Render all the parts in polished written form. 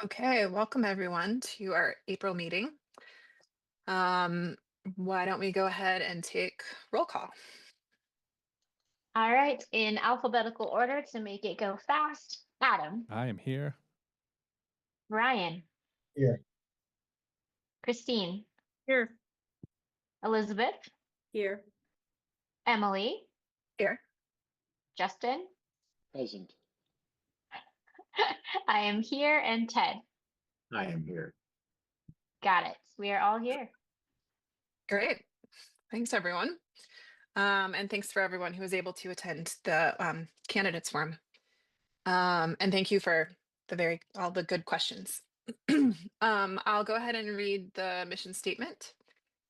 Okay, welcome everyone to our April meeting. Um, why don't we go ahead and take roll call? All right, in alphabetical order to make it go fast. Adam, I am here. Ryan, Here. Christine, Here. Elizabeth, Here. Emily, Here. Justin. Present. I am here, and Ted. I am here. Got it. We are all here. Great. Thanks everyone. And thanks for everyone who was able to attend the candidates forum. And thank you for all the good questions. I'll go ahead and read the mission statement.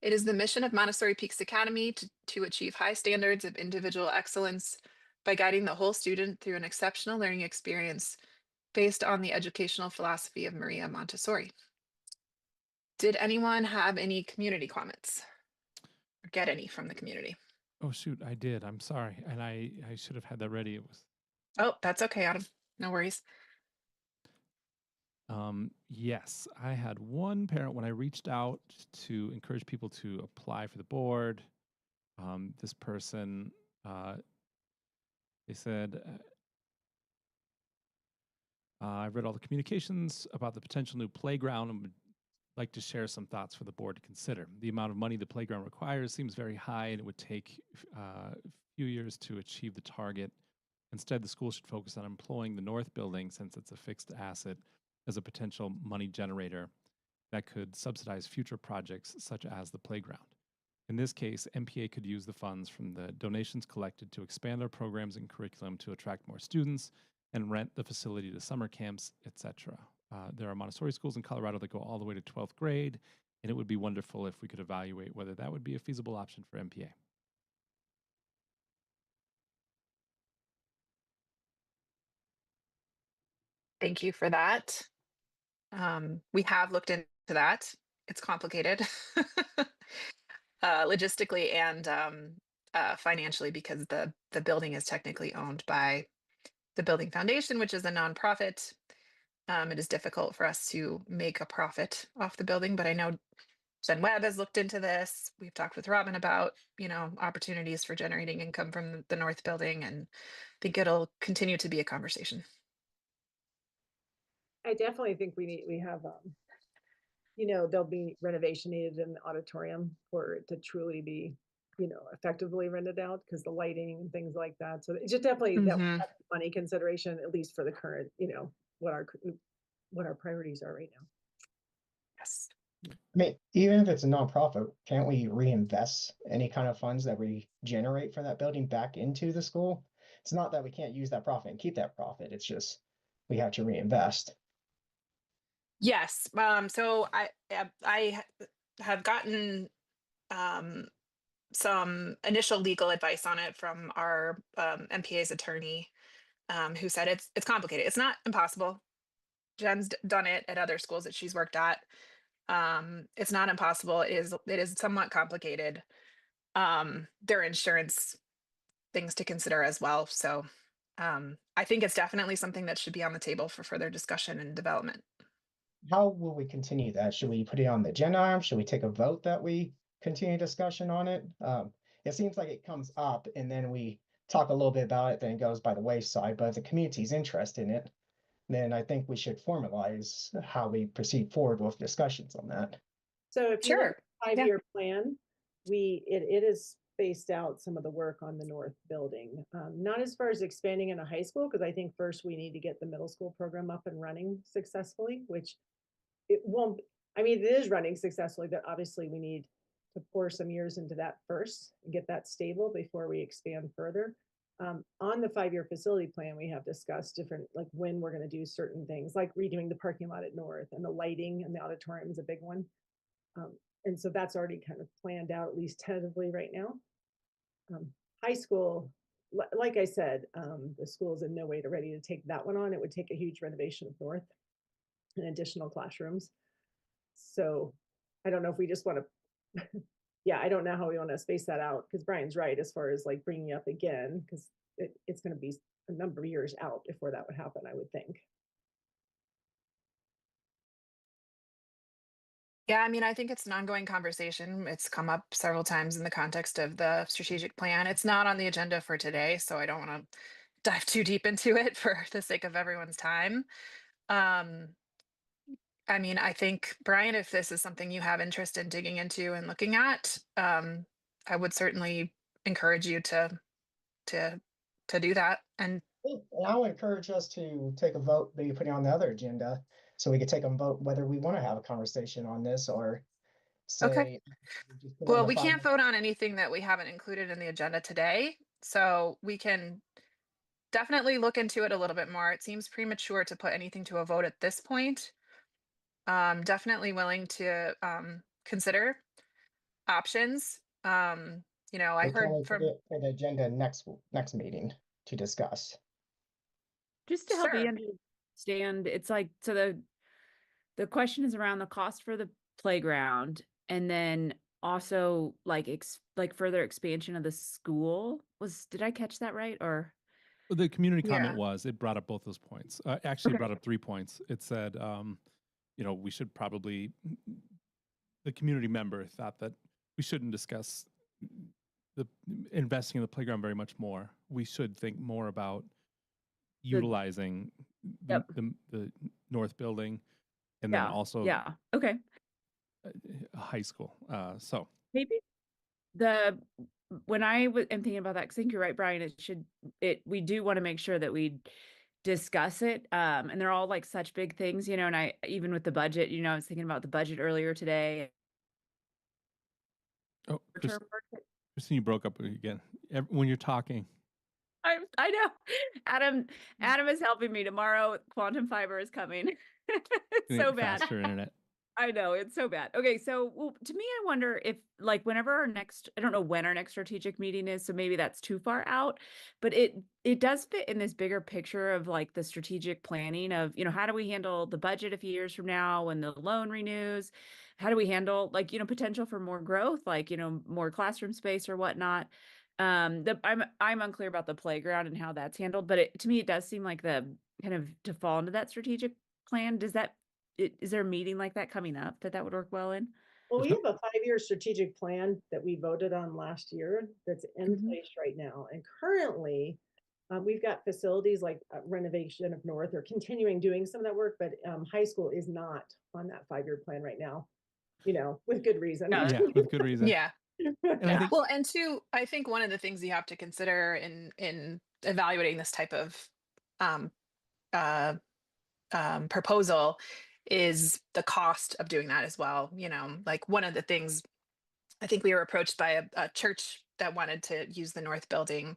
It is the mission of Montessori Peaks Academy to achieve high standards of individual excellence by guiding the whole student through an exceptional learning experience based on the educational philosophy of Maria Montessori. Did anyone have any community comments or get any from the community? Oh shoot, I did. I'm sorry, and I should have had that ready. It was Oh, that's okay, Adam. No worries. yes, I had one parent when I reached out to encourage people to apply for the board. This person, they said, I've read all the communications about the potential new playground and would like to share some thoughts for the board to consider. The amount of money the playground requires seems very high, and it would take a few years to achieve the target. Instead, the school should focus on employing the north building, since it's a fixed asset, as a potential money generator that could subsidize future projects such as the playground. In this case, MPA could use the funds from the donations collected to expand our programs and curriculum to attract more students and rent the facility to summer camps, etc. There are Montessori schools in Colorado that go all the way to 12th grade, and it would be wonderful if we could evaluate whether that would be a feasible option for MPA. Thank you for that. We have looked into that. It's complicated logistically and financially because the building is technically owned by the Building Foundation, which is a nonprofit. It is difficult for us to make a profit off the building, but I know Jen Webb has looked into this. We've talked with Robin about, opportunities for generating income from the North Building, and I think it'll continue to be a conversation. I definitely think we have, there'll be renovation needed in the auditorium for it to truly be, effectively rented out because the lighting and things like that. So it's just definitely that Mhm. money consideration, at least for the current, what our priorities are right now. Yes. I mean, even if it's a nonprofit, can't we reinvest any kind of funds that we generate from that building back into the school? It's not that we can't use that profit and keep that profit. It's just we have to reinvest. Yes. So I have gotten um, some initial legal advice on it from our MPA's attorney, who said it's complicated. It's not impossible. Jen's done it at other schools that she's worked at. It's not impossible. It is somewhat complicated. There are insurance things to consider as well. So I think it's definitely something that should be on the table for further discussion and development. How will we continue that? Should we put it on the agenda item? Should we take a vote that we continue discussion on it? It seems like it comes up and then we talk a little bit about it, then it goes by the wayside. But if the community's interested in it, then I think we should formalize how we proceed forward with discussions on that. So if you look at Sure. the Yeah. 5-year plan, it is spaced out some of the work on the north building. Not as far as expanding in a high school, because I think first we need to get the middle school program up and running successfully, which it won't, I mean, it is running successfully, but obviously we need to pour some years into that first and get that stable before we expand further. On the 5-year facility plan, we have discussed different, like when we're going to do certain things, like redoing the parking lot at North, and the lighting and the auditorium is a big one. And so that's already kind of planned out, at least tentatively right now. High school, like I said, the school is in no way ready to take that one on. It would take a huge renovation of North and additional classrooms. So I don't know if we just want to, yeah, I don't know how we want to space that out, because Brian's right as far as like bringing it up again, because it's going to be a number of years out before that would happen, I would think. Yeah, I mean, I think it's an ongoing conversation. It's come up several times in the context of the strategic plan. It's not on the agenda for today, so I don't want to dive too deep into it for the sake of everyone's time. Um, I mean, I think, Brian, if this is something you have interest in digging into and looking at, I would certainly encourage you to to do that. And And I'll encourage us to take a vote, maybe put it on the other agenda, so we could take a vote whether we want to have a conversation on this or okay, say, just put it on well, the we five. can't vote on anything that we haven't included in the agenda today, so we can definitely look into it a little bit more. It seems premature to put anything to a vote at this point. Definitely willing to consider options. I So can heard we put from it for the agenda next meeting to discuss? Just to help you sure. understand, it's like, so the question is around the cost for the playground, and then also like like further expansion of the school. Did I catch that right? Or Well, the community comment Yeah. was, it brought up both those points. Actually, it Okay. brought up 3 points. It said, we should probably, the community member thought that we shouldn't discuss the investing in the playground very much more. We should think more about utilizing Yep. the north building, and then also yeah. Okay. a high school. So Maybe when I am thinking about that, because I think you're right, Brian, we do want to make sure that we discuss it. And they're all like such big things, and I, even with the budget, I was thinking about the budget earlier today. oh, Term work. Christine, you broke up again when you're talking. I know. Adam is helping me tomorrow. Quantum fiber is coming. It's Gonna so get bad. faster internet. I know, it's so bad. Okay, so, well, to me, I wonder if, like, whenever I don't know when our next strategic meeting is, so maybe that's too far out, but it does fit in this bigger picture of like the strategic planning of, how do we handle the budget a few years from now when the loan renews? How do we handle, like, potential for more growth, like, more classroom space or whatnot? I'm unclear about the playground and how that's handled, but to me, it does seem like the kind of to fall into that strategic plan. Is there a meeting like that coming up that would work well in? Well, There's we no- have a 5-year strategic plan that we voted on last year that's in Mhm. place right now. And currently, we've got facilities like renovation of North or continuing doing some of that work, but high school is not on that 5-year plan right now, with good reason. Yeah. Yeah, with good reason. Yeah. And I think Well, and two, I think one of the things you have to consider in evaluating this type of um, uh, proposal is the cost of doing that as well. Like one of the things, I think we were approached by a church that wanted to use the north building,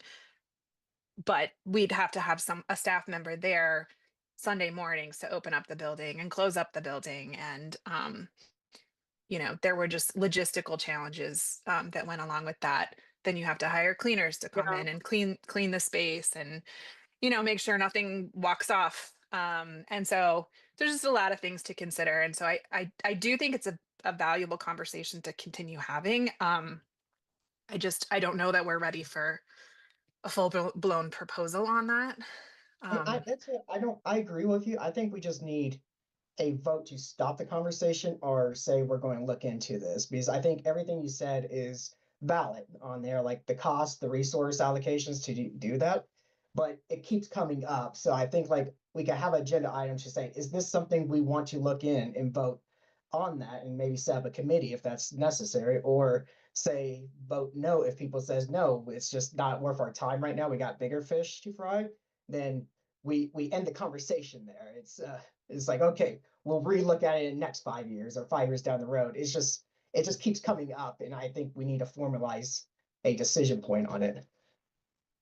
but we'd have to have a staff member there Sunday mornings to open up the building and close up the building, and there were just logistical challenges that went along with that. Then you have to hire cleaners to come Yeah. in and clean the space, and make sure nothing walks off. And so there's just a lot of things to consider. And so I do think it's a valuable conversation to continue having. I don't know that we're ready for a blown proposal on that. That's it. I agree with you. I think we just need a vote to stop the conversation or say we're going to look into this, because I think everything you said is valid on there, like the cost, the resource allocations to do that, but it keeps coming up. So I think like we could have agenda items to say, is this something we want to look in and vote on that, and maybe set up a committee if that's necessary, or say vote no if people says no, it's just not worth our time right now, we got bigger fish to fry. Then we end the conversation there. It's like, okay, we'll relook at it in the next 5 years or 5 years down the road. It just keeps coming up, and I think we need to formalize a decision point on it.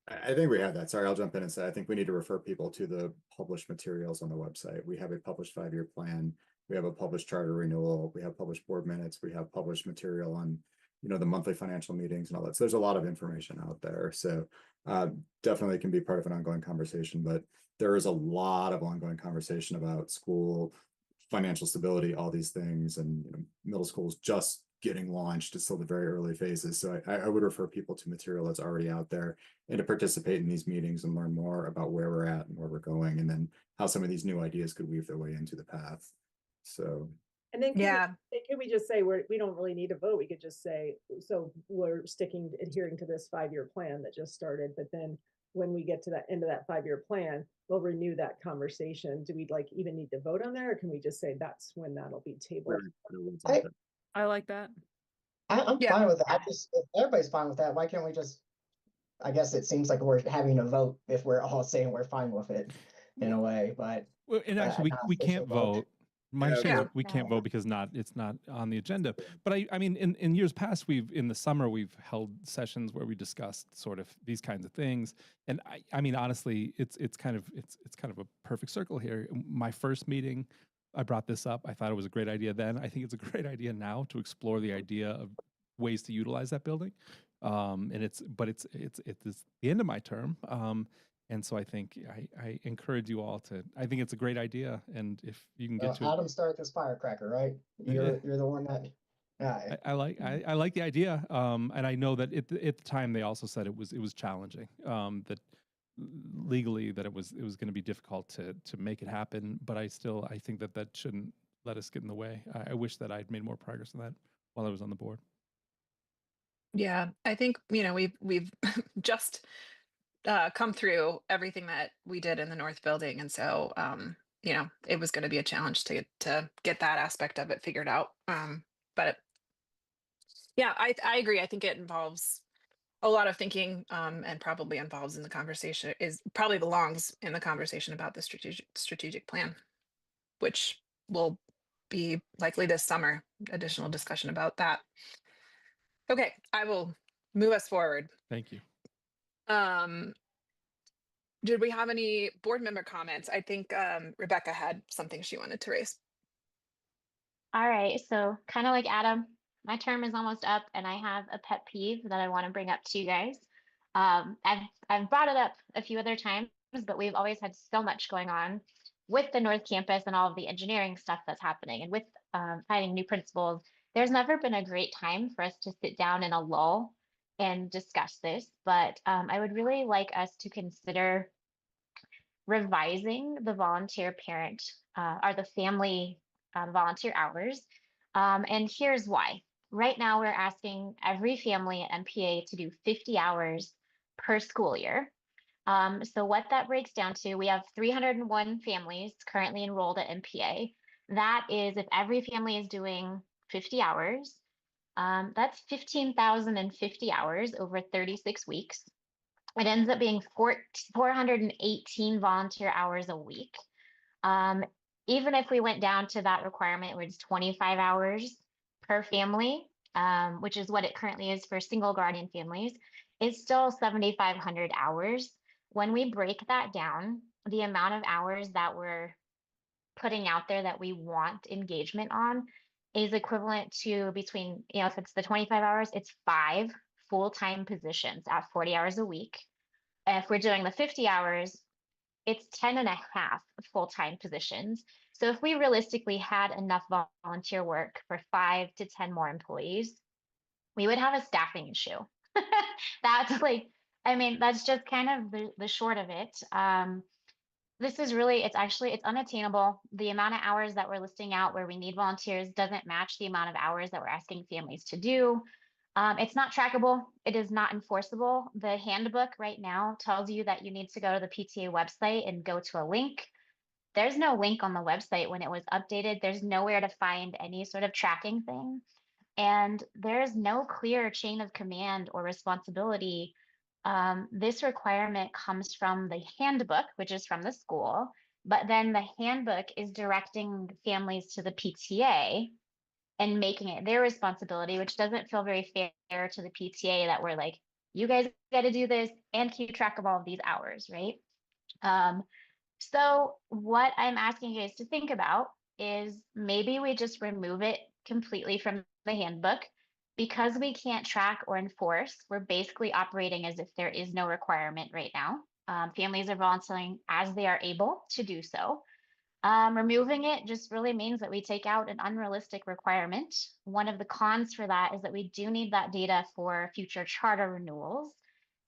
I think we have that. Sorry, I'll jump in and say, I think we need to refer people to the published materials on the website. We have a published 5-year plan. We have a published charter renewal. We have published board minutes. We have published material on, the monthly financial meetings and all that. So there's a lot of information out there. So definitely can be part of an ongoing conversation, but there is a lot of ongoing conversation about school financial stability, all these things, and middle school's just getting launched. It's still the very early phases. So I would refer people to material that's already out there and to participate in these meetings and learn more about where we're at and where we're going, and then how some of these new ideas could weave their way into the path. So And then Yeah. can we just say we don't really need a vote? We could just say, so we're adhering to this 5-year plan that just started, but then when we get to that end of that 5-year plan, we'll renew that conversation. Do we even need to vote on that, or can we just say that's when that'll be tabled? I like that. I'm Yeah. fine with that. If everybody's fine with that, why can't we just, I guess it seems like we're having a vote if we're all saying we're fine with it in a way, but. Well, and actually, not we official can't vote. My understanding Yeah. is we can't vote because it's not on the agenda. But I mean, in years past, in the summer, we've held sessions where we discussed sort of these kinds of things. And I mean, honestly, it's kind of a perfect circle here. My first meeting, I brought this up. I thought it was a great idea then. I think it's a great idea now to explore the idea of ways to utilize that building. And it's the end of my term. And so I think I encourage you all to, I think it's a great idea. And if you can get to Adam started this firecracker, right? You're the one that. I like the idea. And I know that at the time they also said it was challenging. That legally that it was going to be difficult to make it happen. But I think that shouldn't let us get in the way. I wish that I'd made more progress on that while I was on the board. Yeah. I think, we've just come through everything that we did in the North Building. And so, it was going to be a challenge to get that aspect of it figured out. But yeah, I agree. I think it involves a lot of thinking, and probably involves in the conversation probably belongs in the conversation about the strategic plan, which will be likely this summer, additional discussion about that. Okay, I will move us forward. Thank you. Did we have any board member comments? I think Rebecca had something she wanted to raise. All right, so kind of like Adam, my term is almost up and I have a pet peeve that I want to bring up to you guys. I've brought it up a few other times, but we've always had so much going on with the North Campus and all of the engineering stuff that's happening, and with finding new principals. There's never been a great time for us to sit down in a lull and discuss this, but I would really like us to consider revising the volunteer parent or the family volunteer hours. And here's why. Right now, we're asking every family at MPA to do 50 hours per school year. So what that breaks down to, we have 301 families currently enrolled at MPA. That is, if every family is doing 50 hours, that's 15,050 hours over 36 weeks. It ends up being 418 volunteer hours a week. Even if we went down to that requirement, where it's 25 hours per family, which is what it currently is for single guardian families, it's still 7,500 hours. When we break that down, the amount of hours that we're putting out there that we want engagement on is equivalent to between, if it's the 25 hours, it's 5 full-time positions at 40 hours a week. If we're doing the 50 hours, it's 10 and a half full-time positions. So if we realistically had enough volunteer work for 5 to 10 more employees, we would have a staffing issue. That's that's just kind of the short of it. This is really, it's unattainable. The amount of hours that we're listing out where we need volunteers doesn't match the amount of hours that we're asking families to do. It's not trackable. It is not enforceable. The handbook right now tells you that you need to go to the PTA website and go to a link. There's no link on the website when it was updated. There's nowhere to find any sort of tracking thing. And there's no clear chain of command or responsibility. This requirement comes from the handbook, which is from the school, but then the handbook is directing families to the PTA and making it their responsibility, which doesn't feel very fair to the PTA that we're like, you guys got to do this and keep track of all of these hours, right? So what I'm asking you guys to think about is maybe we just remove it completely from the handbook. Because we can't track or enforce, we're basically operating as if there is no requirement right now. Families are volunteering as they are able to do so. Removing it just really means that we take out an unrealistic requirement. One of the cons for that is that we do need that data for future charter renewals,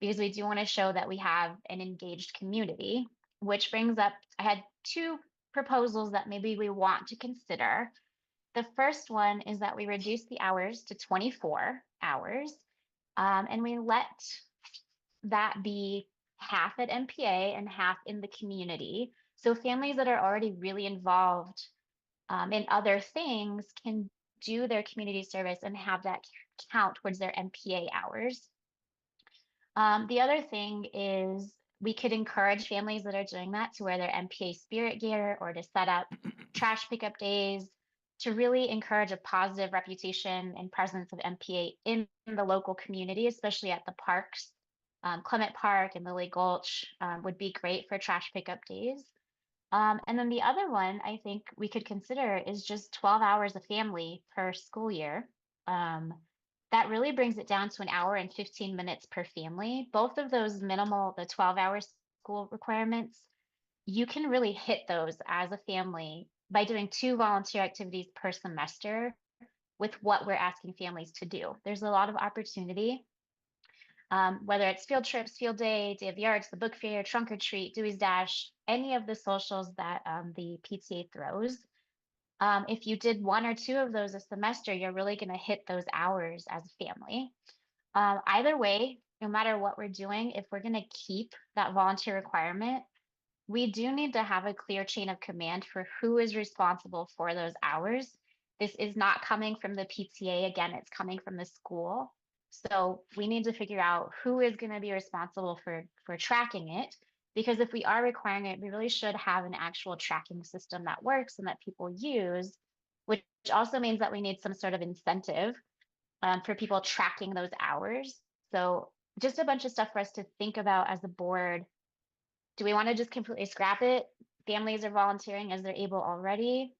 because we do want to show that we have an engaged community, which brings up, I had 2 proposals that maybe we want to consider. The first one is that we reduce the hours to 24 hours, and we let that be half at MPA and half in the community. So families that are already really involved in other things can do their community service and have that count towards their MPA hours. The other thing is we could encourage families that are doing that to wear their MPA spirit gear or to set up trash pickup days to really encourage a positive reputation and presence of MPA in the local community, especially at the parks. Clement Park and Lily Gulch would be great for trash pickup days. And then the other one I think we could consider is just 12 hours a family per school year. That really brings it down to an hour and 15 minutes per family. Both of those minimal, the 12-hour school requirements, you can really hit those as a family by doing 2 volunteer activities per semester with what we're asking families to do. There's a lot of opportunity, whether it's field trips, field day, day of the arts, the book fair, trunk or treat, Dewey's Dash, any of the socials that the PTA throws. If you did 1 or 2 of those a semester, you're really going to hit those hours as a family. Either way, no matter what we're doing, if we're going to keep that volunteer requirement, we do need to have a clear chain of command for who is responsible for those hours. This is not coming from the PTA. Again, it's coming from the school. So we need to figure out who is going to be responsible for tracking it. Because if we are requiring it, we really should have an actual tracking system that works and that people use, which also means that we need some sort of incentive for people tracking those hours. So just a bunch of stuff for us to think about as a board. Do we want to just completely scrap it? Families are volunteering as they're able already.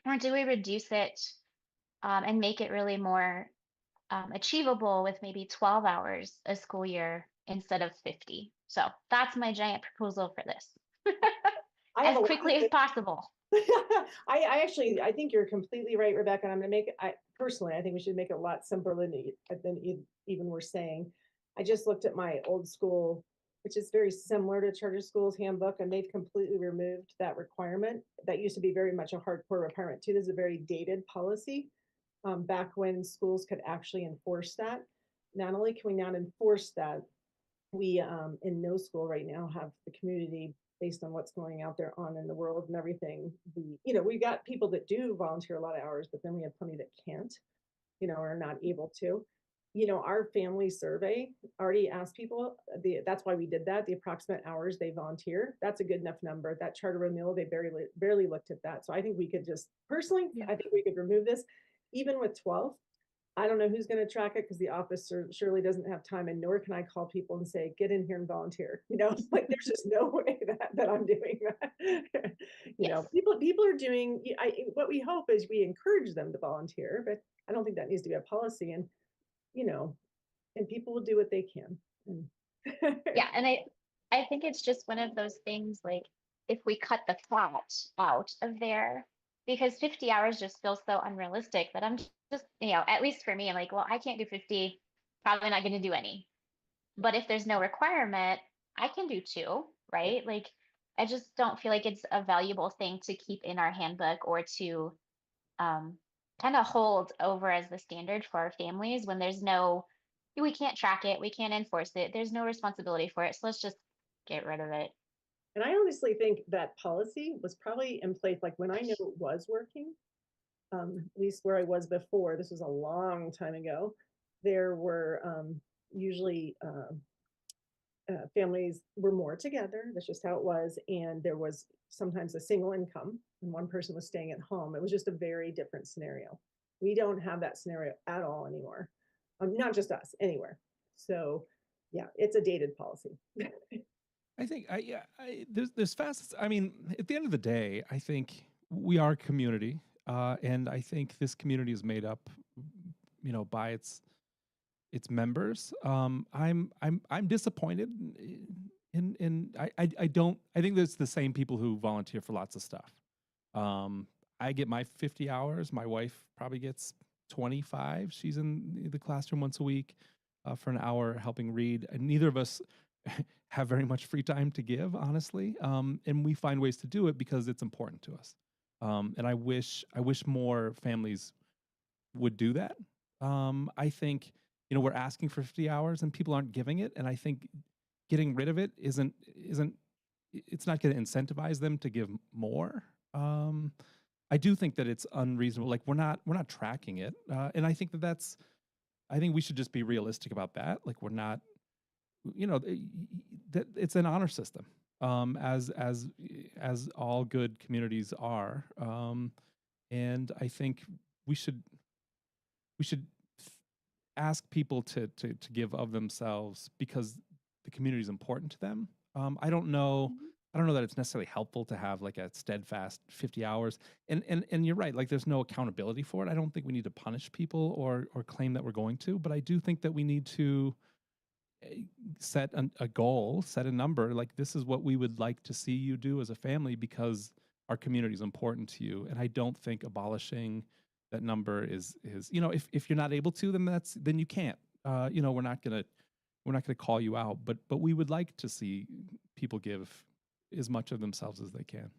Or do we reduce it and make it really more achievable with maybe 12 hours a school year instead of 50? So that's my giant proposal for this. As quickly as possible. I think you're completely right, Rebecca. And I'm going to make it, personally, I think we should make it a lot simpler than even we're saying. I just looked at my old school, which is very similar to charter schools handbook, and they've completely removed that requirement. That used to be very much a hardcore requirement too. This is a very dated policy. Back when schools could actually enforce that. Not only can we not enforce that, we in no school right now have the community based on what's going out there on in the world and everything. We got people that do volunteer a lot of hours, but then we have plenty that can't, or are not able to. Our family survey already asked people, that's why we did that, the approximate hours they volunteer. That's a good enough number. That charter renewal, they barely looked at that. So I think we could just, personally, I think we could remove this. Even with 12, I don't know who's going to track it because the office surely doesn't have time, and nor can I call people and say, get in here and volunteer. Like there's just no way that I'm doing that. People are doing, what we hope is we encourage them to volunteer, but I don't think that needs to be a policy. And, and people will do what they can. Yeah. And I think it's just one of those things, like if we cut the fat out of there, because 50 hours just feels so unrealistic that I'm just, at least for me, I'm like, well, I can't do 50, probably not going to do any. But if there's no requirement, I can do 2, right? Like, I just don't feel like it's a valuable thing to keep in our handbook or to kind of hold over as the standard for our families when we can't track it, we can't enforce it, there's no responsibility for it. So let's just get rid of it. And I honestly think that policy was probably in place, like when I knew it was working, at least where I was before, this was a long time ago, there were usually families were more together. That's just how it was. And there was sometimes a single income and one person was staying at home. It was just a very different scenario. We don't have that scenario at all anymore. Not just us, anywhere. So yeah, it's a dated policy. I think there's facets. I mean, at the end of the day, I think we are a community, and I think this community is made up, by its members. I'm disappointed I think there's the same people who volunteer for lots of stuff. I get my 50 hours. My wife probably gets 25. She's in the classroom once a week for an hour helping read. And neither of us have very much free time to give, honestly. And we find ways to do it because it's important to us. And I wish more families would do that. I think, we're asking for 50 hours and people aren't giving it. And I think getting rid of it it's not going to incentivize them to give more. I do think that it's unreasonable. Like we're not tracking it. And I think I think we should just be realistic about that. Like we're not, that it's an honor system. As all good communities are. And I think we should ask people to give of themselves because the community is important to them. I don't know that it's necessarily helpful to have like a steadfast 50 hours. And you're right, like there's no accountability for it. I don't think we need to punish people or claim that we're going to, but I do think that we need to set a goal, set a number, like this is what we would like to see you do as a family because our community is important to you. And I don't think abolishing that number is if you're not able to, then you can't. We're not gonna call you out, but we would like to see people give as much of themselves as they can.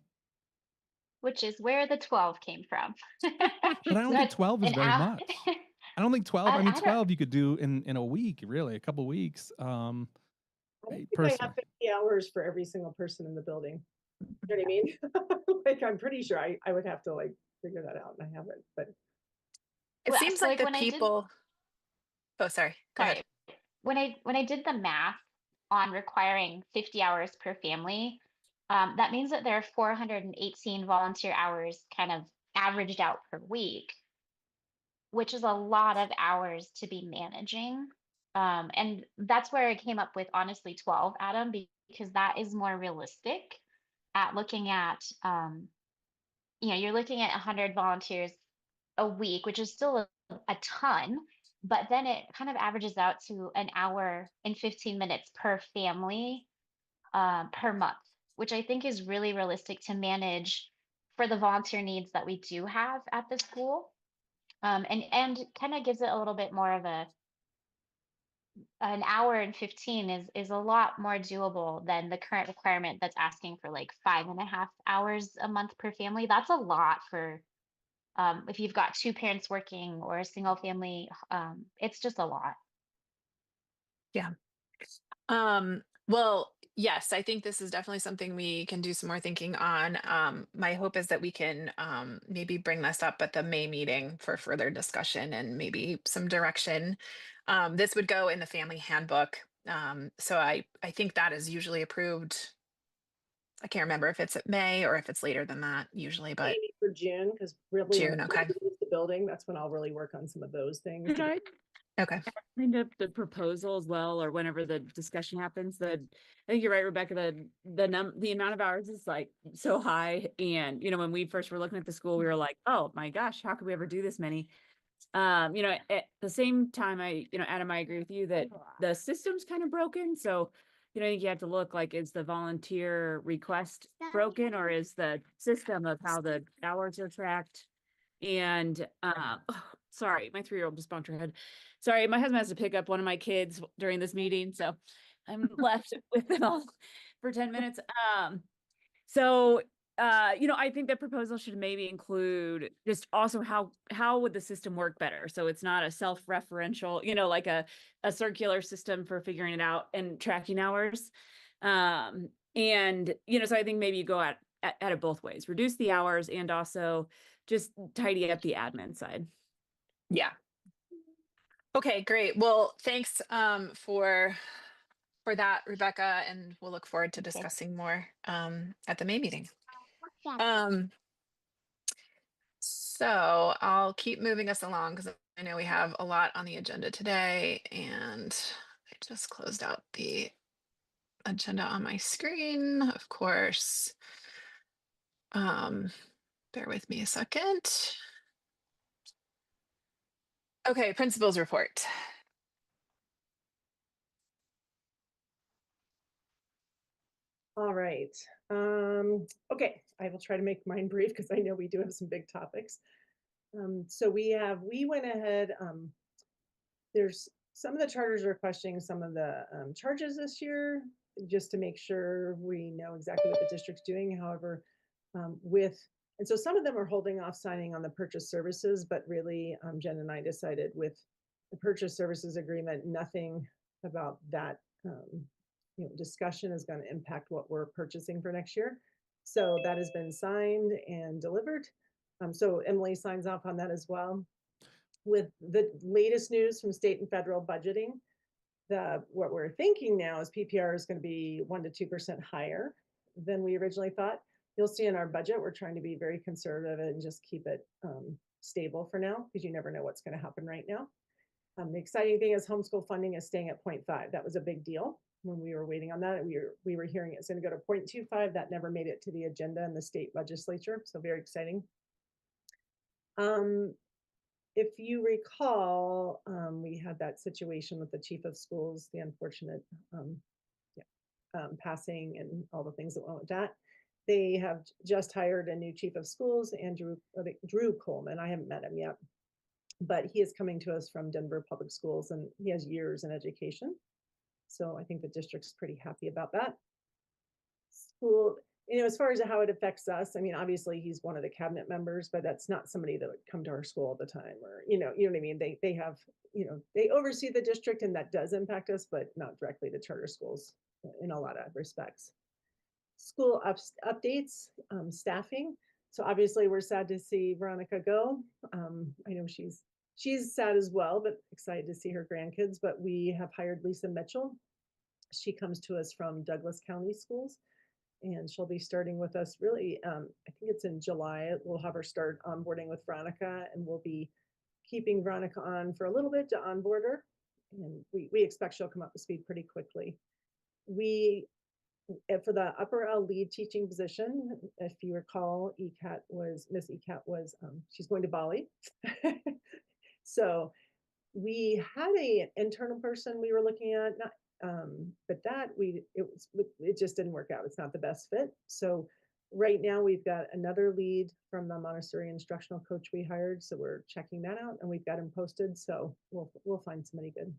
Which is where the 12 came from. But I don't think 12 is an very hour. much. I don't think 12. I mean, I don't- 12 you could do in a week, really, a couple weeks. I don't think I Personally, have 50 hours for every single person in the building. You know what I mean? Like, I'm pretty sure I would have to like figure that out and I haven't, but It Well, seems so, like the when I did, people. Oh, sorry. Go ahead. sorry, when I did the math on requiring 50 hours per family, that means that there are 418 volunteer hours kind of averaged out per week, which is a lot of hours to be managing. And that's where I came up with honestly 12, Adam, because that is more realistic at looking at, you're looking at 100 volunteers a week, which is still a ton, but then it kind of averages out to an hour and 15 minutes per family per month, which I think is really realistic to manage for the volunteer needs that we do have at the school. And kind of gives it a little bit more of an hour and 15 is a lot more doable than the current requirement that's asking for like 5.5 hours a month per family. That's a lot for if you've got two parents working or a single family. It's just a lot. Yeah. Well, yes, I think this is definitely something we can do some more thinking on. My hope is that we can maybe bring this up at the May meeting for further discussion and maybe some direction. This would go in the family handbook. So I think that is usually approved. I can't remember if it's at May or if it's later than that usually, but maybe for June, because really June, okay. the building, that's when I'll really work on some of those things. Could I Okay. cleaned up the proposal as well, or whenever the discussion happens? I think you're right, Rebecca. The amount of hours is like so high, and when we first were looking at the school, we were like, oh my gosh, how could we ever do this many? At the same time, Adam, I agree with you that the system's kind of broken. So, I think you have to look like, is the volunteer request broken, or is the system of how the hours are tracked? And sorry, my 3-year-old just bumped her head. Sorry, my husband has to pick up one of my kids during this meeting, so I'm left with them all for 10 minutes. So I think the proposal should maybe include just also how would the system work better? So it's not a self-referential, like a circular system for figuring it out and tracking hours. So I think maybe you go at it both ways, reduce the hours and also just tidy up the admin side. Yeah. Okay, great. Well, thanks for that, Rebecca, and we'll look forward to discussing more at the May meeting. So I'll keep moving us along because I know we have a lot on the agenda today, and I just closed out the agenda on my screen, of course. Bear with me a second. Okay, principals report. All right. Okay, I will try to make mine brief because I know we do have some big topics. So we went ahead, there's some of the charters are questioning some of the charges this year, just to make sure we know exactly what the district's doing. However, with And so some of them are holding off signing on the purchase services, but really Jen and I decided with the purchase services agreement, nothing about that discussion is going to impact what we're purchasing for next year. So that has been signed and delivered. So Emily signs off on that as well. With the latest news from state and federal budgeting, what we're thinking now is PPR is going to be 1 to 2% higher than we originally thought. You'll see in our budget, we're trying to be very conservative and just keep it stable for now, because you never know what's going to happen right now. The exciting thing is homeschool funding is staying at 0.5. That was a big deal when we were waiting on that. We were hearing it's going to go to 0.25. That never made it to the agenda in the state legislature. So very exciting. If you recall, we had that situation with the chief of schools, the unfortunate passing and all the things that went with that. They have just hired a new chief of schools, Drew Coleman. I haven't met him yet, but he is coming to us from Denver Public Schools, and he has years in education. So I think the district's pretty happy about that. School, as far as how it affects us, I mean, obviously he's one of the cabinet members, but that's not somebody that would come to our school all the time, or, you know what I mean? They have, they oversee the district, and that does impact us, but not directly to charter schools in a lot of respects. School updates, staffing. So obviously we're sad to see Veronica go. I know she's sad as well, but excited to see her grandkids. But we have hired Lisa Mitchell. She comes to us from Douglas County Schools, and she'll be starting with us really, I think it's in July. We'll have her start onboarding with Veronica, and we'll be keeping Veronica on for a little bit to onboard her. And we expect she'll come up to speed pretty quickly. For the upper L lead teaching position, if you recall, Miss ECAT was, she's going to Bali. So we had an internal person we were looking at, but it just didn't work out. It's not the best fit. So right now we've got another lead from the Montessori instructional coach we hired. So we're checking that out, and we've got him posted. So we'll find somebody good.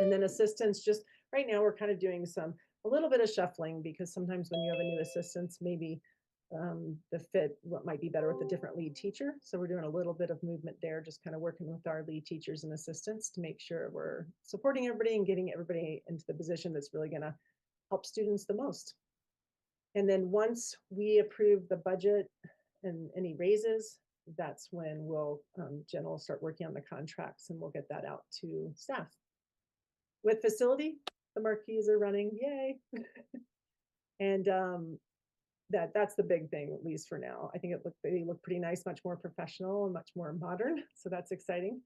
And then assistants, just right now we're kind of doing a little bit of shuffling, because sometimes when you have a new assistants, maybe the fit what might be better with a different lead teacher. So we're doing a little bit of movement there, just kind of working with our lead teachers and assistants to make sure we're supporting everybody and getting everybody into the position that's really going to help students the most. And then once we approve the budget and any raises, that's when Jen will start working on the contracts, and we'll get that out to staff. With facility, the marquees are running, yay. And that's the big thing, at least for now. I think they look pretty nice, much more professional and much more modern. So that's exciting.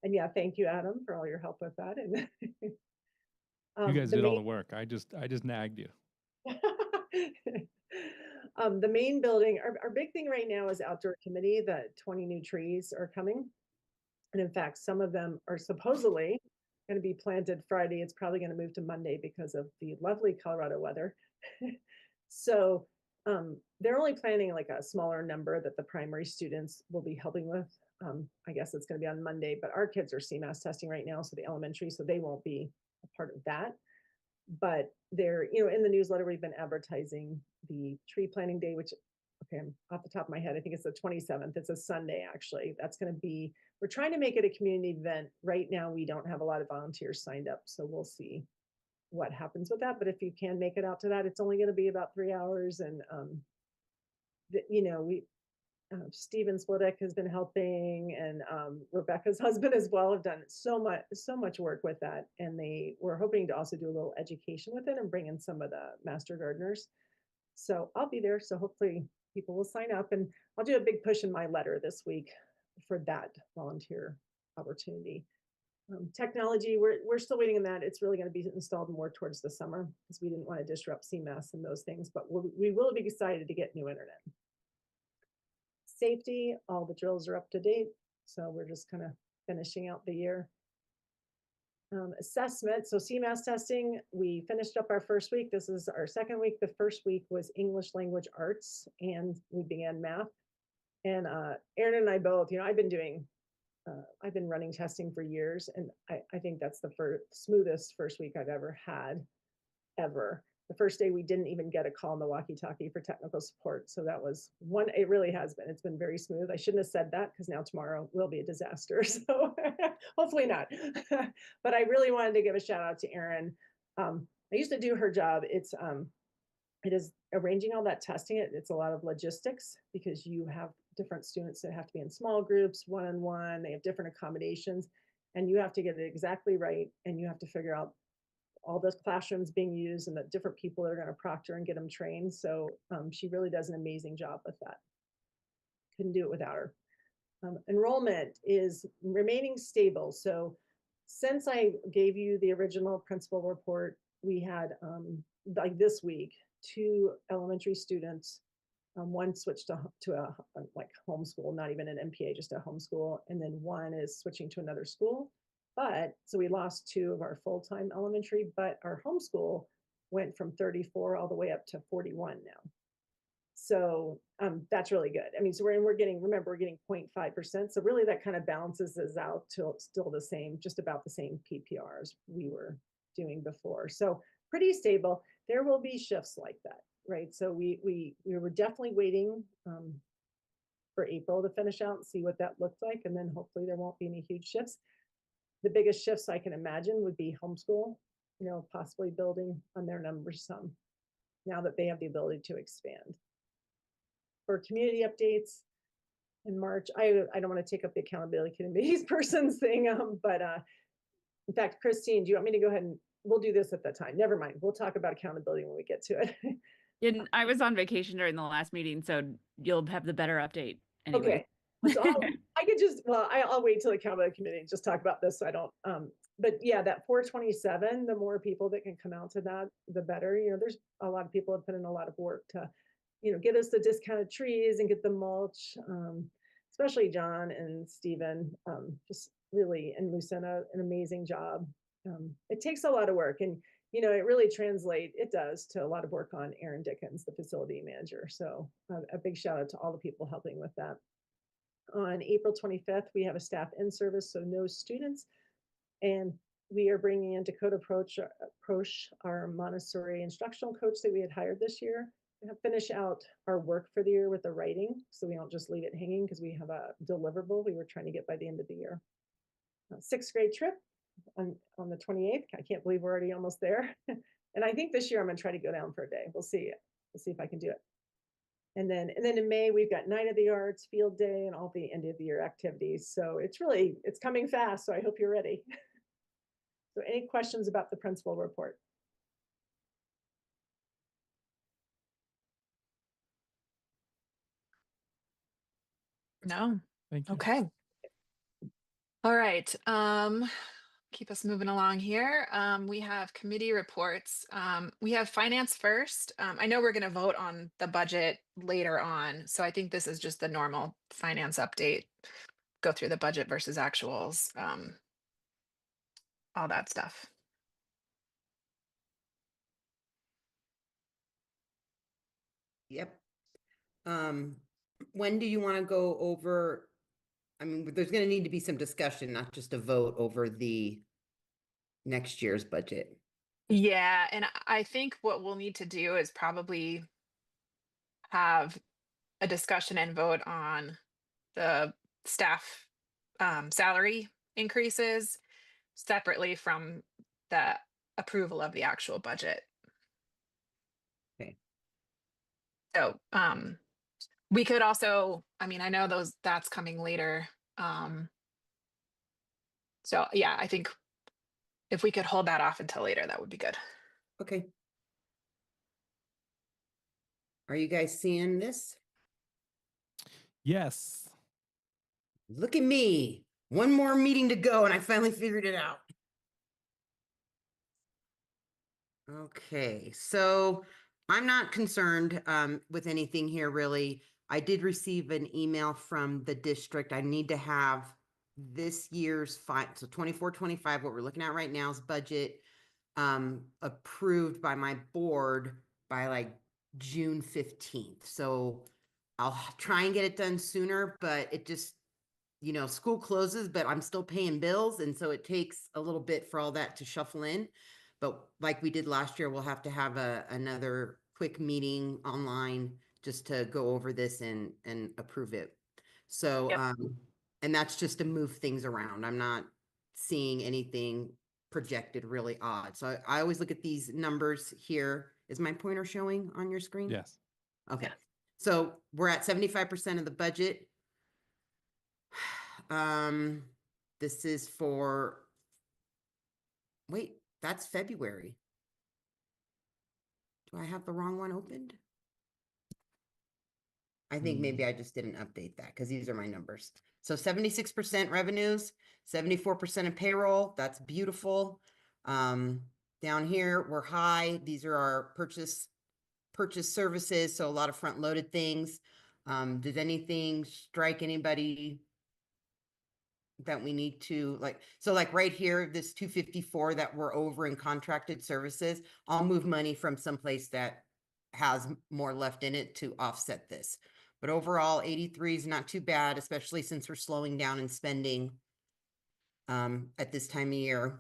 And yeah, thank you, Adam, for all your help with that. And you guys did all the work. I just nagged you. The main building, our big thing right now is outdoor committee. The 20 new trees are coming. And in fact, some of them are supposedly going to be planted Friday. It's probably going to move to Monday because of the lovely Colorado weather. So they're only planning like a smaller number that the primary students will be helping with. I guess it's going to be on Monday, but our kids are CMAS testing right now, so the elementary, so they won't be a part of that. But they're, in the newsletter, we've been advertising the tree planting day, which, okay, I'm off the top of my head, I think it's the 27th. It's a Sunday, actually. That's going to be, we're trying to make it a community event. Right now, we don't have a lot of volunteers signed up, so we'll see what happens with that. But if you can make it out to that, it's only going to be about 3 hours. And, Steven Splittick has been helping, and Rebecca's husband as well have done so much work with that. And we're hoping to also do a little education with it and bring in some of the master gardeners. So I'll be there. So hopefully people will sign up, and I'll do a big push in my letter this week for that volunteer opportunity. Technology, we're still waiting on that. It's really going to be installed more towards the summer, because we didn't want to disrupt CMAS and those things, but we will be excited to get new internet. Safety, all the drills are up to date, so we're just kind of finishing out the year. Assessment, so CMAS testing, we finished up our first week. This is our second week. The first week was English language arts, and we began math. And Aaron and I both, I've been running testing for years, and I think that's the smoothest first week I've ever had, ever. The first day we didn't even get a call on the walkie-talkie for technical support. So that was one, it really has been, it's been very smooth. I shouldn't have said that because now tomorrow will be a disaster. So hopefully not. But I really wanted to give a shout out to Erin. I used to do her job. It is arranging all that testing. It's a lot of logistics because you have different students that have to be in small groups, one-on-one, they have different accommodations, and you have to get it exactly right. And you have to figure out all those classrooms being used and the different people that are going to proctor and get them trained. So she really does an amazing job with that. Couldn't do it without her. Enrollment is remaining stable. So since I gave you the original principal report, we had like this week, 2 elementary students, one switched to a like homeschool, not even an MPA, just a homeschool. And then one is switching to another school. But so we lost 2 of our full-time elementary, but our homeschool went from 34 all the way up to 41 now. So that's really good. I mean, so we're getting, remember, we're getting 0.5%. So really that kind of balances us out to still the same, just about the same PPRs we were doing before. So pretty stable. There will be shifts like that, right? So we were definitely waiting for April to finish out and see what that looked like. And then hopefully there won't be any huge shifts. The biggest shifts I can imagine would be homeschool, you know, possibly building on their numbers some now that they have the ability to expand. For community updates in March, I don't want to take up the accountability committee's person's thing, but in fact, Christine, do you want me to go ahead and we'll do this at that time? Never mind. We'll talk about accountability when we get to it. And I was on vacation during the last meeting, so you'll have the better update anyway. Okay. So I could just, well, I'll wait till the accountability committee and just talk about this. So I don't, but yeah, that 427, the more people that can come out to that, the better. You know, there's a lot of people have put in a lot of work to, you know, get us the discounted trees and get the mulch, especially John and Stephen, just really, and Lucinda, an amazing job. It takes a lot of work, and you know, it really it does to a lot of work on Aaron Dickens, the facility manager. So a big shout out to all the people helping with that. On April 25th, we have a staff in service, so no students. And we are bringing in Dakota Approach, our Montessori instructional coach that we had hired this year, to finish out our work for the year with the writing, so we don't just leave it hanging because we have a deliverable we were trying to get by the end of the year. 6th grade trip on the 28th. I can't believe we're already almost there. And I think this year I'm going to try to go down for a day. We'll see. We'll see if I can do it. And then in May, we've got Night of the Arts, Field Day, and all the end of the year activities. So it's coming fast. So I hope you're ready. So any questions about the principal report? No. Thank you. Okay. All right. Keep us moving along here. We have committee reports. We have finance first. I know we're going to vote on the budget later on, so I think this is just the normal finance update. Go through the budget versus actuals, all that stuff. Yep. When do you want to go over? I mean, there's going to need to be some discussion, not just a vote over the next year's budget. Yeah, and I think what we'll need to do is probably have a discussion and vote on the staff salary increases separately from the approval of the actual budget. Okay. So we could also, I mean, I know that's coming later. So yeah, I think if we could hold that off until later, that would be good. Okay. Are you guys seeing this? Yes. Look at me. One more meeting to go and I finally figured it out. Okay, so I'm not concerned with anything here really. I did receive an email from the district. I need to have this year's so 24-25, what we're looking at right now is budget approved by my board by like June 15th. So I'll try and get it done sooner, but it just, you know, school closes, but I'm still paying bills. And so it takes a little bit for all that to shuffle in. But like we did last year, we'll have to have another quick meeting online just to go over this and approve it. So, Yep. and that's just to move things around. I'm not seeing anything projected really odd. So I always look at these numbers here. Is my pointer showing on your screen? Yes. Okay. So we're at 75% of the budget. This is for, wait, that's February. Do I have the wrong one opened? I think maybe I just didn't update that because these are my numbers. So 76% revenues, 74% of payroll. That's beautiful. Down here, we're high. These are our purchase services. So a lot of front loaded things. Did anything strike anybody that we need to like right here, this 254 that we're over in contracted services, I'll move money from someplace that has more left in it to offset this. But overall, 83 is not too bad, especially since we're slowing down in spending at this time of year.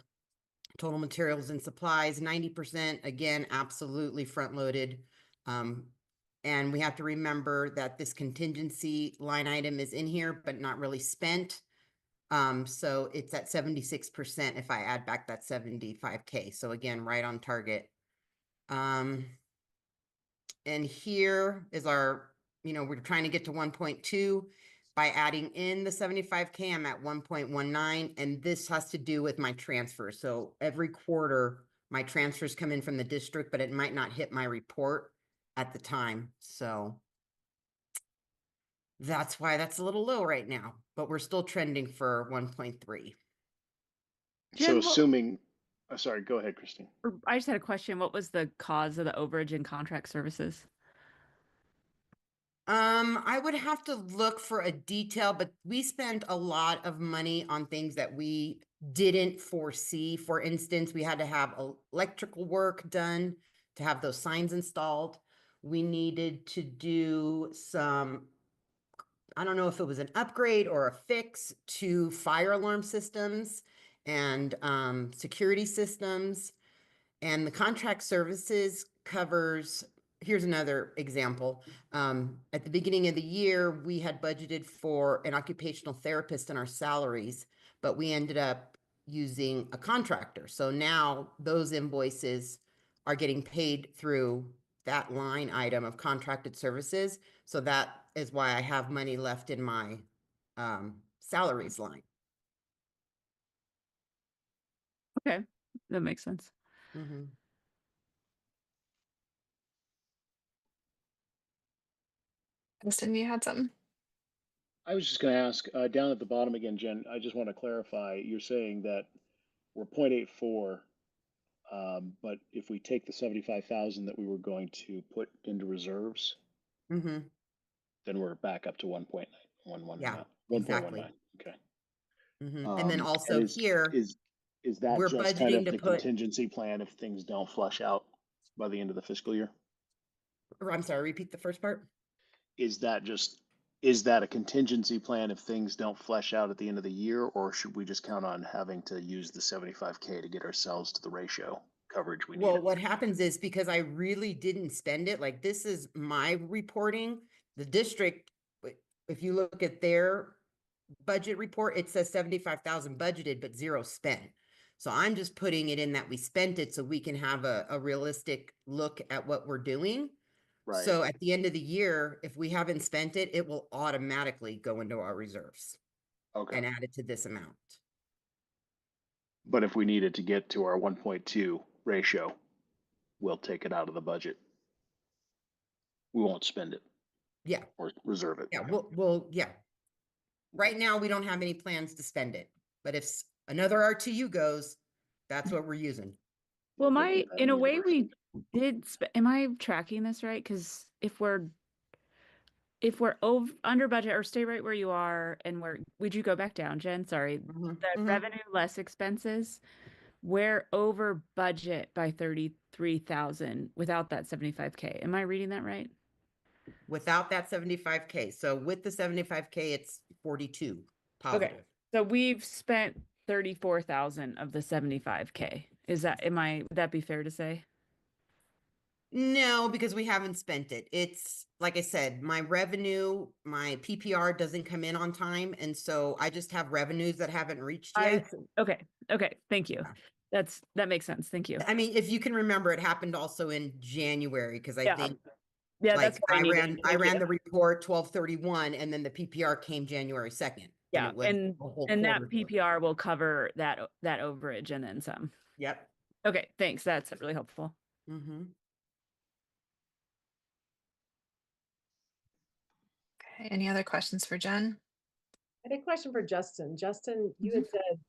Total materials and supplies, 90%, again, absolutely front loaded. And we have to remember that this contingency line item is in here, but not really spent. So it's at 76% if I add back that 75K. So again, right on target. And here is our, we're trying to get to 1.2 by adding in the 75K. I'm at 1.19, and this has to do with my transfer. So every quarter, my transfers come in from the district, but it might not hit my report at the time. So that's why that's a little low right now, but we're still trending for 1.3. Jen, So what- assuming, sorry, go ahead, Christine. I just had a question. What was the cause of the overage in contract services? I would have to look for a detail, but we spent a lot of money on things that we didn't foresee. For instance, we had to have electrical work done to have those signs installed. We needed to do some, I don't know if it was an upgrade or a fix to fire alarm systems and security systems. And the contract services covers, here's another example. At the beginning of the year, we had budgeted for an occupational therapist in our salaries, but we ended up using a contractor. So now those invoices are getting paid through that line item of contracted services. So that is why I have money left in my salaries line. Okay, that makes sense. Mm-hmm. Kristen, you had something? I was just going to ask down at the bottom again, Jen, I just want to clarify. You're saying that we're 0.84, but if we take the 75,000 that we were going to put into reserves, Mm-hmm. then we're back up to 1.9. Yeah, 1.19. exactly. Okay. Mm-hmm. And then also and here, is that we're just kind of budgeting to the put, contingency plan if things don't flush out by the end of the fiscal year? I'm sorry, repeat the first part. Is that a contingency plan if things don't flesh out at the end of the year, or should we just count on having to use the 75K to get ourselves to the ratio coverage we Well, need? what happens is because I really didn't spend it, like this is my reporting, the district, if you look at their budget report, it says 75,000 budgeted, but 0 spent. So I'm just putting it in that we spent it so we can have a realistic look at what we're doing. Right. So at the end of the year, if we haven't spent it, it will automatically go into our reserves Okay. and add it to this amount. But if we needed to get to our 1.2 ratio, we'll take it out of the budget. We won't spend it. Yeah. Or reserve it. Yeah. Okay. Yeah. Right now, we don't have any plans to spend it, but if another RTU goes, that's what we're using. Well, We'll put that in a the way, reserve. we did. Am I tracking this right? Because if we're under budget or stay right where you are, and would you go back down, Jen? Sorry, the revenue less expenses, we're over budget by 33,000 without that 75K. Am I reading that right? Without that 75K. So with the 75K, it's 42 positive. So we've spent 34,000 of the 75K. Would that be fair to say? No, because we haven't spent it. It's like I said, my revenue, my PPR doesn't come in on time. And so I just have revenues that haven't reached yet. Okay. Okay. Thank you. That makes sense. Thank you. I mean, if you can remember, it happened also in January because I Yeah. think Yeah, like that's what I needed. I Thank ran you. the report 12/31 and then the PPR came January 2nd. Yeah, it was and a whole that quarter. PPR will cover that overage and then some. Yep. Okay, thanks. That's really helpful. Mm-hmm. Okay, any other questions for Jen? I had a question for Justin. Justin, you had said,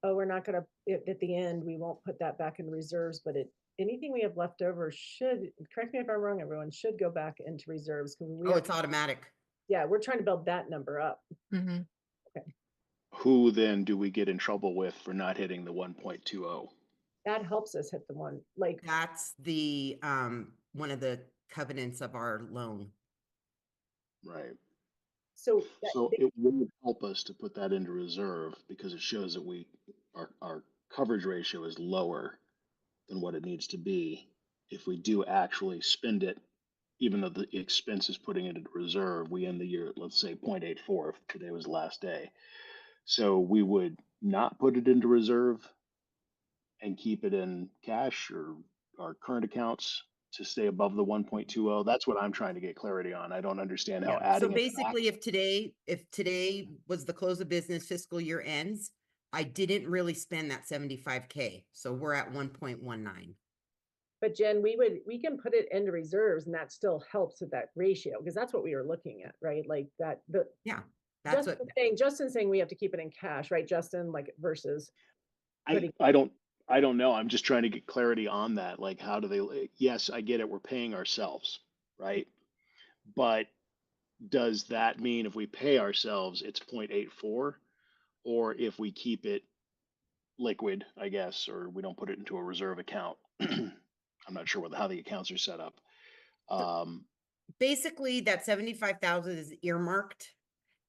oh, we're not gonna, at the end, we won't put that back in reserves, but anything we have left over should, correct me if I'm wrong, everyone, should go back into reserves. Oh, it's automatic. Yeah, we're trying to build that number up. Mhm. Who then do we get in trouble with for not hitting the 1.20? That helps us hit the one, like, That's the one of the covenants of our loan. Right. so So it would help us to put that into reserve because it shows that our coverage ratio is lower than what it needs to be. If we do actually spend it, even though the expense is putting it into reserve, we end the year at, let's say, 0.84 if today was the last day. So we would not put it into reserve and keep it in cash or our current accounts to stay above the 1.20. That's what I'm trying to get clarity on. I don't understand how Yeah. So adding it back. basically, if today was the close of business, fiscal year ends, I didn't really spend that 75K. So we're at 1.19. but Jen, we can put it into reserves and that still helps with that ratio, because that's what we were looking at, right? Like that, Yeah, that's what Justin's saying we have to keep it in cash, right, Justin? Like versus I don't know. I'm just trying to get clarity on that. Like, how do they, yes, I get it. We're paying ourselves, right? But does that mean if we pay ourselves, it's 0.84? Or if we keep it liquid, I guess, or we don't put it into a reserve account? I'm not sure how the accounts are set up. basically that 75,000 is earmarked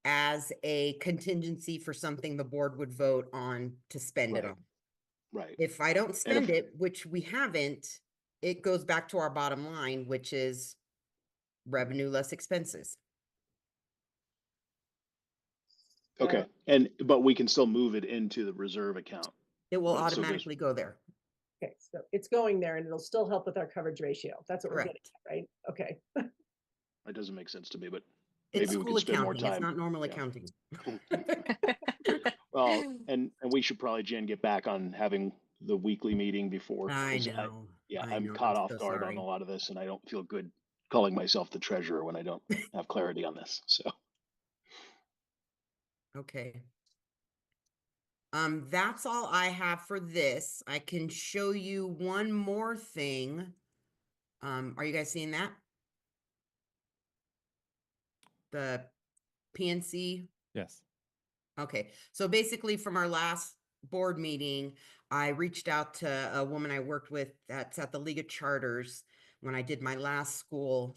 as a contingency for something the board would vote on to spend it Right. on. Right. If I don't spend it, which we haven't, it goes back to our bottom line, which is revenue less expenses. Okay. But we can still move it into the reserve account. It will But it still goes- automatically go there. Okay, so it's going there and it'll still help with our coverage ratio. That's what we're getting Correct. at, right? Okay. That doesn't make sense to me, but It's maybe we school could spend more accounting. It's time. not normal Yeah. accounting. Well, and we should probably, Jen, get back on having the weekly meeting before. I 'cause know. I'm caught off guard on a lot of this and I don't feel good calling myself the treasurer when I don't have clarity on this. So, Okay. That's all I have for this. I can show you one more thing. Are you guys seeing that? The PNC. Yes. Okay, so basically from our last board meeting, I reached out to a woman I worked with that's at the League of Charters. When I did my last school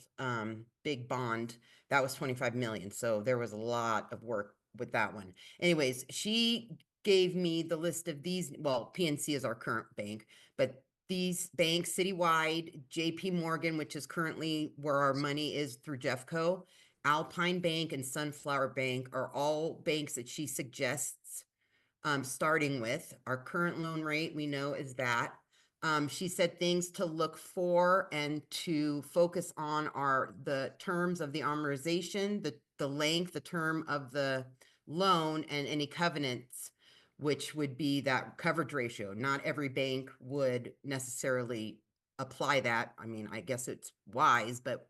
big bond, that was 25 million. So there was a lot of work with that one. Anyways, she gave me the list of these. Well, PNC is our current bank, but these banks citywide, JP Morgan, which is currently where our money is through Jeffco, Alpine Bank and Sunflower Bank are all banks that she suggests starting with. Our current loan rate, we know, is that. She said things to look for and to focus on are the terms of the amortization, the length, the term of the loan, and any covenants, which would be that coverage ratio. Not every bank would necessarily apply that. I mean, I guess it's wise, but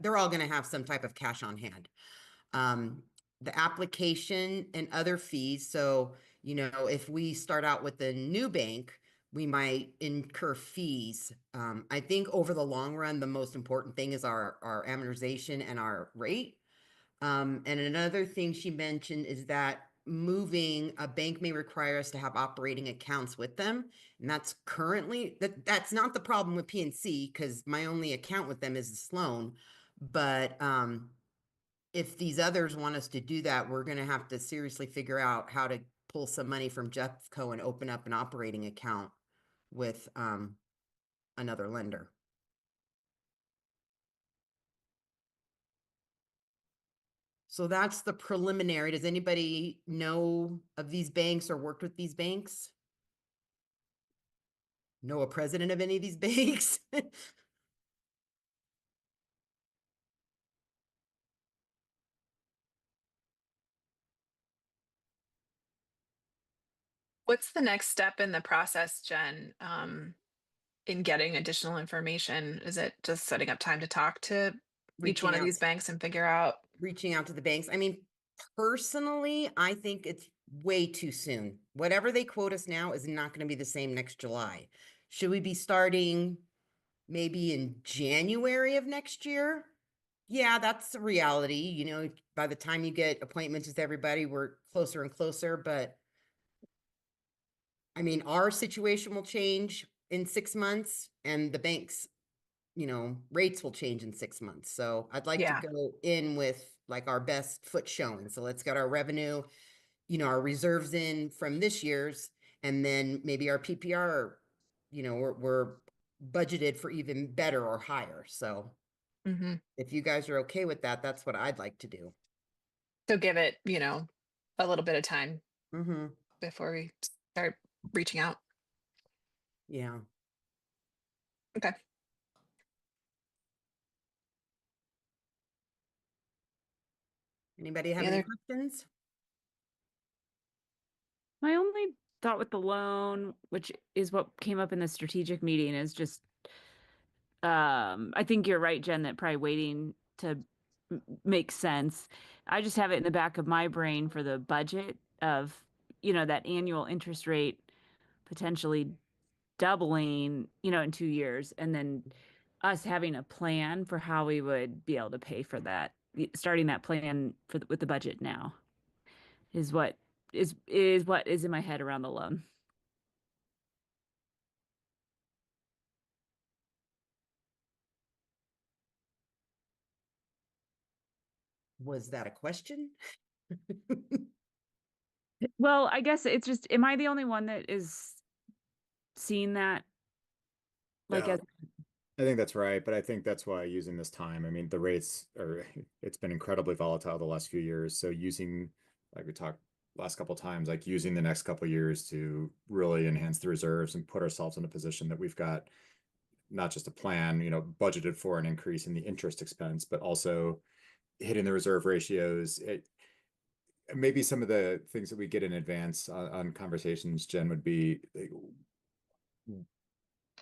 they're all going to have some type of cash on hand. The application and other fees. So, if we start out with a new bank, we might incur fees. I think over the long run, the most important thing is our amortization and our rate. And another thing she mentioned is that moving a bank may require us to have operating accounts with them. And that's currently, that's not the problem with PNC because my only account with them is the Sloan. But if these others want us to do that, we're going to have to seriously figure out how to pull some money from Jeffco and open up an operating account with another lender. So that's the preliminary. Does anybody know of these banks or worked with these banks? Know a president of any of these banks? What's the next step in the process, Jen, in getting additional information? Is it just setting up time to talk to each one Reaching of out, these banks and figure out? reaching out to the banks. I mean, personally, I think it's way too soon. Whatever they quote us now is not going to be the same next July. Should we be starting maybe in January of next year? Yeah, that's the reality. You know, by the time you get appointments with everybody, we're closer and closer. But I mean, our situation will change in 6 months and the bank's, you know, rates will change in 6 months. So I'd like to Yeah. go in with like our best foot showing. So let's get our revenue, you know, our reserves in from this year's, and then maybe our PPR, you know, we're budgeted for even better or higher. So Hmm. if you guys are okay with that, that's what I'd like to do. So give it, a little bit of time Mm-hmm. before we start reaching out. Yeah. Okay. Anybody have Any any other? questions? My only thought with the loan, which is what came up in the strategic meeting, is just I think you're right, Jen, that probably waiting to make sense. I just have it in the back of my brain for the budget of, that annual interest rate potentially doubling, in 2 years, and then us having a plan for how we would be able to pay for that. Starting that plan with the budget now is what is in my head around the loan. Was that a question? Well, I guess it's just, am I the only one that is seeing that? Like, Yeah, as I think that's right, but I think that's why using this time, I mean, the rates are, it's been incredibly volatile the last few years. So using, like we talked last couple of times, like using the next couple of years to really enhance the reserves and put ourselves in a position that we've got not just a plan, budgeted for an increase in the interest expense, but also hitting the reserve ratios. Maybe some of the things that we get in advance on conversations, Jen, would be like,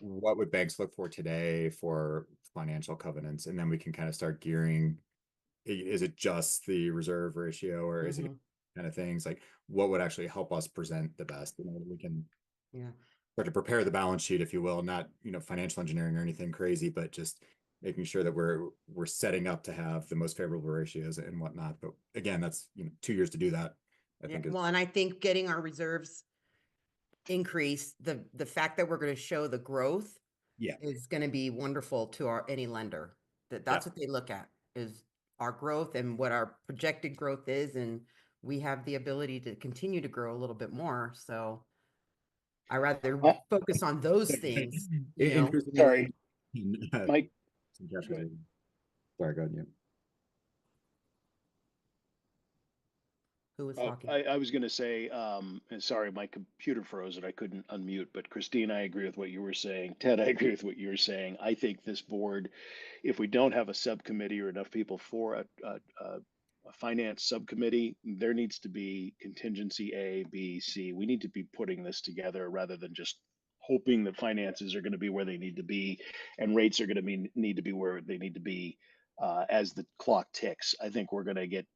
what would banks look for today for financial covenants? And then we can kind of start gearing, is it just the reserve ratio or is it Mhm. kind of things like what would actually help us present the best? We can Yeah. start to prepare the balance sheet, if you will, not, financial engineering or anything crazy, but just making sure that we're setting up to have the most favorable ratios and whatnot. But again, that's, 2 years to do that, I Yeah. think is. Well, and I think getting our reserves increased, the fact that we're going to show the growth Yeah. is going to be wonderful to any lender. That's what they look at, is our growth and what our projected growth is, and we have the ability to continue to grow a little bit more. So I rather Uh, focus on those things, Interestingly, Sorry, Mike. Go ahead. Sorry, go ahead. Yeah. Who was Oh, talking? I was going to say, and sorry, my computer froze and I couldn't unmute, but Christine, I agree with what you were saying. Ted, I agree with what you were saying. I think this board, if we don't have a subcommittee or enough people for a finance subcommittee, there needs to be contingency A, B, C. We need to be putting this together rather than just hoping that finances are going to be where they need to be and rates are going to need to be where they need to be as the clock ticks. I think we're going to get,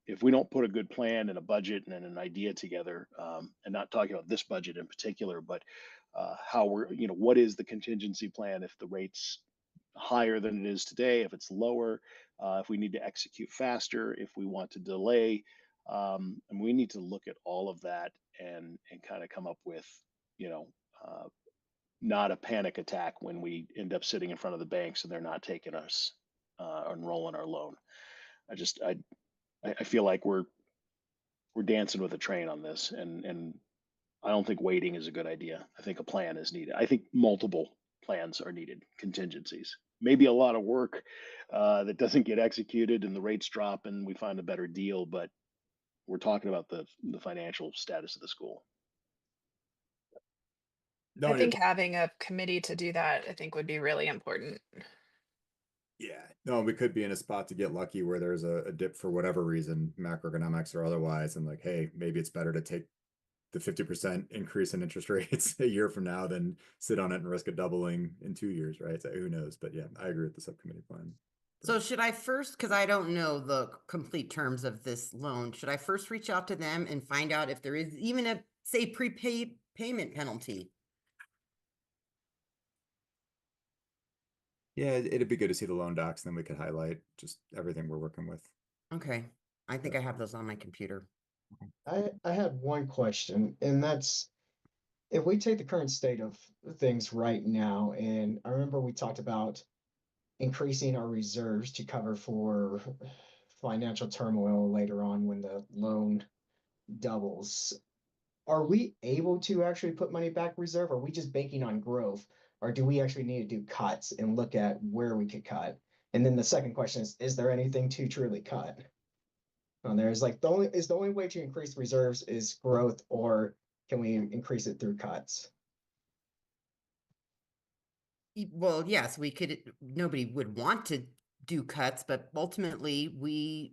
if we don't put a good plan and a budget and an idea together, and not talking about this budget in particular, but how what is the contingency plan if the rates higher than it is today, if it's lower, if we need to execute faster, if we want to delay, and we need to look at all of that and kind of come up with, you know, uh, not a panic attack when we end up sitting in front of the banks and they're not taking us and rolling our loan. I just I feel like we're dancing with a train on this, and I don't think waiting is a good idea. I think a plan is needed. I think multiple plans are needed, contingencies. Maybe a lot of work that doesn't get executed and the rates drop and we find a better deal, but we're talking about the financial status of the school. No, I you're think having a committee to do that, I think would be really important. Yeah, no, we could be in a spot to get lucky where there's a dip for whatever reason, macroeconomics or otherwise, and like, hey, maybe it's better to take the 50% increase in interest rates a year from now than sit on it and risk a doubling in 2 years, right? So who knows? But yeah, I agree with the subcommittee plan. So should I first, because I don't know the complete terms of this loan, should I first reach out to them and find out if there is even a, say, prepaid payment penalty? Yeah, it'd be good to see the loan docs, then we could highlight just everything we're working with. Okay, I think I have those on my computer. I had one question, and that's if we take the current state of things right now, and I remember we talked about increasing our reserves to cover for financial turmoil later on when the loan doubles. Are we able to actually put money back reserve? Are we just banking on growth? Or do we actually need to do cuts and look at where we could cut? And then the second question is there anything to truly cut? There's like the only way to increase reserves is growth, or can we increase it through cuts? Well, yes, we could, nobody would want to do cuts, but ultimately we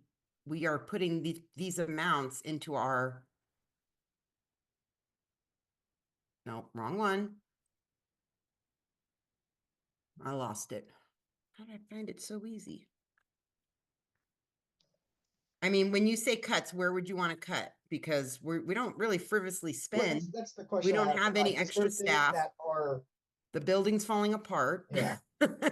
are putting these amounts into our, no, wrong one. I lost it. How did I find it so easy? I mean, when you say cuts, where would you want to cut? Because we don't really frivolously Well, spend. that's the question. We don't I have. have any Is extra there things staff. that are, The building's falling apart. yeah.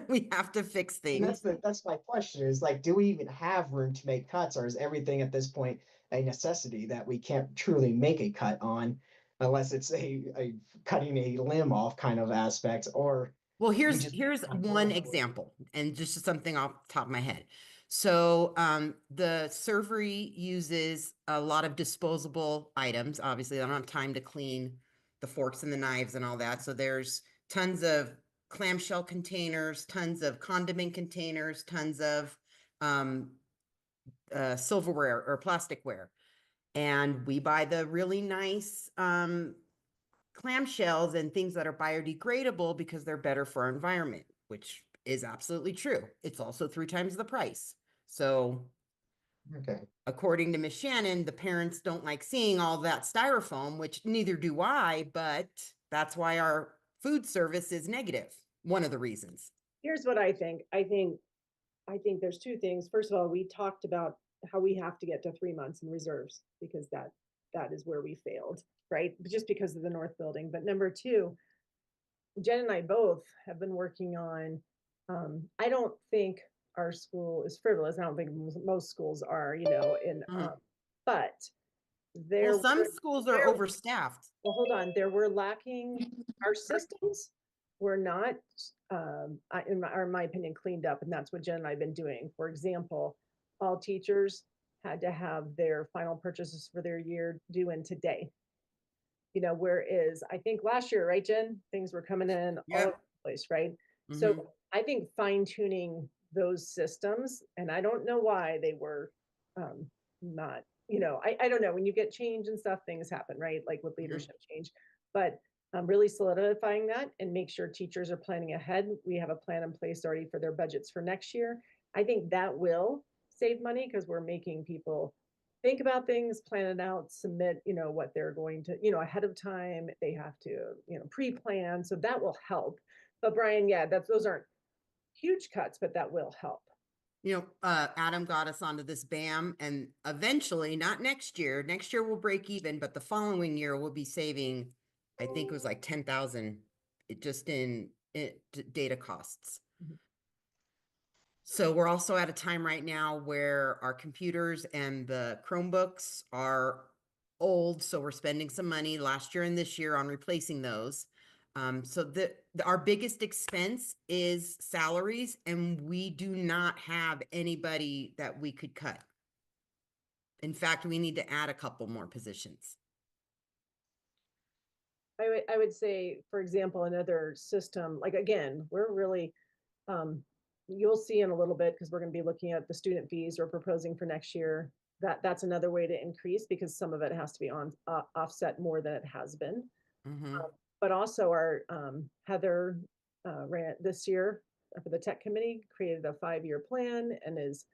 We have to fix And things. that's my question is like, do we even have room to make cuts, or is everything at this point a necessity that we can't truly make a cut on unless it's a cutting a limb off kind of aspect, or Well, we here's just one example, and just something off the top of my head. So the servery uses a lot of disposable items. Obviously, I don't have time to clean the forks and the knives and all that. So there's tons of clamshell containers, tons of condiment containers, tons of silverware or plasticware. And we buy the really nice clamshells and things that are biodegradable because they're better for our environment, which is absolutely true. It's also 3 times the price. So okay. according to Miss Shannon, the parents don't like seeing all that styrofoam, which neither do I, but that's why our food service is negative. One of the reasons. Here's what I think. I think there's 2 things. First of all, we talked about how we have to get to 3 months in reserves because that is where we failed, right? Just because of the North Building. But number 2, Jen and I both have been working on, I don't think our school is frivolous. I don't think most schools are, but there Well, some were, schools are there, overstaffed. well, hold on, there were lacking, our systems were not, in my opinion, cleaned up, and that's what Jen and I have been doing. For example, all teachers had to have their final purchases for their year due in today. Whereas I think last year, right, Jen, things were coming in all over the place, right? So I think fine tuning those systems, and I don't know why they were not, I don't know. When you get change and stuff, things happen, right? Like with leadership change, but really solidifying that and make sure teachers are planning ahead. We have a plan in place already for their budgets for next year. I think that will save money because we're making people think about things, plan it out, submit, what they're going to, ahead of time. They have to, pre-plan. So that will help. But Brian, yeah, those aren't huge cuts, but that will help. Adam got us onto this BAM, and eventually, not next year we'll break even, but the following year we'll be saving, I think it was like 10,000 just in data costs. So we're also at a time right now where our computers and the Chromebooks are old. So we're spending some money last year and this year on replacing those. So our biggest expense is salaries, and we do not have anybody that we could cut. In fact, we need to add a couple more positions. I would say, for example, another system, like, again, we're really, you'll see in a little bit, because we're gonna be looking at the student fees we're proposing for next year. That's another way to increase, because some of it has to be offset more than it has been. Mm-hmm. But also our, Heather, ran this year for the tech committee, created a 5-year plan and is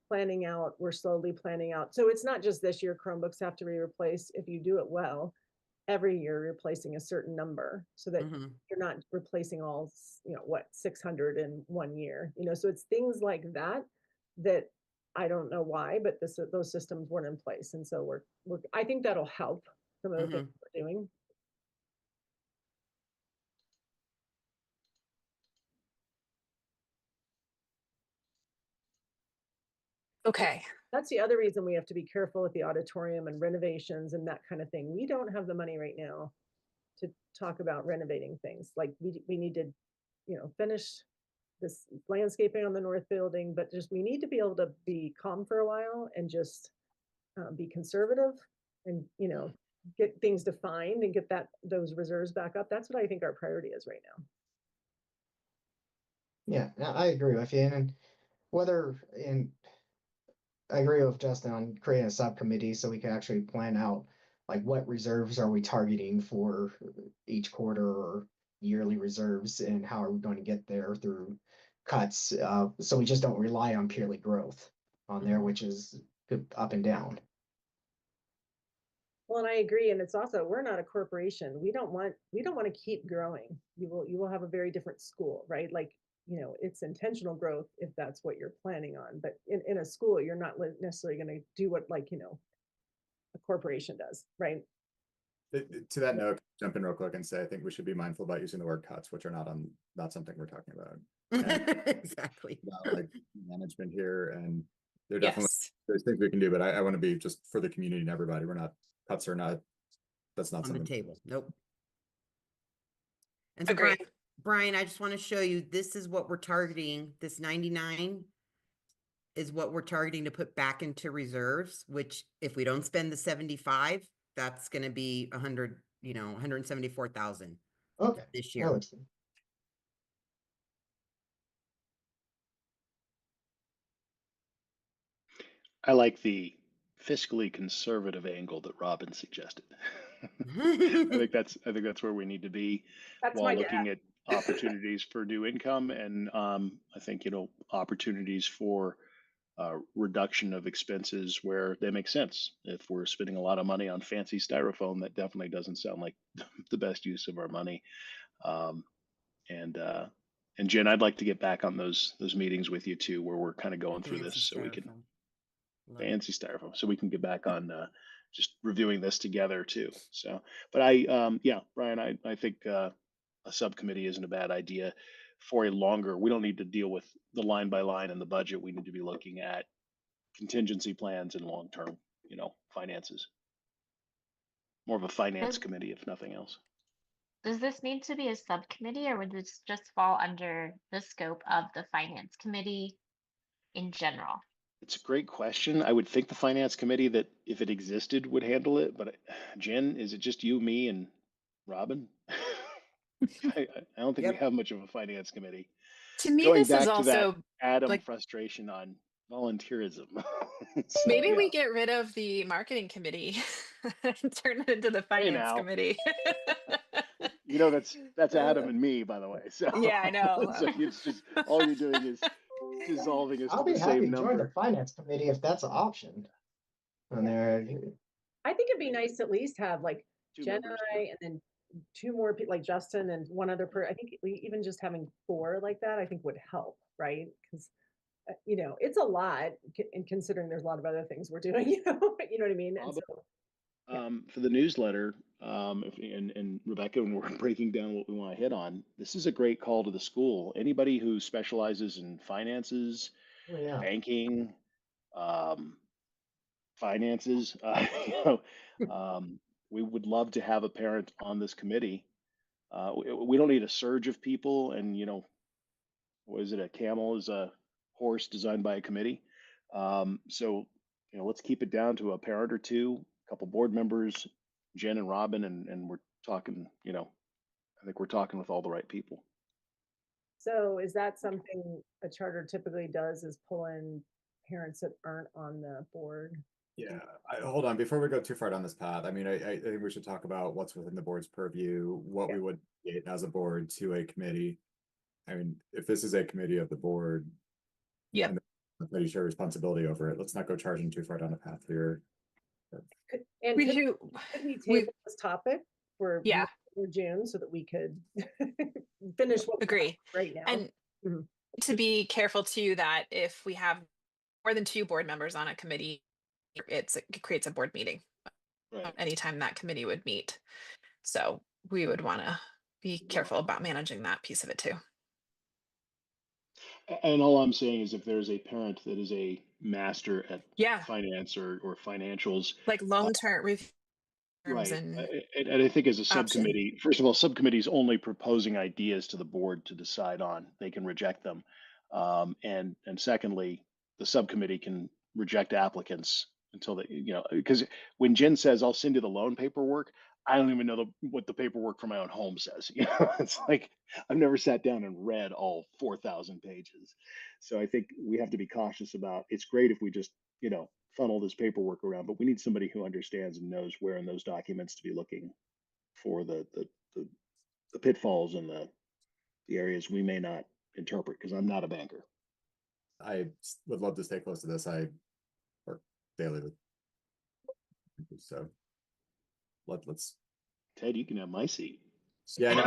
planning out, we're slowly planning out. So it's not just this year Chromebooks have to be replaced. If you do it well, every year replacing a certain number, so that Mm-hmm. you're not replacing all, 600 in 1 year, so it's things like that that I don't know why, but those systems weren't in place. And so I think that'll help some of the things we're doing. Okay. That's the other reason we have to be careful with the auditorium and renovations and that kind of thing. We don't have the money right now to talk about renovating things. Like we need to, finish this landscaping on the north building, but just we need to be able to be calm for a while and just be conservative and, get things defined and get those reserves back up. That's what I think our priority is right now. Yeah, I agree with you. And whether in I agree with Justin on creating a subcommittee so we can actually plan out like what reserves are we targeting for each quarter or yearly reserves, and how are we going to get there through cuts, so we just don't rely on purely growth on there, which is up and down. Well, and I agree. And it's also, we're not a corporation. We don't want to keep growing. You will have a very different school, right? Like, it's intentional growth if that's what you're planning on. But in a school, you're not necessarily going to do what, like, a corporation does, right? To that note, jump in real quick and say, I think we should be mindful about using the word cuts, which are not something we're talking about. Exactly. About, like, management here, and there definitely Yes. there's things we can do, but I want to be just for the community and everybody. Cuts are not, that's not On the something. table. Nope. And so Agreed. Brian, I just want to show you, this is what we're targeting. This 99 is what we're targeting to put back into reserves, which if we don't spend the 75, that's going to be 174,000 Okay, this that year. looks good. I like the fiscally conservative angle that Robin suggested. I think that's where we need to be That's while my looking dad. at opportunities for new income, and I think opportunities for reduction of expenses where they make sense. If we're spending a lot of money on fancy styrofoam, that definitely doesn't sound like the best use of our money. Um, and Jen, I'd like to get back on those meetings with you too, where we're kind of going through this, Fancy so we can styrofoam. Love it. fancy styrofoam, so we can get back on just reviewing this together too. So, but yeah, Brian, I think a subcommittee isn't a bad idea for a longer. We don't need to deal with the line by line in the budget. We need to be looking at contingency plans and long term, finances. More of a finance Does, committee, if nothing else. does this need to be a subcommittee, or would this just fall under the scope of the finance committee in general? It's a great question. I would think the finance committee, that if it existed, would handle it. But Jen, is it just you, me, and Robin? I don't think we Yep. have much of a finance committee. To me, Going this is back to that also Adam like, frustration on volunteerism. So, maybe yeah. we get rid of the marketing committee and turn it into the Hey finance now, committee. that's Adam and me on the way. So Yeah, I know. so it's just all you're doing is dissolving us to I'll the be happy same to join the number. finance committee if that's an option. On there, I think it'd be nice to at least have like Two Jen and members. I, and then two more people, like Justin and one other person. I think even just having 4 like that, I think would help, right? Because it's a lot, and considering there's a lot of other things we're doing, you know what I mean? And Robin, so, yeah. for the newsletter, and Rebecca, when we're breaking down what we want to hit on, this is a great call to the school. Anybody who specializes in finances, oh yeah, banking, um, finances, we would love to have a parent on this committee. We don't need a surge of people, and what is it? A camel is a horse designed by a committee. So let's keep it down to a parent or two, a couple board members, Jen and Robin, and we're talking, I think we're talking with all the right people. So is that something a charter typically does, is pull in parents that aren't on the board? Yeah, hold on, before we go too far down this path, I mean, I think we should talk about what's within the board's purview, what we would get as a board to a committee. I mean, if this is a committee of the board. Yep. And the committee share responsibility over it, let's not go charging too far down a path here. And We could do. we we- table this topic for Yeah. for June so that we could finish what we Agree. have right now? And Mhm. to be careful too that if we have more than 2 board members on a committee, it creates a board meeting Right. anytime that committee would meet. So we would want to be careful about managing that piece of it too. And all I'm saying is if there's a parent that is a master at Yeah, finance or financials, like loan term review terms right. and And I think as a option. subcommittee, first of all, subcommittees only proposing ideas to the board to decide on. They can reject them. And secondly, the subcommittee can reject applicants until they, because when Jen says, I'll send you the loan paperwork, I don't even know what the paperwork for my own home says. It's like I've never sat down and read all 4,000 pages. So I think we have to be cautious about, it's great if we just, funnel this paperwork around, but we need somebody who understands and knows where in those documents to be looking for the pitfalls and the areas we may not interpret, because I'm not a banker. I would love to stay close to this. I work daily with, so let's. Ted, you can have my seat. Yeah, no,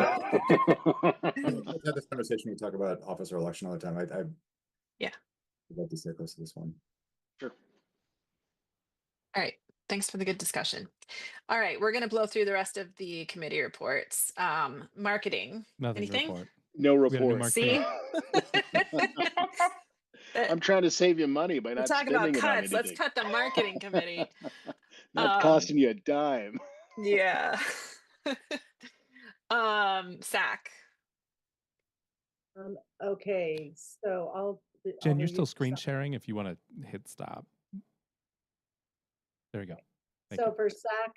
let's have this conversation. We talk about office or election all the time. I Yeah. would love to stay close to this one. Sure. All right. Thanks for the good discussion. All right, we're going to blow through the rest of the committee reports. Marketing. Nothing Anything? to report. No We got a new report. See? I'm trying to save you money by We're not talking about spending it on cuts. Let's anything. cut the marketing committee. Not costing you a dime. Yeah. SAC. Okay, so I'll Jen, you're review still screen some. sharing if you want to hit stop. There you go. Thank So you. for SAC,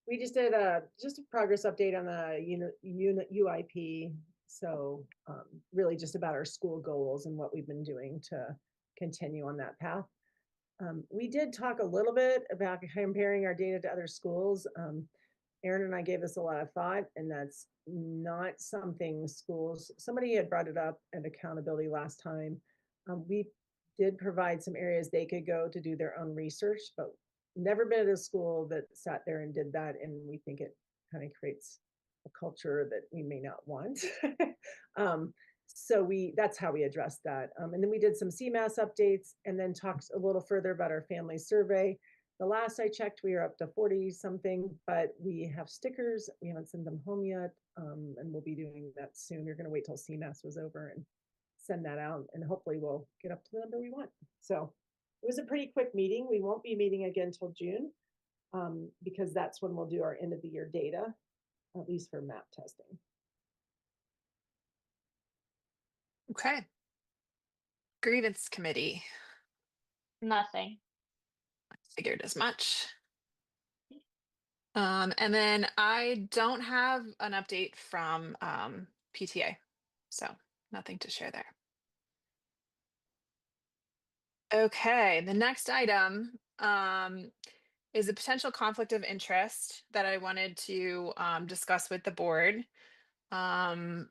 we just did just a progress update on the unit UIP. So really just about our school goals and what we've been doing to continue on that path. We did talk a little bit about comparing our data to other schools. Aaron and I gave this a lot of thought, and that's not something schools, somebody had brought it up at accountability last time. We did provide some areas they could go to do their own research, but never been at a school that sat there and did that. And we think it kind of creates a culture that we may not want. So that's how we addressed that. And then we did some CMAS updates and then talked a little further about our family survey. The last I checked, we are up to 40 something, but we have stickers. We haven't sent them home yet. And we'll be doing that soon. We're going to wait till CMAS was over and send that out. And hopefully we'll get up to the number we want. So it was a pretty quick meeting. We won't be meeting again till June because that's when we'll do our end of the year data, at least for map testing. Okay. Grievance committee. Nothing. Figured as much. And then I don't have an update from PTA, so nothing to share there. Okay, the next item is a potential conflict of interest that I wanted to discuss with the board. And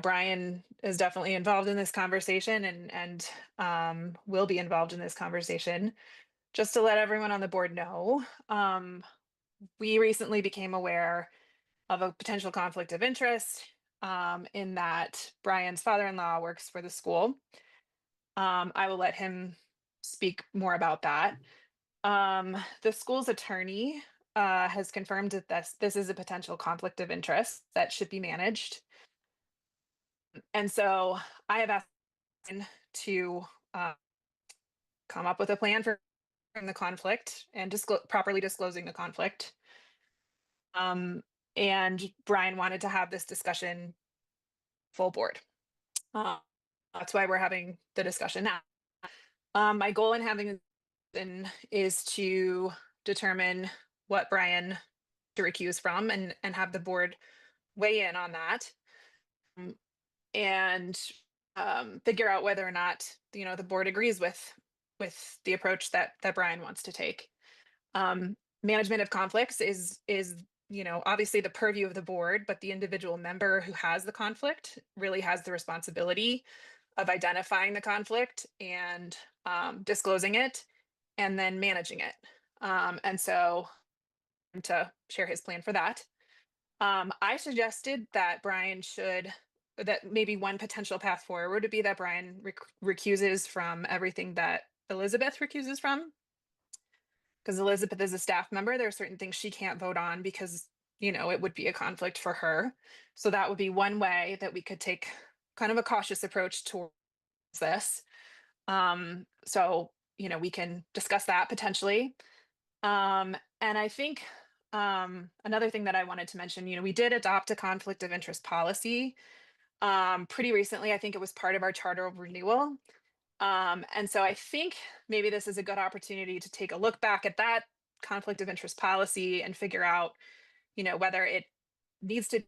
Brian is definitely involved in this conversation and will be involved in this conversation. Just to let everyone on the board know, we recently became aware of a potential conflict of interest in that Brian's father-in-law works for the school. I will let him speak more about that. The school's attorney has confirmed that this is a potential conflict of interest that should be managed. And so I have asked him to come up with a plan for the conflict and properly disclosing the conflict. And Brian wanted to have this discussion full board. That's why we're having the discussion now. My goal in having is to determine what Brian to recuse from, and have the board weigh in on that. And figure out whether or not the board agrees with the approach that Brian wants to take. Management of conflicts is obviously the purview of the board, but the individual member who has the conflict really has the responsibility of identifying the conflict and disclosing it, and then managing it. And so, to share his plan for that, I suggested that that maybe one potential path forward would be that Brian recuses from everything that Elizabeth recuses from. Because Elizabeth is a staff member, there are certain things she can't vote on because, it would be a conflict for her. So that would be one way that we could take kind of a cautious approach towards this. So, we can discuss that potentially. And I think another thing that I wanted to mention, we did adopt a conflict of interest policy pretty recently. I think it was part of our charter renewal. And so I think maybe this is a good opportunity to take a look back at that conflict of interest policy and figure out, whether it needs to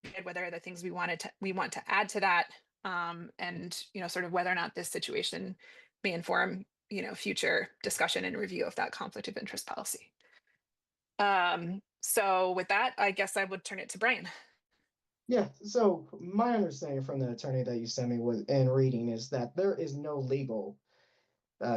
be, whether the things we want to add to that, and sort of whether or not this situation may inform, future discussion and review of that conflict of interest policy. So with that, I guess I would turn it to Brian. Yeah, so my understanding from the attorney that you sent me was in reading is that there is no legal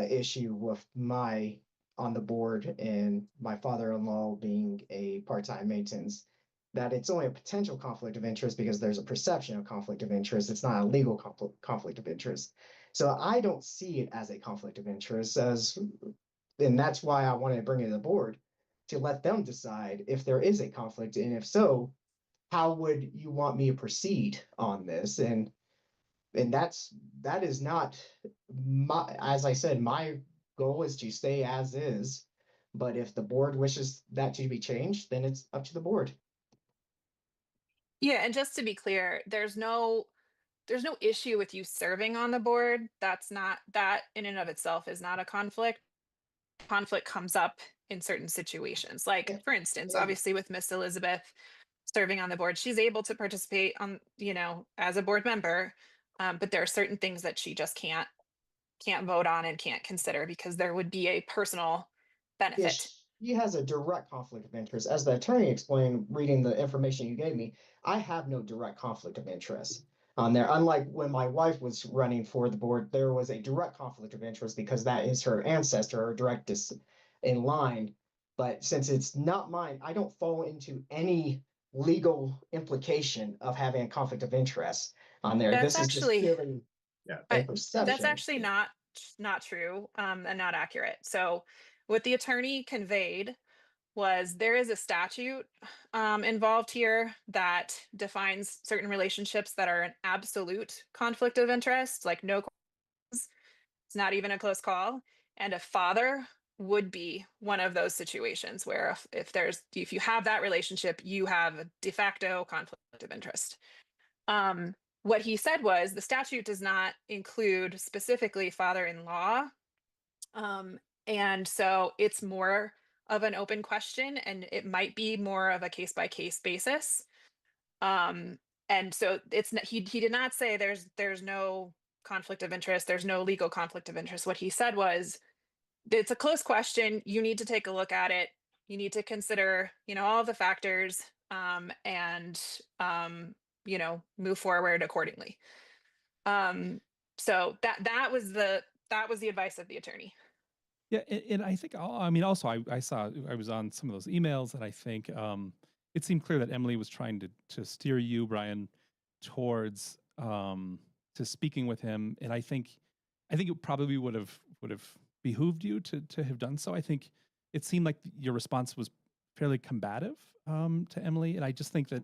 issue with my on the board and my father-in-law being a part-time maintenance, that it's only a potential conflict of interest because there's a perception of conflict of interest. It's not a legal conflict of interest. So I don't see it as a conflict of interest, and that's why I wanted to bring it to the board to let them decide if there is a conflict, and if so, how would you want me to proceed on this? And that is not my, as I said, my goal is to stay as is. But if the board wishes that to be changed, then it's up to the board. Yeah, and just to be clear, there's no issue with you serving on the board. That in and of itself is not a conflict. Conflict comes up in certain situations. Like, for instance, Yeah. obviously with Miss Elizabeth serving on the board, she's able to participate on, as a board member. But there are certain things that she just can't vote on and can't consider because there would be a personal benefit. Yes, she has a direct conflict of interest. As the attorney explained, reading the information you gave me, I have no direct conflict of interest on there. Unlike when my wife was running for the board, there was a direct conflict of interest because that is her ancestor or direct in line. But since it's not mine, I don't fall into any legal implication of having a conflict of interest on there. That's This is just actually purely a perception. That's actually not true, and not accurate. So what the attorney conveyed was there is a statute involved here that defines certain relationships that are an absolute conflict of interest, like no, it's not even a close call. And a father would be one of those situations where if you have that relationship, you have a de facto conflict of interest. What he said was the statute does not include specifically father-in-law. And so it's more of an open question, and it might be more of a case-by-case basis. And so he did not say there's no conflict of interest, there's no legal conflict of interest. What he said was it's a close question. You need to take a look at it. You need to consider, all of the factors, and move forward accordingly. So that was the advice of the attorney. Yeah, and I think, also I was on some of those emails, and I think it seemed clear that Emily was trying to steer you, Brian, towards to speaking with him, and I think it probably would have behooved you to have done so. I think it seemed like your response was fairly combative to Emily, and I just think that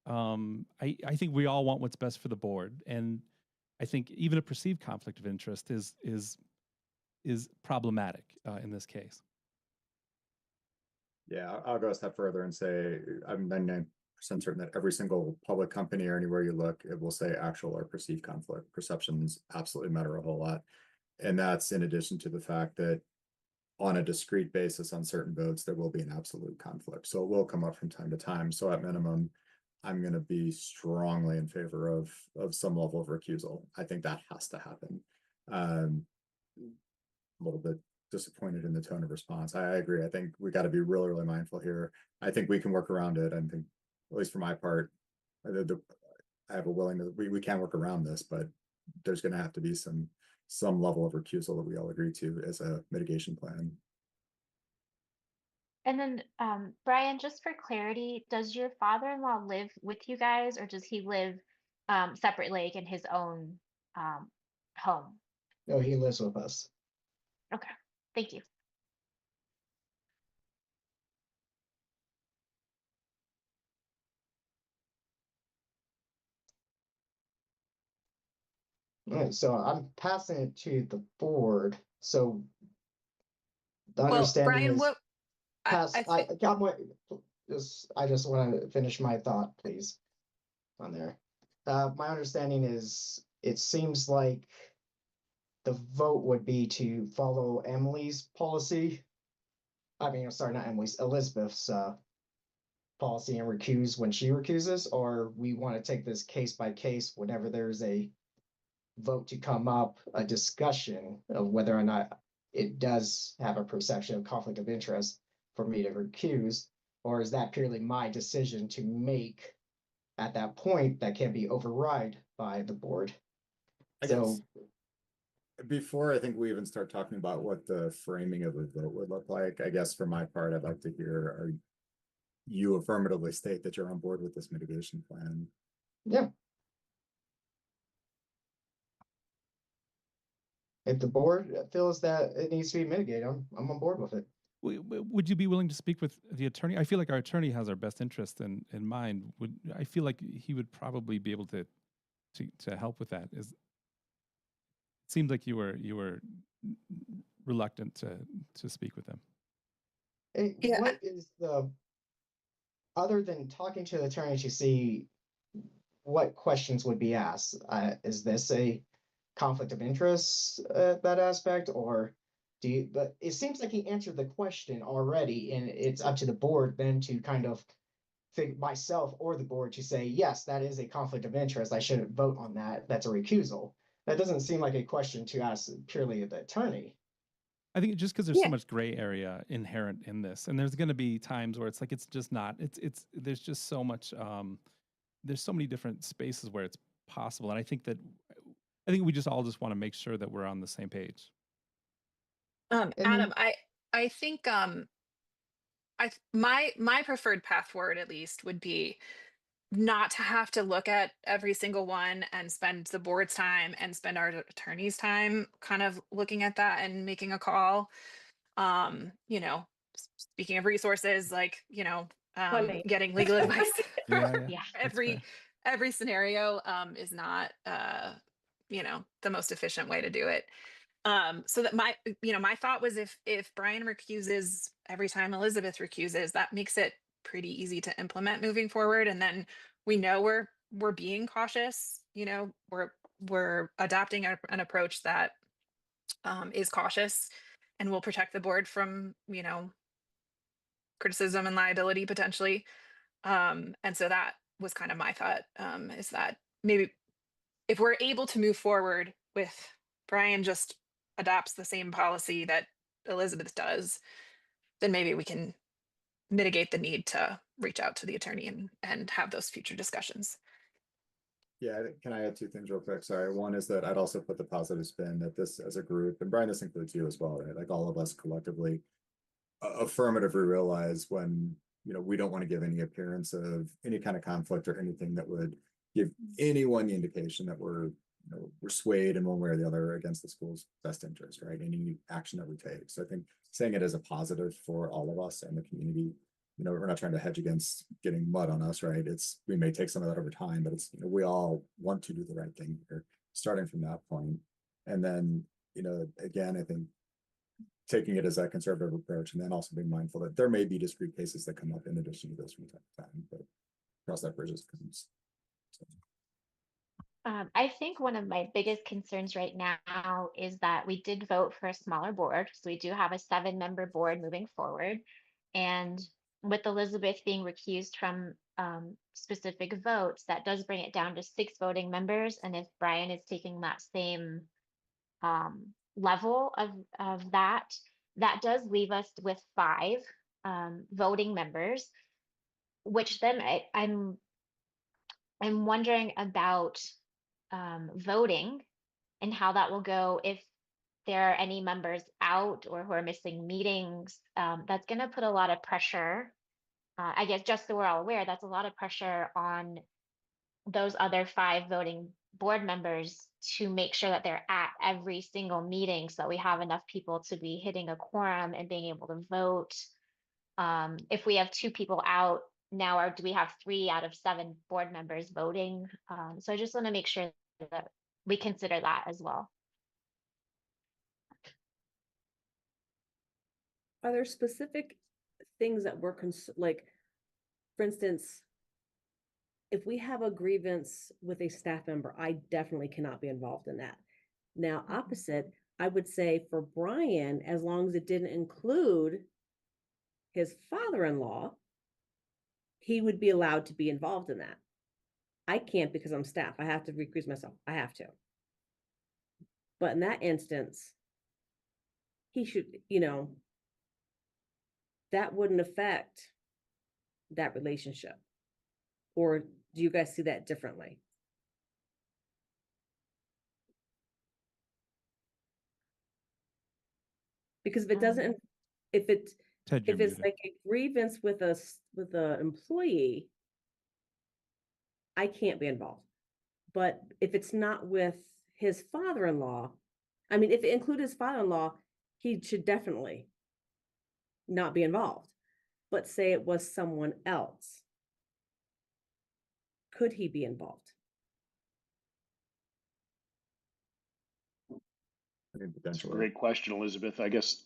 I think we all want what's best for the board, and I think even a perceived conflict of interest is problematic in this case. Yeah, I'll go a step further and say I'm 99% certain that every single public company or anywhere you look, it will say actual or perceived conflict. Perceptions absolutely matter a whole lot. And that's in addition to the fact that on a discrete basis on certain votes, there will be an absolute conflict. So it will come up from time to time. So at minimum, I'm going to be strongly in favor of some level of recusal. I think that has to happen. A little bit disappointed in the tone of response. I agree. I think we got to be really, really mindful here. I think we can work around it. I think, at least for my part, I have a willingness. We can work around this, but there's going to have to be some level of recusal that we all agree to as a mitigation plan. And then, Brian, just for clarity, does your father-in-law live with you guys, or does he live separately, like in his own home? No, he lives with us. Okay, thank you. All right, so I'm passing it to the board. So the Well, understanding Brian, is what pass. I I got my. I just want to finish my thought, please. On there, my understanding is it seems like the vote would be to follow Emily's policy. I mean, sorry, not Emily's, Elizabeth's policy and recuse when she recuses, or we want to take this case by case whenever there's a vote to come up, a discussion of whether or not it does have a perception of conflict of interest for me to recuse, or is that purely my decision to make at that point that can be override by the board? I guess before I think we even start talking about what the framing of a vote would look like, I guess for my part, I'd like to hear you affirmatively state that you're on board with this mitigation plan. Yeah. If the board feels that it needs to be mitigated, I'm on board with it. Would you be willing to speak with the attorney? I feel like our attorney has our best interest in mind. I feel like he would probably be able to help with that. It seems like you were reluctant to speak with them. Yeah. What is the, other than talking to the attorney to see what questions would be asked? Is this a conflict of interest, that aspect, or do you, but it seems like he answered the question already, and it's up to the board then to kind of think myself or the board to say, yes, that is a conflict of interest. I shouldn't vote on that. That's a recusal. That doesn't seem like a question to ask purely of the attorney. I think just because there's so much gray area inherent in this, and there's going to be times where it's like, it's just not, there's just so much, there's so many different spaces where it's possible. And I think we just all want to make sure that we're on the same page. Adam, I think my preferred path forward at least would be not to have to look at every single one and spend the board's time and spend our attorney's time kind of looking at that and making a call. You know, speaking of resources, like, getting legal advice for Yeah. every scenario is not the most efficient way to do it. So that my thought was, if Brian recuses every time Elizabeth recuses, that makes it pretty easy to implement moving forward. And then we know we're being cautious, we're adopting an approach that is cautious and will protect the board from, criticism and liability potentially. And so that was kind of my thought, is that maybe if we're able to move forward with Brian just adopts the same policy that Elizabeth does, then maybe we can mitigate the need to reach out to the attorney and have those future discussions. Yeah, can I add two things real quick? Sorry. One is that I'd also put the positive spin that this as a group, and Brian, this includes you as well, right? Like all of us collectively affirmatively realize when, we don't want to give any appearance of any kind of conflict or anything that would give anyone the indication that we're swayed in one way or the other against the school's best interest, right? Any action that we take. So I think saying it as a positive for all of us and the community, we're not trying to hedge against getting mud on us, right? We may take some of that over time, but it's, we all want to do the right thing here, starting from that point. And then, again, I think taking it as that conservative approach, and then also being mindful that there may be discrete cases that come up in addition to this from time to time, but cross that bridge as it comes. So. I think one of my biggest concerns right now is that we did vote for a smaller board. So we do have a 7-member board moving forward. And with Elizabeth being recused from specific votes, that does bring it down to 6 voting members. And if Brian is taking that same level of that, that does leave us with 5 voting members, which then I'm wondering about voting and how that will go if there are any members out or who are missing meetings. That's going to put a lot of pressure. I guess just so we're all aware, that's a lot of pressure on those other 5 voting board members to make sure that they're at every single meeting so that we have enough people to be hitting a quorum and being able to vote. If we have 2 people out now, or do we have 3 out of 7 board members voting? So I just want to make sure that we consider that as well. Are there specific things that we're like, for instance, if we have a grievance with a staff member, I definitely cannot be involved in that. Now, opposite, I would say for Brian, as long as it didn't include his father-in-law, he would be allowed to be involved in that. I can't because I'm staff. I have to recuse myself. I have to. But in that instance, he should, that wouldn't affect that relationship. Or do you guys see that differently? Because if it doesn't, if it's like a grievance with a employee, I can't be involved. But if it's not with his father-in-law, I mean, if it included his father-in-law, he should definitely not be involved. But say it was someone else, could he be involved? That's a great question, Elizabeth. I guess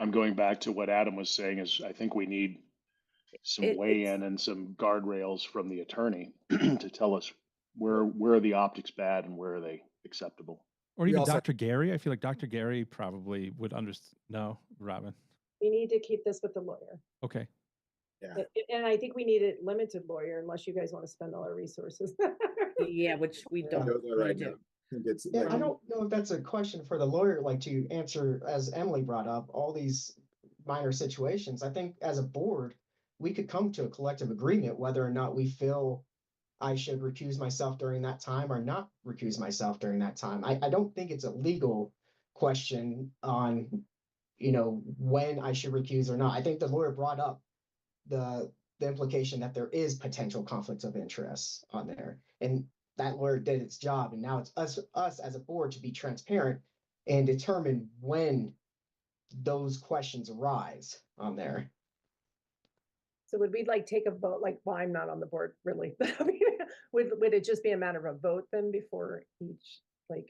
I'm going back to what Adam was saying is I think we need some weigh-in and some guardrails from the attorney to tell us where are the optics bad and where are they acceptable. Or even Dr. Gary. I feel like Dr. Gary probably would understand. No, Robin. We need to keep this with the lawyer. Okay. Yeah. And I think we need a limited lawyer unless you guys want to spend all our resources. Yeah, which we don't really do. I don't know if that's a question for the lawyer, like to answer, as Emily brought up, all these minor situations. I think as a board, we could come to a collective agreement whether or not we feel I should recuse myself during that time or not recuse myself during that time. I don't think it's a legal question on, when I should recuse or not. I think the lawyer brought up the implication that there is potential conflicts of interest on there. And that lawyer did its job. And now it's us as a board to be transparent and determine when those questions arise on there. So would we take a vote? Well, I'm not on the board really, but I mean, would it just be a matter of a vote then before each? I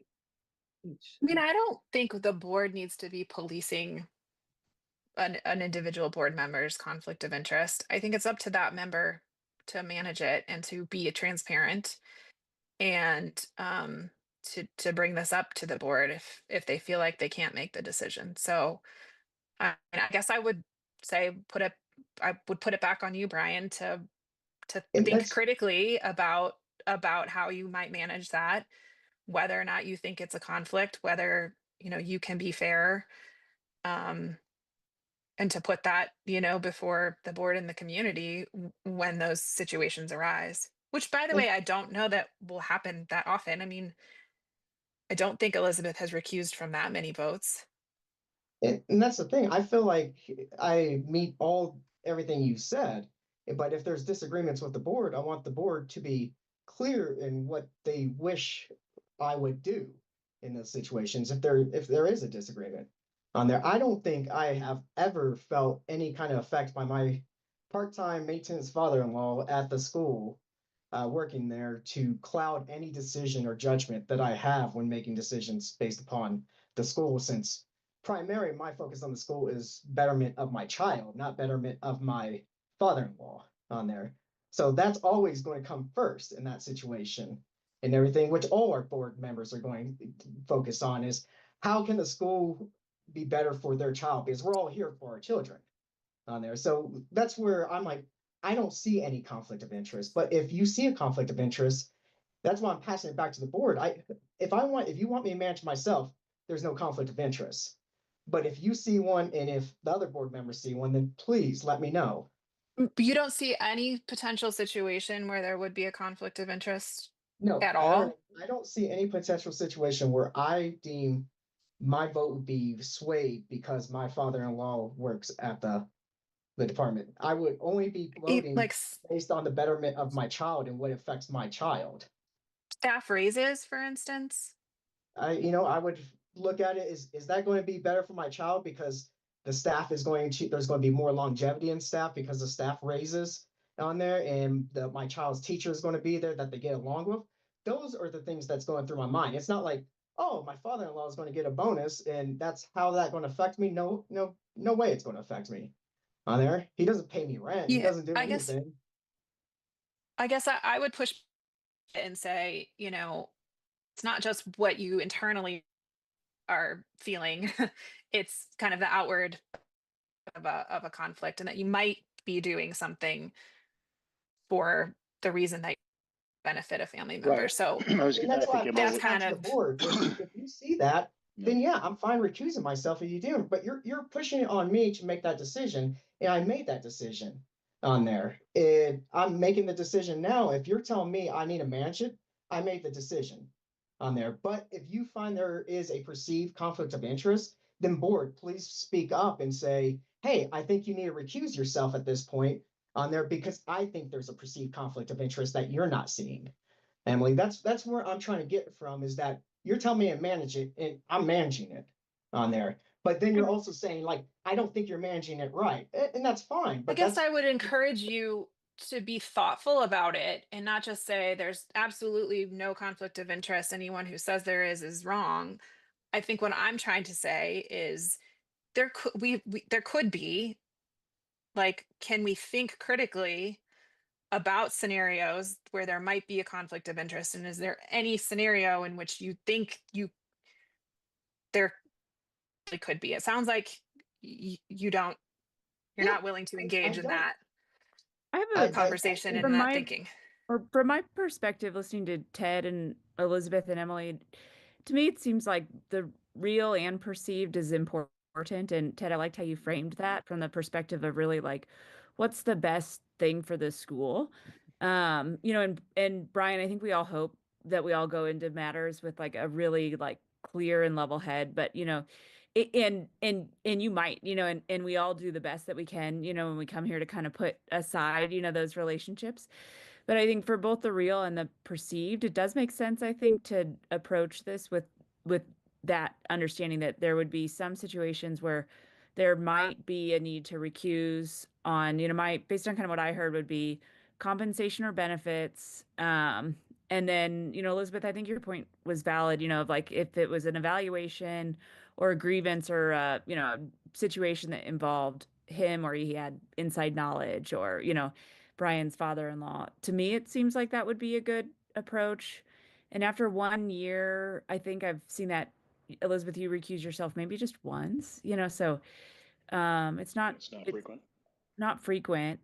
mean, I don't think the board needs to be policing an individual board member's conflict of interest. I think it's up to that member to manage it and to be transparent and to bring this up to the board if they feel like they can't make the decision. So I guess I would say I would put it back on you, Brian, to think critically about how you might manage that, whether or not you think it's a conflict, whether you can be fair, and to put that before the board and the community when those situations arise. Which, by the way, I don't know that will happen that often. I mean, I don't think Elizabeth has recused from that many votes. And that's the thing. I feel like I meet everything you said, but if there's disagreements with the board, I want the board to be clear in what they wish I would do in those situations. If there is a disagreement on there, I don't think I have ever felt any kind of effect by my part-time maintenance father-in-law at the school working there to cloud any decision or judgment that I have when making decisions based upon the school, since primarily my focus on the school is betterment of my child, not betterment of my father-in-law on there. So that's always going to come first in that situation. and everything, which all our board members are going to focus on, is how can the school be better for their child? Because we're all here for our children on there. So that's where I'm like, I don't see any conflict of interest. But if you see a conflict of interest, that's why I'm passing it back to the board. If you want me to manage myself, there's no conflict of interest. But if you see one and if the other board members see one, then please let me know. You don't see any potential situation where there would be a conflict of interest No, at all? I don't see any potential situation where I deem my vote would be swayed because my father-in-law works at the department. I would only be voting Like based on the betterment of my child and what affects my child. staff raises, for instance? I would look at it, is that going to be better for my child because the staff is there's going to be more longevity in staff because the staff raises on there and my child's teacher is going to be there that they get along with. Those are the things that's going through my mind. It's not like, oh, my father-in-law is going to get a bonus and that's how that going to affect me. No, no, no way it's going to affect me on there. He doesn't pay me rent. He Yeah, doesn't do anything. I guess I would push and say, it's not just what you internally are feeling. It's kind of the outward of a conflict, and that you might be doing something for the reason that you benefit a family member. Right. So I was, And I that's why think I pass that's it Emily, back kind to the of board. If you see that, then yeah, I'm fine recusing myself if you do. But you're pushing it on me to make that decision, and I made that decision on there. And I'm making the decision now. If you're telling me I need to manage it, I made the decision on there. But if you find there is a perceived conflict of interest, then board, please speak up and say, hey, I think you need to recuse yourself at this point on there because I think there's a perceived conflict of interest that you're not seeing. Emily, that's where I'm trying to get from is that you're telling me to manage it and I'm managing it on there. But then you're also saying like, I don't think you're managing it right. And that's fine, I but guess that's I would encourage you to be thoughtful about it and not just say there's absolutely no conflict of interest. Anyone who says there is wrong. I think what I'm trying to say is there could be, like, can we think critically about scenarios where there might be a conflict of interest, and is there any scenario in which you think there really could be? It sounds like you don't, you're yeah, not willing to I engage in don't. that I have I, conversation I and that thinking. from my perspective, listening to Ted and Elizabeth and Emily, to me, it seems like the real and perceived is important. And Ted, I liked how you framed that from the perspective of really like, what's the best thing for the school? And Brian, I think we all hope that we all go into matters with like a really like clear and level head, but and you might, and we all do the best that we can, when we come here to kind of put aside, those relationships. But I think for both the real and the perceived, it does make sense, I think, to approach this with that understanding that there would be some situations where there might be a need to recuse on, based on kind of what I heard would be compensation or benefits. And then, Elizabeth, I think your point was valid, of like if it was an evaluation or a grievance or a situation that involved him or he had inside knowledge or, Brian's father-in-law. To me, it seems like that would be a good approach. And after 1 year, I think I've seen that Elizabeth, you recuse yourself maybe just once, so it's not it's not frequent. not frequent.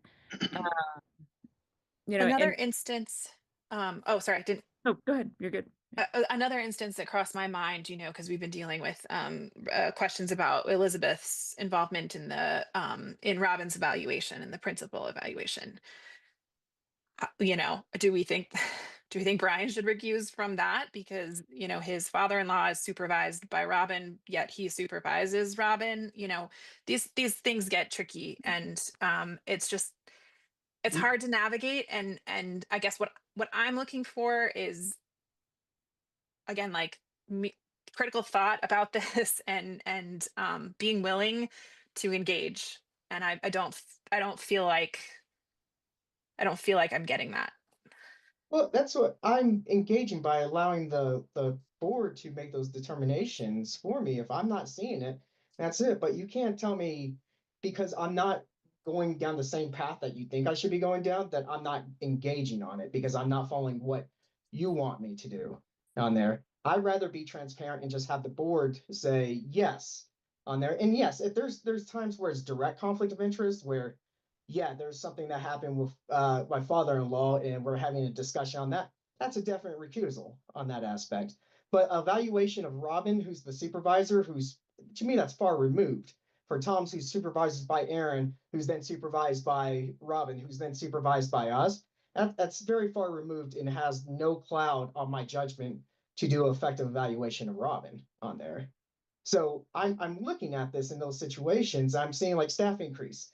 Another And instance, oh, sorry, I didn't. oh, go ahead. You're good. Another instance that crossed my mind, because we've been dealing with questions about Elizabeth's involvement in the in Robin's evaluation and the principal evaluation. Do we think do we think Brian should recuse from that because his father-in-law is supervised by Robin, yet he supervises Robin? These things get tricky, and it's hard to navigate. And I guess what I'm looking for is, again, like, critical thought about this and being willing to engage. And I don't feel like I'm getting that. Well, that's what I'm engaging by allowing the board to make those determinations for me. If I'm not seeing it, that's it. But you can't tell me because I'm not going down the same path that you think I should be going down, that I'm not engaging on it because I'm not following what you want me to do on there. I'd rather be transparent and just have the board say yes on there. And yes, if there's times where it's direct conflict of interest where, yeah, there's something that happened with my father-in-law and we're having a discussion on that. That's a definite recusal on that aspect. But evaluation of Robin, who's the supervisor, who's to me that's far removed. For Tom's, who's supervised by Aaron, who's then supervised by Robin, who's then supervised by us. That's very far removed and has no cloud on my judgment to do effective evaluation of Robin on there. So I'm looking at this in those situations. I'm seeing like staff increase.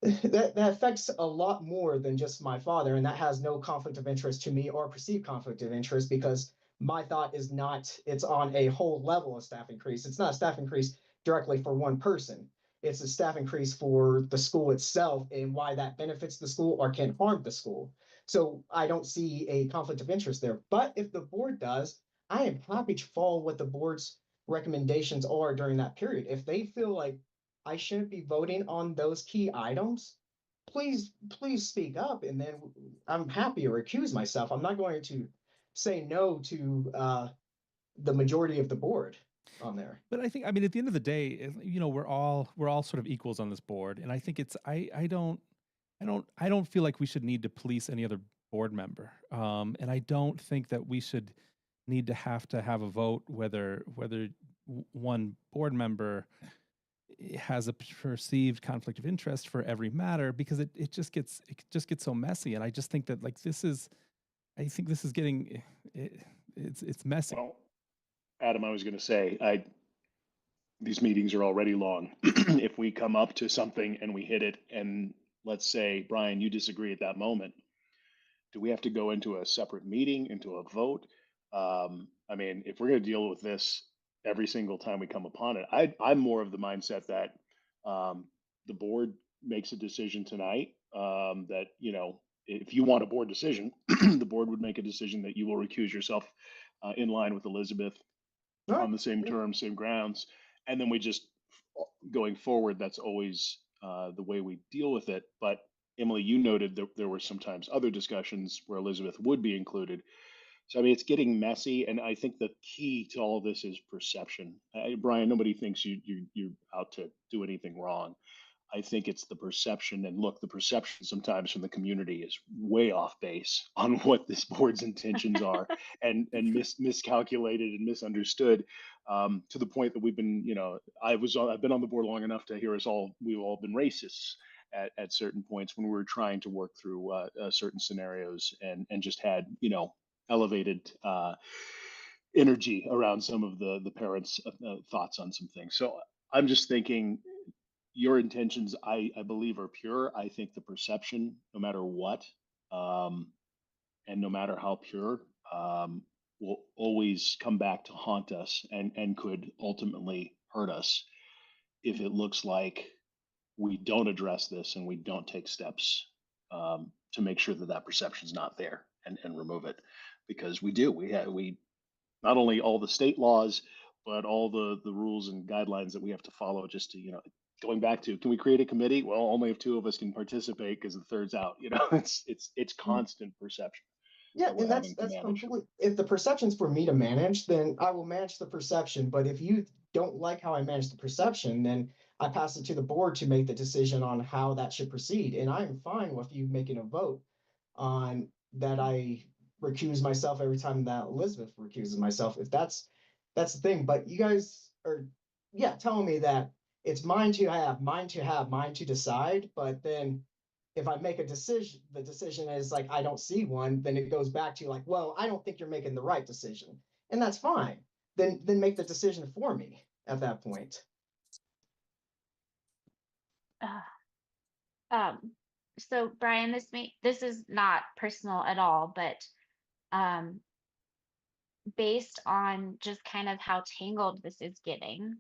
That affects a lot more than just my father, and that has no conflict of interest to me or perceived conflict of interest because my thought is not it's on a whole level of staff increase. It's not a staff increase directly for one person. It's a staff increase for the school itself and why that benefits the school or can harm the school. So I don't see a conflict of interest there. But if the board does, I am happy to follow what the board's recommendations are during that period. If they feel like I shouldn't be voting on those key items, please speak up, and then I'm happy to recuse myself. I'm not going to say no to the majority of the board on there. But I think, I mean, at the end of the day, you know, we're all sort of equals on this board, and I think it's I don't feel like we should need to police any other board member, and I don't think that we should need to have a vote whether one board member has a perceived conflict of interest for every matter, because it just gets so messy, and I just think that like I think this is getting it's messy. Well, Adam, I was going to say, these meetings are already long. If we come up to something and we hit it, and let's say, Brian, you disagree at that moment, do we have to go into a separate meeting, into a vote? I mean, if we're going to deal with this every single time we come upon it, I'm more of the mindset that the board makes a decision tonight, that, you know, if you want a board decision, the board would make a decision that you will recuse yourself in line with Elizabeth on the same terms, same grounds. And then we just, going forward, that's always the way we deal with it. But Emily, you noted that there were sometimes other discussions where Elizabeth would be included. So, I mean, it's getting messy. And I think the key to all of this is perception. Brian, nobody thinks you're out to do anything wrong. I think it's the perception, and look, the perception sometimes from the community is way off base on what this board's intentions are, and miscalculated and misunderstood, to the point that we've been, you know, I've been on the board long enough to hear we've all been racists at certain points when we were trying to work through certain scenarios, and just had, you know, elevated energy around some of the parents' thoughts on some things. So I'm just thinking, your intentions, I believe, are pure. I think the perception, no matter what, and no matter how pure, will always come back to haunt us, and could ultimately hurt us if it looks like we don't address this and we don't take steps to make sure that that perception is not there, and remove it, because we not only all the state laws, but all the rules and guidelines that we have to follow, just to, you know, going back to, can we create a committee? Well, only if two of us can participate because the third's out. You know, it's constant perception. Yeah, that we're and that's having to manage. completely. If the perception's for me to manage, then I will manage the perception. But if you don't like how I manage the perception, then I pass it to the board to make the decision on how that should proceed. And I'm fine with you making a vote on that. I recuse myself every time that Elizabeth recuses myself. If that's the thing. But you guys are, yeah, telling me that it's mine to have, mine to have, mine to decide. But then if I make a decision, the decision is like, I don't see one, then it goes back to like, well, I don't think you're making the right decision. And that's fine. Then make the decision for me at that point. So Brian, this is not personal at all, but based on just kind of how tangled this is getting,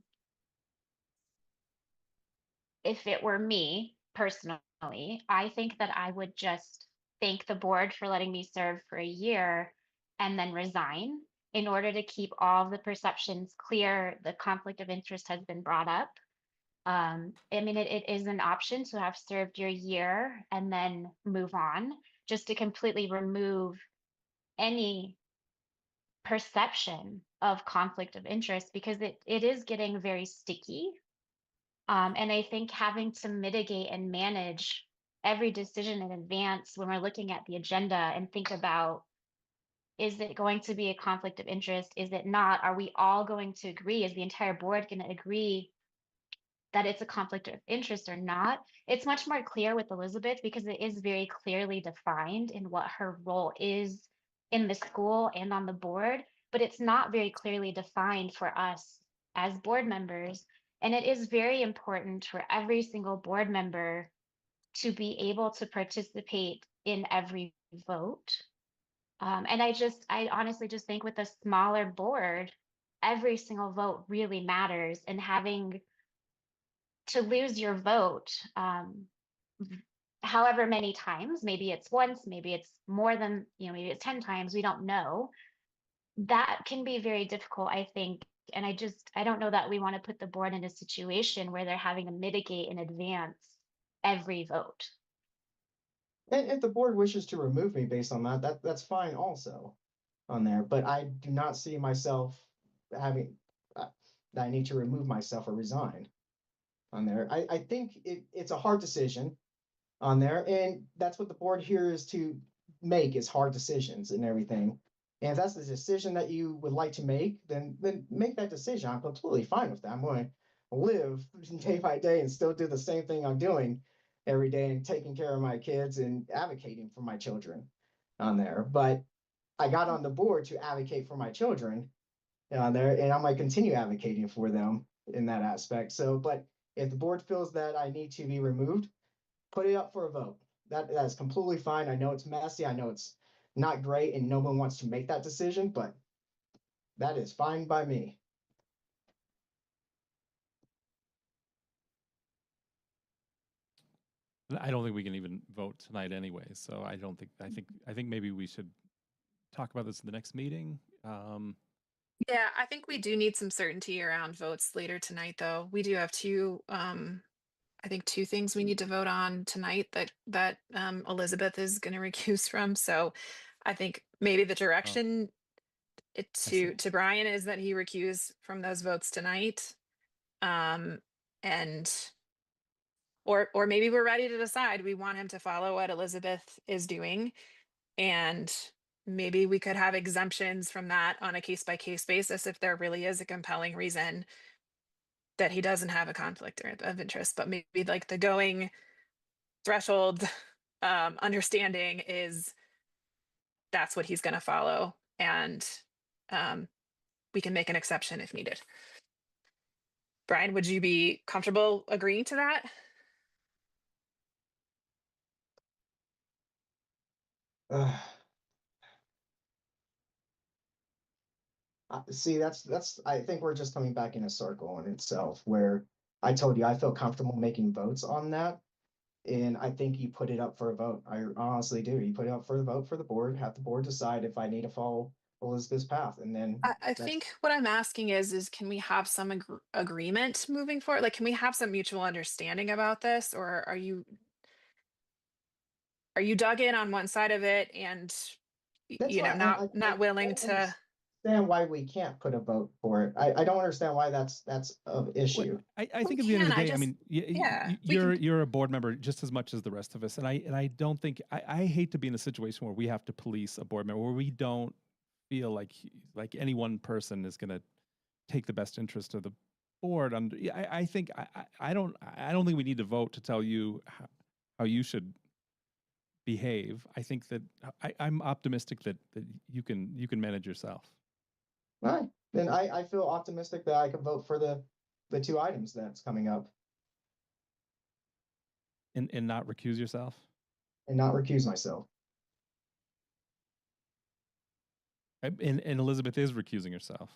if it were me personally, I think that I would just thank the board for letting me serve for a year and then resign in order to keep all of the perceptions clear. The conflict of interest has been brought up. I mean, it is an option to have served your year and then move on, just to completely remove any perception of conflict of interest, because it is getting very sticky. And I think having to mitigate and manage every decision in advance when we're looking at the agenda and think about, is it going to be a conflict of interest? Is it not? Are we all going to agree? Is the entire board going to agree that it's a conflict of interest or not? It's much more clear with Elizabeth because it is very clearly defined in what her role is in the school and on the board, but it's not very clearly defined for us as board members. And it is very important for every single board member to be able to participate in every vote. And I honestly just think with a smaller board, every single vote really matters, and having to lose your vote, however many times, maybe it's once, maybe it's more than, maybe it's 10 times, we don't know. That can be very difficult, I think. And I don't know that we want to put the board in a situation where they're having to mitigate in advance every vote. And if the board wishes to remove me based on that's fine also on there. But I do not see myself having that I need to remove myself or resign on there. I think it's a hard decision on there, and that's what the board here is to make, is hard decisions and everything. And if that's the decision that you would like to make, then make that decision. I'm completely fine with that. I'm going to live day by day and still do the same thing I'm doing every day and taking care of my kids and advocating for my children on there. But I got on the board to advocate for my children on there, and I'm going to continue advocating for them in that aspect. So, but if the board feels that I need to be removed, put it up for a vote. That's completely fine. I know it's messy. I know it's not great, and no one wants to make that decision, but that is fine by me. I don't think we can even vote tonight anyway. So I think maybe we should talk about this in the next meeting. Yeah, I think we do need some certainty around votes later tonight, though. We do have I think two things we need to vote on tonight that Elizabeth is going to recuse from. So I think maybe the direction to Brian is that he recuse from those votes tonight. And or maybe we're ready to decide we want him to follow what Elizabeth is doing, and maybe we could have exemptions from that on a case by case basis if there really is a compelling reason that he doesn't have a conflict of interest. But maybe like the going threshold understanding is that's what he's going to follow, and we can make an exception if needed. Brian, would you be comfortable agreeing to that? See, that's I think we're just coming back in a circle in itself, where I told you I feel comfortable making votes on that. And I think you put it up for a vote. I honestly do. You put it up for the vote for the board, have the board decide if I need to follow Elizabeth's path. And then I think what I'm asking is can we have some agreement moving forward? Like, can we have some mutual understanding about this, or are you dug in on one side of it and that's why not willing to understand why we can't put a vote for it. I don't understand why that's of issue. I We think at the end of the can, day, I mean, yeah, we can. you're a board member just as much as the rest of us, and I don't think I hate to be in a situation where we have to police a board member, where we don't feel like any one person is going to take the best interest of the board. I think I don't think we need to vote to tell you how you should behave. I think that I'm optimistic that you can manage yourself. All right. Then I feel optimistic that I can vote for the two items that's coming up. And not recuse yourself? And not recuse myself. And Elizabeth is recusing herself.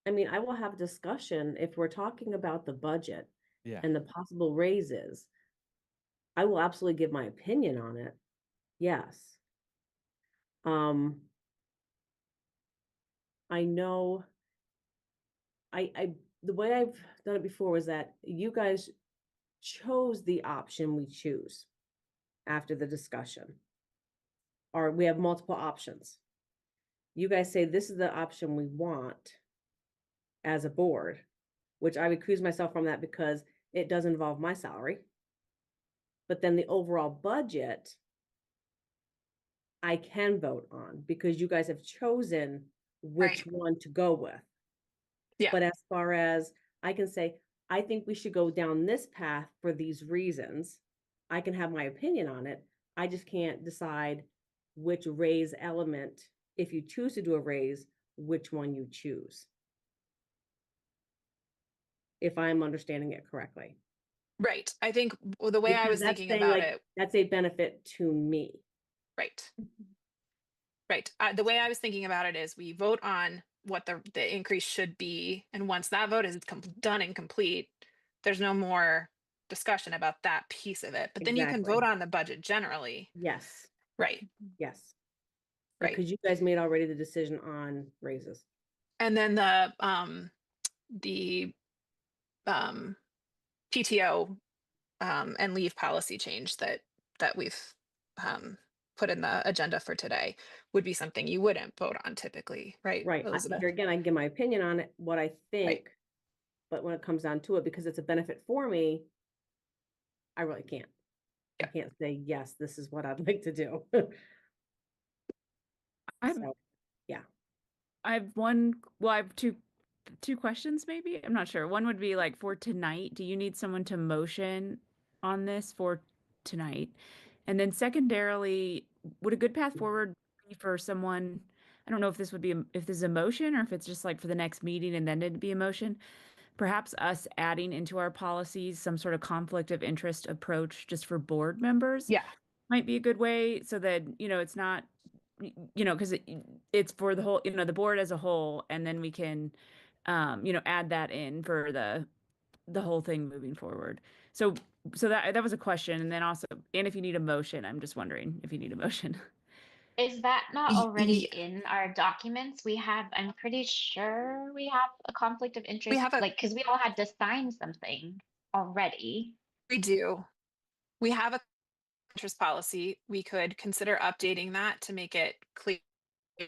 I mean, I will have discussion if we're talking about the budget Yeah. and the possible raises. I will absolutely give my opinion on it. Yes. I know the way I've done it before was that you guys chose the option we choose. after the discussion. Or we have multiple options. You guys say this is the option we want as a board, which I recuse myself from that because it does involve my salary. But then the overall budget, I can vote on because you guys have chosen which one to go with. Yeah. But as far as I can say, I think we should go down this path for these reasons. I can have my opinion on it. I just can't decide which raise element, if you choose to do a raise, which one you choose. If I'm understanding it correctly. Right. I think the way I Because was that's thinking saying, about like, it, that's a benefit to me. right. Right. The way I was thinking about it is we vote on what the increase should be. And once that vote is done and complete, there's no more discussion about that piece of it. But then you can Exactly. vote on the budget generally. Yes, Right. yes. Right. Because you guys made already the decision on raises. And then the PTO and leave policy change that we've put in the agenda for today would be something you wouldn't vote on typically, right, Right. Elizabeth? Here again, I can give my opinion on it, what I think, but when it comes down to it, because it's a benefit for me, I really can't. I can't say, yes, this is what I'd like to do. So, yeah. I have two questions maybe. I'm not sure. One would be like for tonight, do you need someone to motion on this for tonight? And then secondarily, would a good path forward be for someone, I don't know if this would be if this is a motion or if it's just like for the next meeting and then it'd be a motion, perhaps us adding into our policies some sort of conflict of interest approach just for board members Yeah. might be a good way so that, it's not, because it's for the whole, the board as a whole, and then we can, add that in for the whole thing moving forward. So that was a question. And then also, and if you need a motion, I'm just wondering if you need a motion. Is that not already Yeah. in our documents? I'm pretty sure we have a conflict of interest, have a- like, because we all had to sign something already. We do. We have a interest policy. We could consider updating that to make it clear,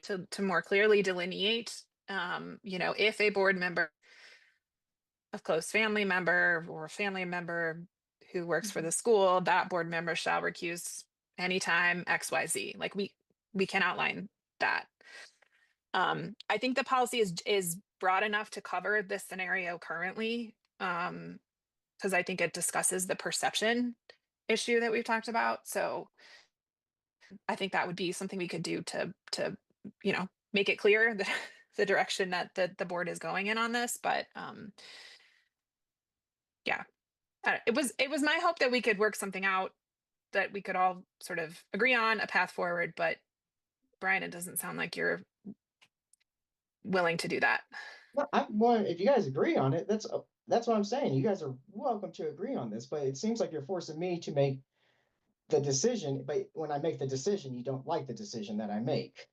to more clearly delineate, if a board member, a close family member or a family member who works for the school, that board member shall recuse anytime XYZ. Like we can outline that. I think the policy is broad enough to cover this scenario currently, because I think it discusses the perception issue that we've talked about. So I think that would be something we could do to make it clear the direction that the board is going in on this. But yeah, it was my hope that we could work something out that we could all sort of agree on a path forward. But Brian, it doesn't sound like you're willing to do that. Well, if you guys agree on it, that's what I'm saying. You guys are welcome to agree on this, but it seems like you're forcing me to make the decision. But when I make the decision, you don't like the decision that I make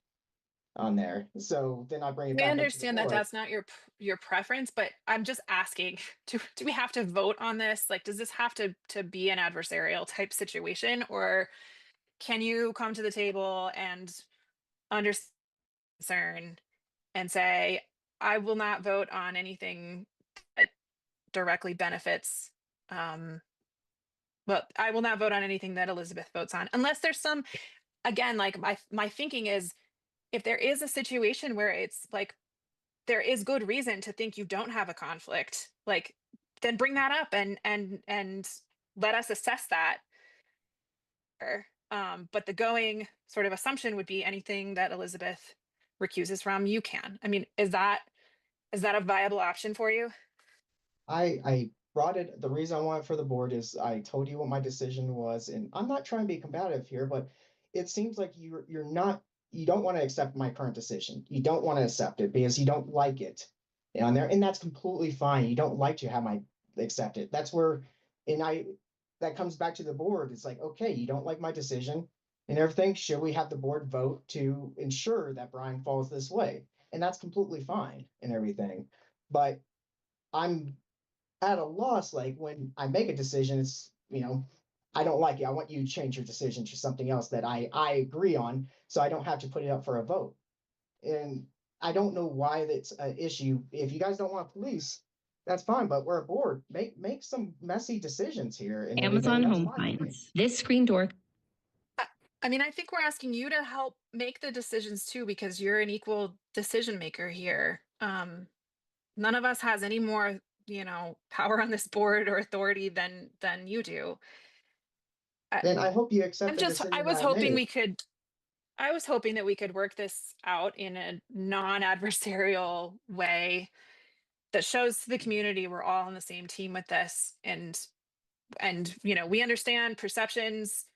on there. So then I bring it We back up to the understand that board. that's not your preference, but I'm just asking, do we have to vote on this? Like, does this have to be an adversarial type situation, or can you come to the table and understand concern and say, I will not vote on anything that directly benefits, well, I will not vote on anything that Elizabeth votes on, unless there's some, again, like my thinking is, if there is a situation where it's like there is good reason to think you don't have a conflict, like, then bring that up and let us assess that. But the going sort of assumption would be anything that Elizabeth recuses from, you can. I mean, is that a viable option for you? I brought it. The reason I want it for the board is I told you what my decision was, and I'm not trying to be combative here, but it seems like you don't want to accept my current decision. You don't want to accept it because you don't like it on there, and that's completely fine. You don't like to have my accept it. That's where, and that comes back to the board. It's like, okay, you don't like my decision and everything. Should we have the board vote to ensure that Brian falls this way? And that's completely fine and everything. But I'm at a loss, like when I make a decision, it's, I don't like it. I want you to change your decision to something else that I agree on, so I don't have to put it up for a vote. And I don't know why that's an issue. If you guys don't want police, that's fine, but we're a board. Make some messy decisions here and everything. Amazon That's Home fine with me. Finds. This screen door. I mean, I think we're asking you to help make the decisions too, because you're an equal decision maker here. None of us has any more, power on this board or authority than you do. Then I hope you accept the I decision was that I hoping made. I was hoping that we could work this out in a non-adversarial way that shows to the community we're all on the same team with this, and we understand perceptions.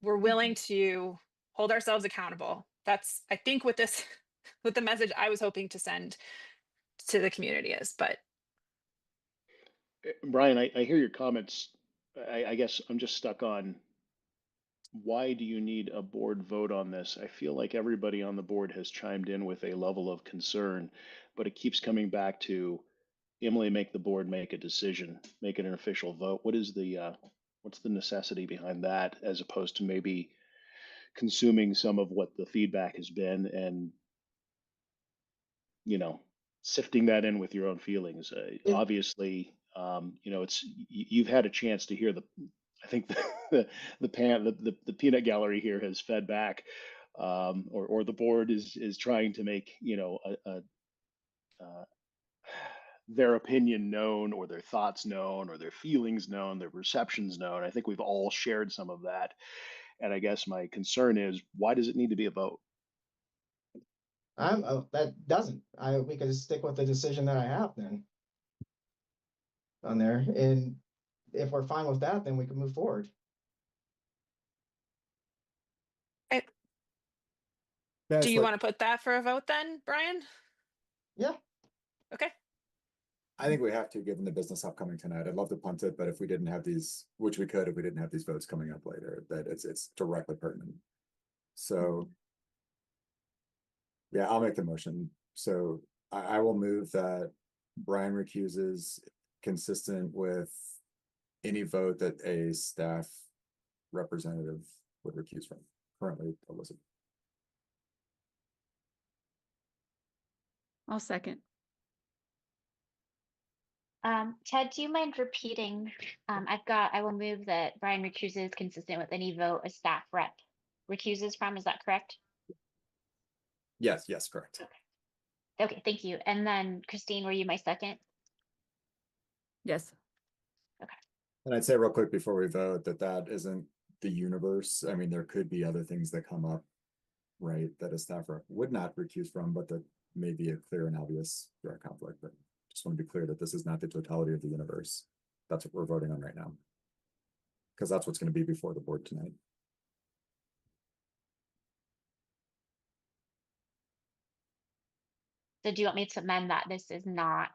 We're willing to hold ourselves accountable. That's, I think, what this what the message I was hoping to send to the community is. But Brian, I hear your comments. I guess I'm just stuck on why do you need a board vote on this? I feel like everybody on the board has chimed in with a level of concern, but it keeps coming back to Emily, make the board make a decision, make it an official vote. What's the necessity behind that, as opposed to maybe consuming some of what the feedback has been and, sifting that in with your own feelings? Obviously, you've had a chance to hear I think the peanut gallery here has fed back, or the board is trying to make, their opinion known, or their thoughts known, or their feelings known, their perceptions known. I think we've all shared some of that. And I guess my concern is, why does it need to be a vote? That doesn't. We could stick with the decision that I have then on there. And if we're fine with that, then we can move forward. do you want to put that for a vote then, Brian? Yeah. Okay. I think we have to, given the business upcoming tonight. I'd love to punt it, but if we didn't have these, which we could if we didn't have these votes coming up later, that it's directly pertinent. So yeah, I'll make the motion. So I will move that Brian recuses, consistent with any vote that a staff representative would recuse from. Currently, Elizabeth. I'll second. Ted, do you mind repeating? I will move that Brian recuses consistent with any vote a staff rep recuses from. Is that correct? Yes, correct. Okay, thank you. And then Christine, were you my second? Yes. Okay. And I'd say real quick before we vote that isn't the universe. I mean, there could be other things that come up, right, that a staff rep would not recuse from, but that may be a clear and obvious direct conflict. But just want to be clear that this is not the totality of the universe. That's what we're voting on right now, because that's what's going to be before the board tonight. So do you want me to amend that this is not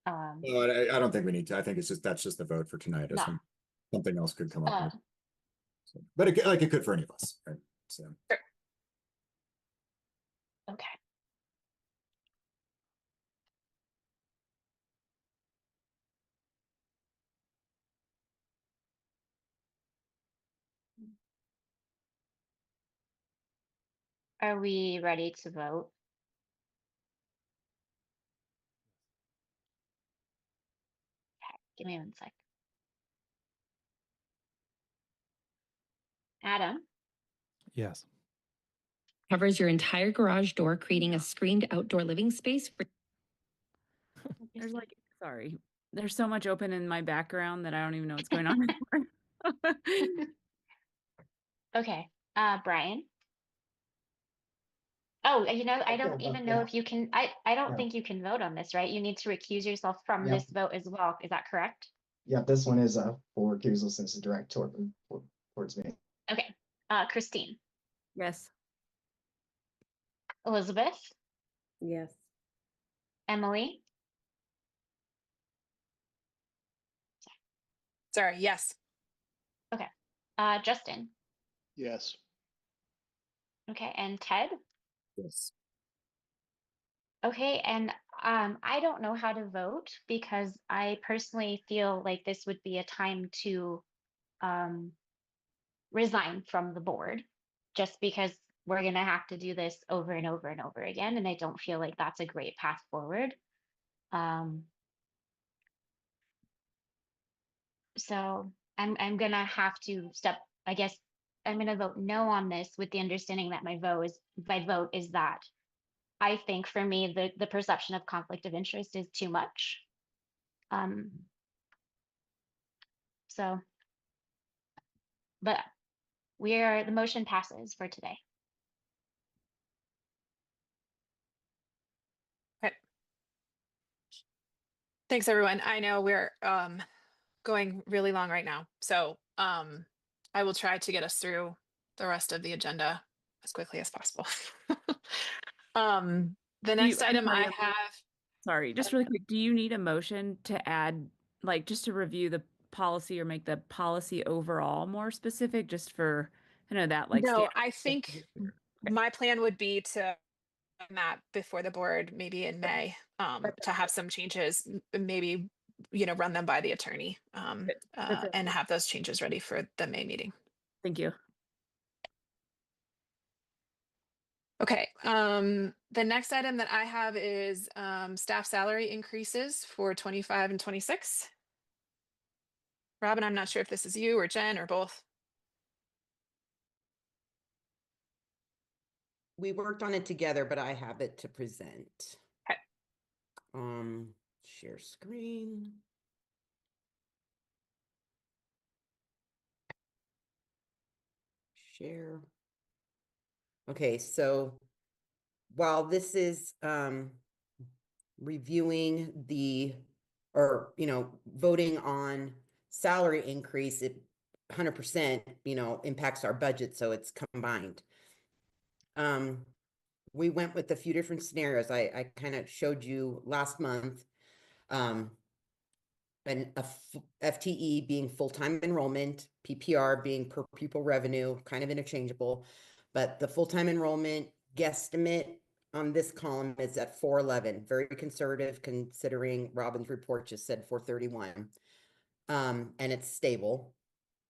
Well, I don't think we need to. I think that's just the vote for tonight. no. Something else could come up. So, but it could for any of us, right? So Sure. Okay. Are we ready to vote? Okay, give me 1 sec. Adam? Yes. Covers your entire garage door, creating a screened outdoor living space for. There's sorry. There's so much open in my background that I don't even know what's going on anymore. Okay, Brian? Oh, I don't even know if you can, I don't Yeah. think you can vote on this, right? You need to recuse yourself from this vote as well. Is that correct? Yeah, this one is a for recusal since it's direct towards me. Okay, Christine? Yes. Elizabeth? Yes. Emily? Sorry. Yes. Okay, Justin? Yes. Okay, and Ted? yes. Okay, and I don't know how to vote because I personally feel like this would be a time to resign from the board just because we're going to have to do this over and over and over again. And I don't feel like that's a great path forward. So I'm going to have to I guess I'm going to vote no on this with the understanding that my vote is that I think for me, the perception of conflict of interest is too much. So, but the motion passes for today. Okay. Thanks, everyone. I know we're going really long right now, so I will try to get us through the rest of the agenda as quickly as possible. The next item I have. Sorry, just really quick. Do you need a motion to add, like, just to review the policy or make the policy overall more specific, just for, I know that, like, No, I think Okay. my plan would be to that before the board, maybe in May, to have some changes, maybe, run them by the attorney, and have those changes ready for the May meeting. Thank you. Okay, the next item that I have is staff salary increases for 25 and 26. Robin, I'm not sure if this is you or Jen or both. We worked on it together, but I have it to present. Okay. Share screen. Share. Okay, so while this is reviewing voting on salary increase, it 100%, impacts our budget, so it's combined. We went with a few different scenarios. I kind of showed you last month, an FTE being full-time enrollment, PPR being per pupil revenue, kind of interchangeable, but the full-time enrollment guesstimate on this column is at 411, very conservative considering Robin's report just said 431, and it's stable.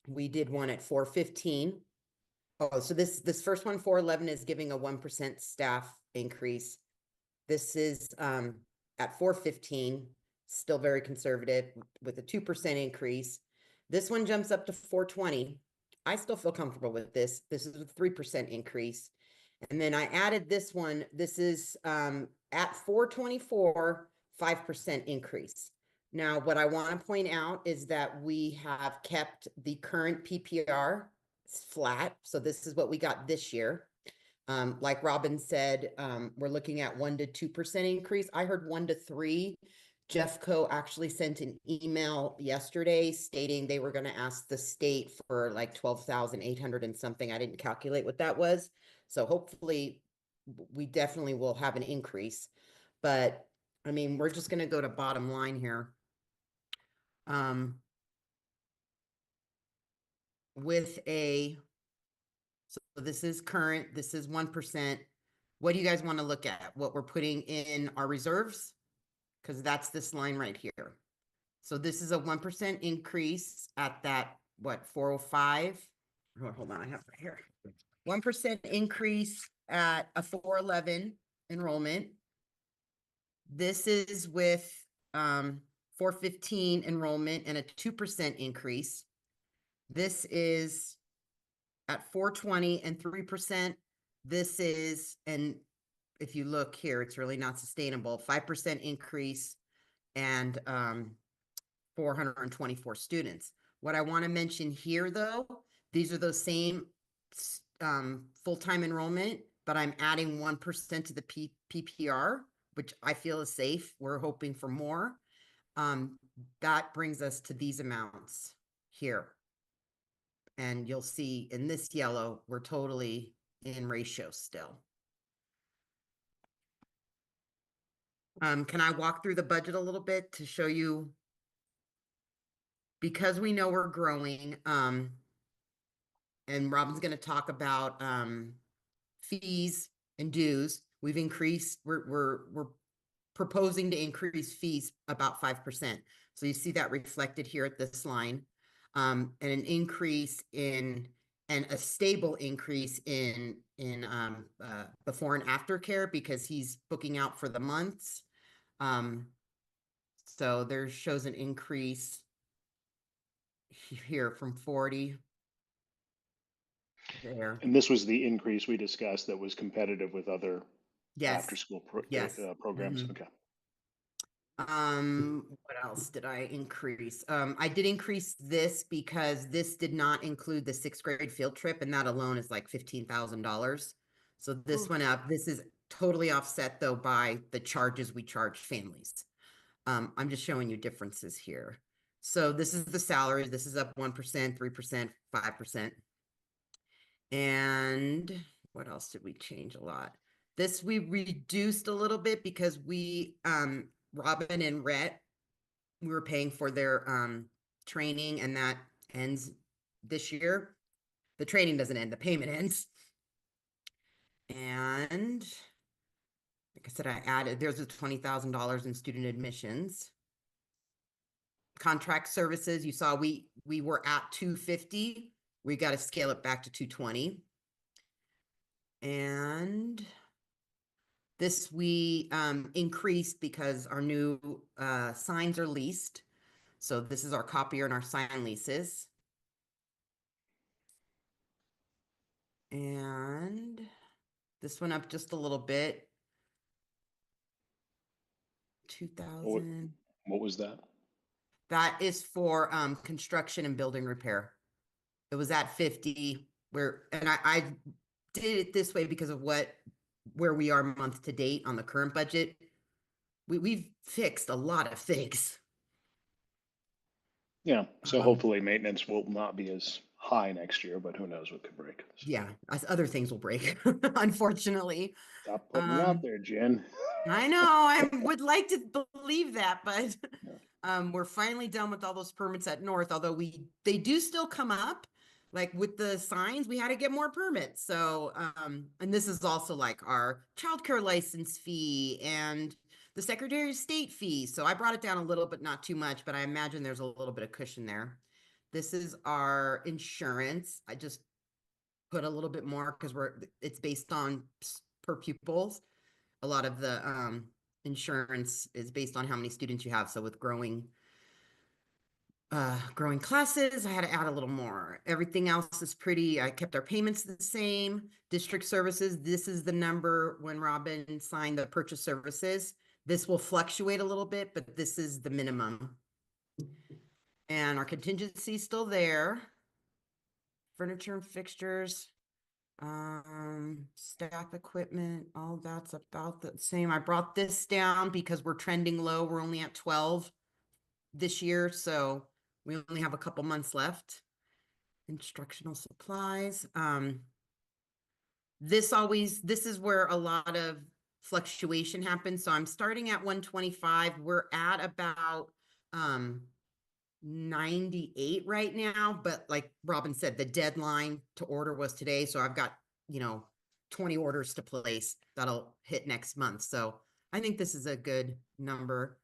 We did one at 415. Oh, so this first one, 411, is giving a 1% staff increase. This is at 415, still very conservative with a 2% increase. This one jumps up to 420. I still feel comfortable with this. This is a 3% increase. And then I added this one. This is at 424, 5% increase. Now, what I want to point out is that we have kept the current PPR flat. So this is what we got this year. Like Robin said, we're looking at 1 to 2% increase. I heard 1 to 3. Jeffco actually sent an email yesterday stating they were going to ask the state for like 12,800 and something. I didn't calculate what that was. So hopefully we definitely will have an increase. But I mean, we're just going to go to bottom line here. So this is current, this is 1%. What do you guys want to look at? What we're putting in our reserves? Because that's this line right here. So this is a 1% increase at that, 405? Hold on, I have it here. 1% increase at a 411 enrollment. This is with 415 enrollment and a 2% increase. This is at 420 and 3%. This is, and if you look here, it's really not sustainable, 5% increase and 424 students. What I want to mention here though, these are those same full-time enrollment, but I'm adding 1% to the PPR, which I feel is safe. We're hoping for more. That brings us to these amounts here. And you'll see in this yellow, we're totally in ratio still. Can I walk through the budget a little bit to show you? Because we know we're growing, and Robin's going to talk about fees and dues. We've increased, we're proposing to increase fees about 5%. So you see that reflected here at this line. And an increase in and a stable increase in before and after care because he's booking out for the months. So there shows an increase here from 40 there. And this was the increase we discussed that was competitive with other Yes. after-school Yes. programs. Mhm. Okay. What else did I increase? I did increase this because this did not include the 6th grade field trip, and that alone is like $15,000. So this went up. This is totally offset though by the charges we charge families. I'm just showing you differences here. So this is the salaries. This is up 1%, 3%, 5%. And what else did we change a lot? This we reduced a little bit because we, Robin and Rhett, we were paying for their training, and that ends this year. The training doesn't end, the payment ends. And like I said, I added, there's a $20,000 in student admissions. Contract services, you saw we were at 250. We got to scale it back to 220. And this we increased because our new signs are leased. So this is our copier and our sign leases. And this went up just a little bit. 2,000. What was that? That is for construction and building repair. It was at 50 and I did it this way because of where we are month to date on the current budget. We've fixed a lot of things. Yeah. So hopefully maintenance will not be as high next year, but who knows what could break. So. Yeah, other things will break, unfortunately. Stop putting it out there, Jen. I know, I would like to believe that, but we're finally done with all those permits at North, although they do still come up. Like with the signs, we had to get more permits. So, and this is also like our childcare license fee and the Secretary of State fee. So I brought it down a little, but not too much, but I imagine there's a little bit of cushion there. This is our insurance. I just put a little bit more because it's based on per pupils. A lot of the insurance is based on how many students you have. So with growing classes, I had to add a little more. Everything else is I kept our payments the same. District services, this is the number when Robin signed the purchase services. This will fluctuate a little bit, but this is the minimum. And our contingency is still there. Furniture and fixtures, staff equipment, all that's about the same. I brought this down because we're trending low. We're only at 12 this year, so we only have a couple months left. Instructional supplies. This is where a lot of fluctuation happens. So I'm starting at 125. We're at about 98 right now, but like Robin said, the deadline to order was today. So I've got, 20 orders to place that'll hit next month. So I think this is a good number.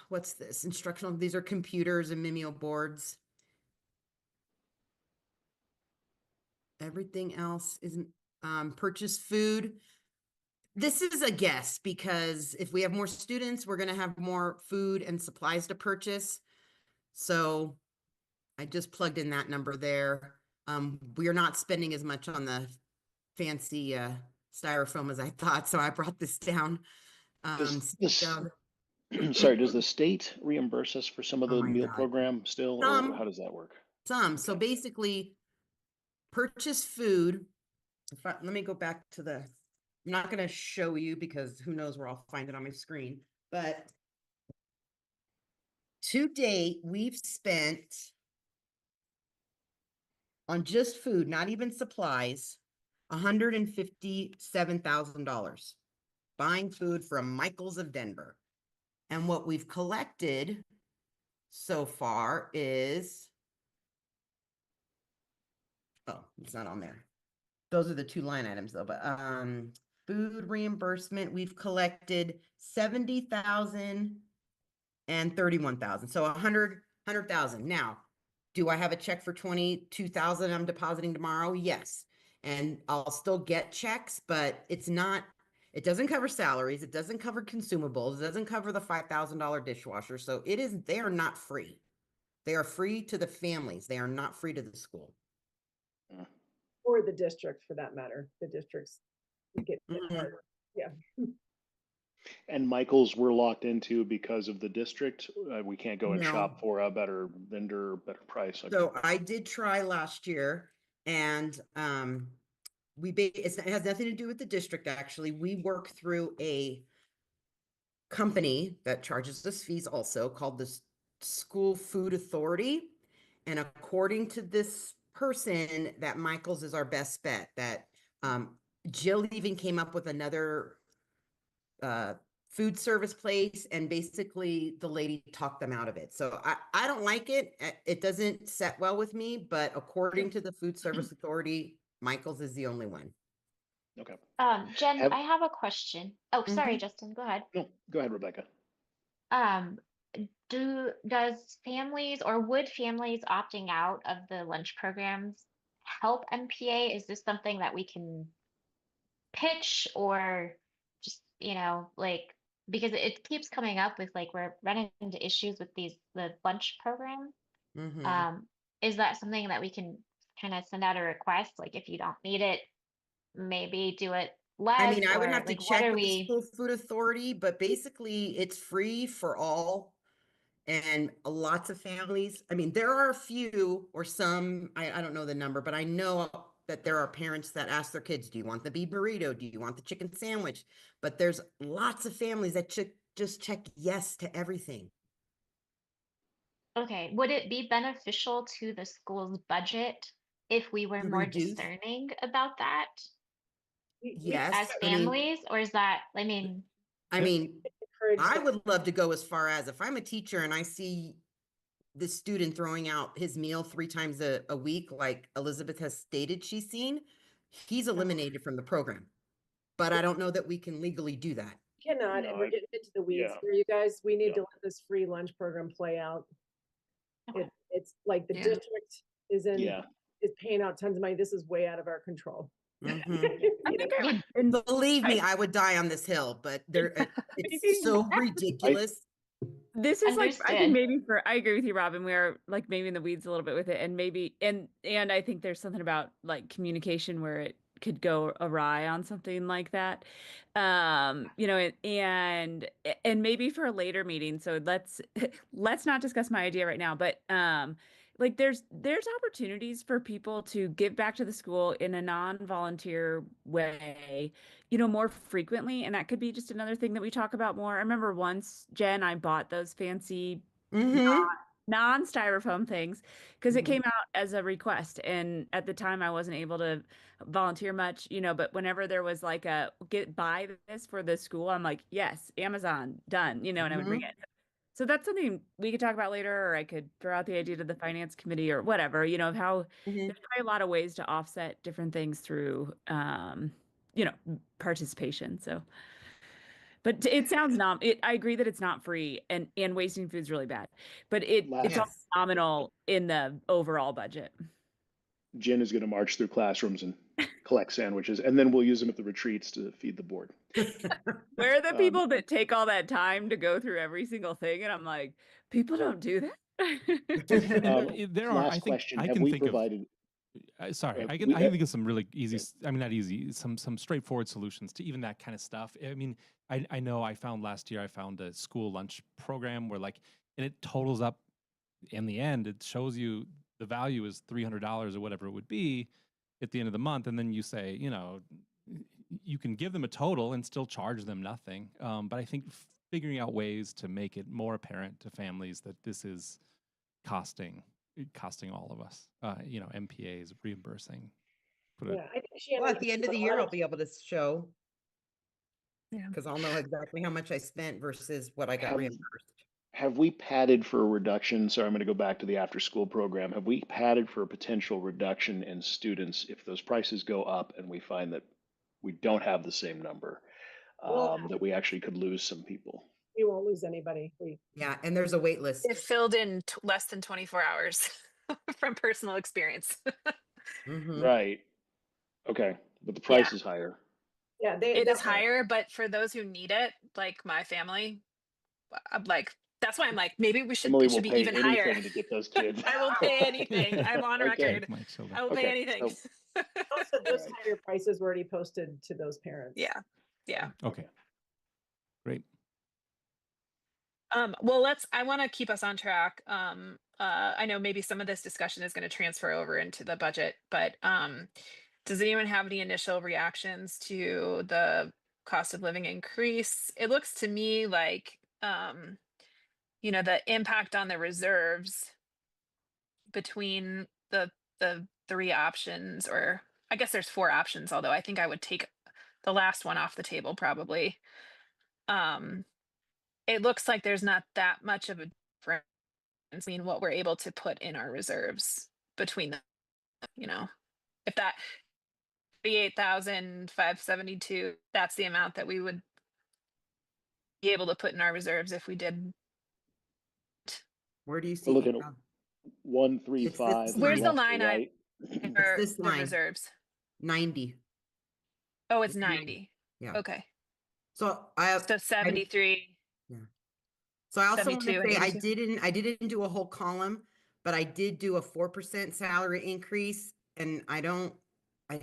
What's this? Instructional, these are computers and Mimeo boards. Everything else is purchase food. This is a guess because if we have more students, we're going to have more food and supplies to purchase. So I just plugged in that number there. We are not spending as much on the fancy styrofoam as I thought, so I brought this down. Sorry, does the state reimburse us for some of the meal program still, or how does that work? Some. Okay. So basically, purchase food. Let me go back to I'm not going to show you because who knows where I'll find it on my screen. But to date, we've spent on just food, not even supplies, $157,000 buying food from Michael's of Denver. And what we've collected so far is, it's not on there. Those are the two line items though, but food reimbursement, we've collected 70,000 and 31,000. So 100,000. Now, Do I have a check for 22,000 I'm depositing tomorrow? Yes. And I'll still get checks, but it doesn't cover salaries. It doesn't cover consumables. It doesn't cover the $5,000 dishwasher. So they are not free. They are free to the families. They are not free to the school. Or the district for that matter. The districts get hit Mhm. harder. Yeah. And Michael's we're locked into because of the district. We can't go and No. shop for a better vendor, better price. Okay. So I did try last year, and it has nothing to do with the district, actually. We work through a company that charges us fees also, called the School Food Authority. And according to this person, that Michael's is our best bet. That Jill even came up with another food service place, and basically the lady talked them out of it. So I don't like it. It doesn't set well with me, but according to the Food Service Authority, Michael's is the only one. Okay. Jen, Have- I have a question. Oh, sorry, Mhm. Justin, go ahead. No, go ahead, Rebecca. Does families or would families opting out of the lunch programs help MPA? Is this something that we can pitch or just, like, because it keeps coming up with like we're running into issues with the lunch program. Mhm. Is that something that we can kind of send out a request? Like if you don't need it, maybe do it I less, mean, I would or have to like what check are with the we? School Food Authority, but basically it's free for all. And lots of families, I mean, there are a few or some, I don't know the number, but I know that there are parents that ask their kids, do you want the beef burrito? Do you want the chicken sandwich? But there's lots of families that just check yes to everything. Okay, would it be beneficial to the school's budget if we were To more reduce? discerning about that Yes, as I mean, families, or is that, I mean, Encourage I them. would love to go as far as if I'm a teacher and I see the student throwing out his meal 3 times a week, like Elizabeth has stated she's seen, he's eliminated from the program. But I don't know that we can legally do that. Cannot, No, and we're getting into the weeds yeah. here, you guys. We need Yeah. to let this free lunch program play out. Okay. It's like the Yeah. district is Yeah. paying out tons of money. This is way out of our control. Mhm. I You think know? I would, and Believe me, I would die on this hill, but it's so ridiculous. this is like, I think Understood. maybe I agree with you, Robin. We are like maybe in the weeds a little bit with it, and maybe and I think there's something about like communication where it could go awry on something like that. And maybe for a later meeting. So let's not discuss my idea right now, but like there's opportunities for people to give back to the school in a non-volunteer way, more frequently. And that could be just another thing that we talk about more. I remember once, Jen, I bought those fancy Mhm. non-styrofoam things because it Mhm. came out as a request. And at the time I wasn't able to volunteer much, but whenever there was like buy this for the school, I'm like, yes, Amazon, done, and I would bring Mhm. it. So that's something we could talk about later, or I could throw out the idea to the finance committee or whatever, of how Mhm. there's probably a lot of ways to offset different things through, participation. So, but it sounds I agree that it's not free, and wasting food is really bad, but it's all Yes. nominal in the overall budget. Jen is going to march through classrooms and collect sandwiches, and then we'll use them at the retreats to feed the board. Where are the Um, people that take all that time to go through every single thing? And I'm like, people don't do that. There are, last I think, question: I Have can we think provided? sorry, I we, can think of some really easy, I mean, not easy, some straightforward solutions to even that kind of stuff. I mean, I know I found last year, I found a school lunch program where and it totals up in the end, it shows you the value is $300 or whatever it would be at the end of the month. And then you say, you can give them a total and still charge them nothing. But I think figuring out ways to make it more apparent to families that this is costing all of us, MPA is reimbursing. Yeah, I think she Well, at the end of the year, I'll be able to show, Yeah. because I'll know exactly how much I spent versus what I got reimbursed. Have we padded for a reduction? So I'm going to go back to the after school program. Have we padded for a potential reduction in students if those prices go up and we find that we don't have the same number, that we actually could lose some people? We won't lose anybody. Yeah, and there's a wait list. It filled in less than 24 hours. from personal experience. Mhm. Right. Okay. But the Yeah, price is higher. Yeah, it is that's higher, but for those who need it, like my family, I'm like, that's why I'm like, maybe Emily it will should be pay even higher. anything to get those kids. I will pay anything. I'm on Okay. record. Take my children. I will pay Okay. anything. So, also those right. higher prices were already posted to those parents. Yeah. Yeah. Okay. Great. Well, I want to keep us on track. I know maybe some of this discussion is going to transfer over into the budget, but does anyone have any initial reactions to the cost of living increase? It looks to me like, the impact on the reserves between the three options, or I guess there's four options, although I think I would take the last one off the table probably. Um, it looks like there's not that much of a difference between what we're able to put in our reserves between them, if that 38,572, that's the amount that we would be able to put in our reserves if we did. Where do you We're see? looking at oh, 135 Where's the left line to item right. It's for this the line, reserves? 90. Oh, it's It's 90. Yeah. Okay. So I So 73, yeah. So I also want 72 to and say I 82. didn't do a whole column, but I did do a 4% salary increase, and I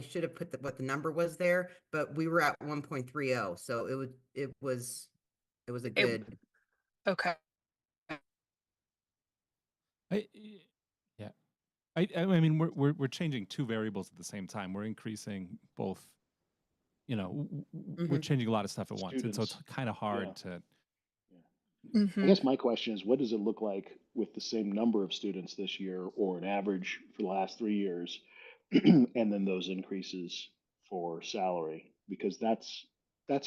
should have put what the number was there, but we were at 1.30, so it was a It- good. Okay. Yeah. I mean, we're changing two variables at the same time. We're increasing both. We're changing a lot of stuff at once, and so it's Students. kind of hard Yeah. to. I Mhm. guess my question is, what does it look like with the same number of students this year, or an average for the last 3 years, and then those increases for salary? Because that's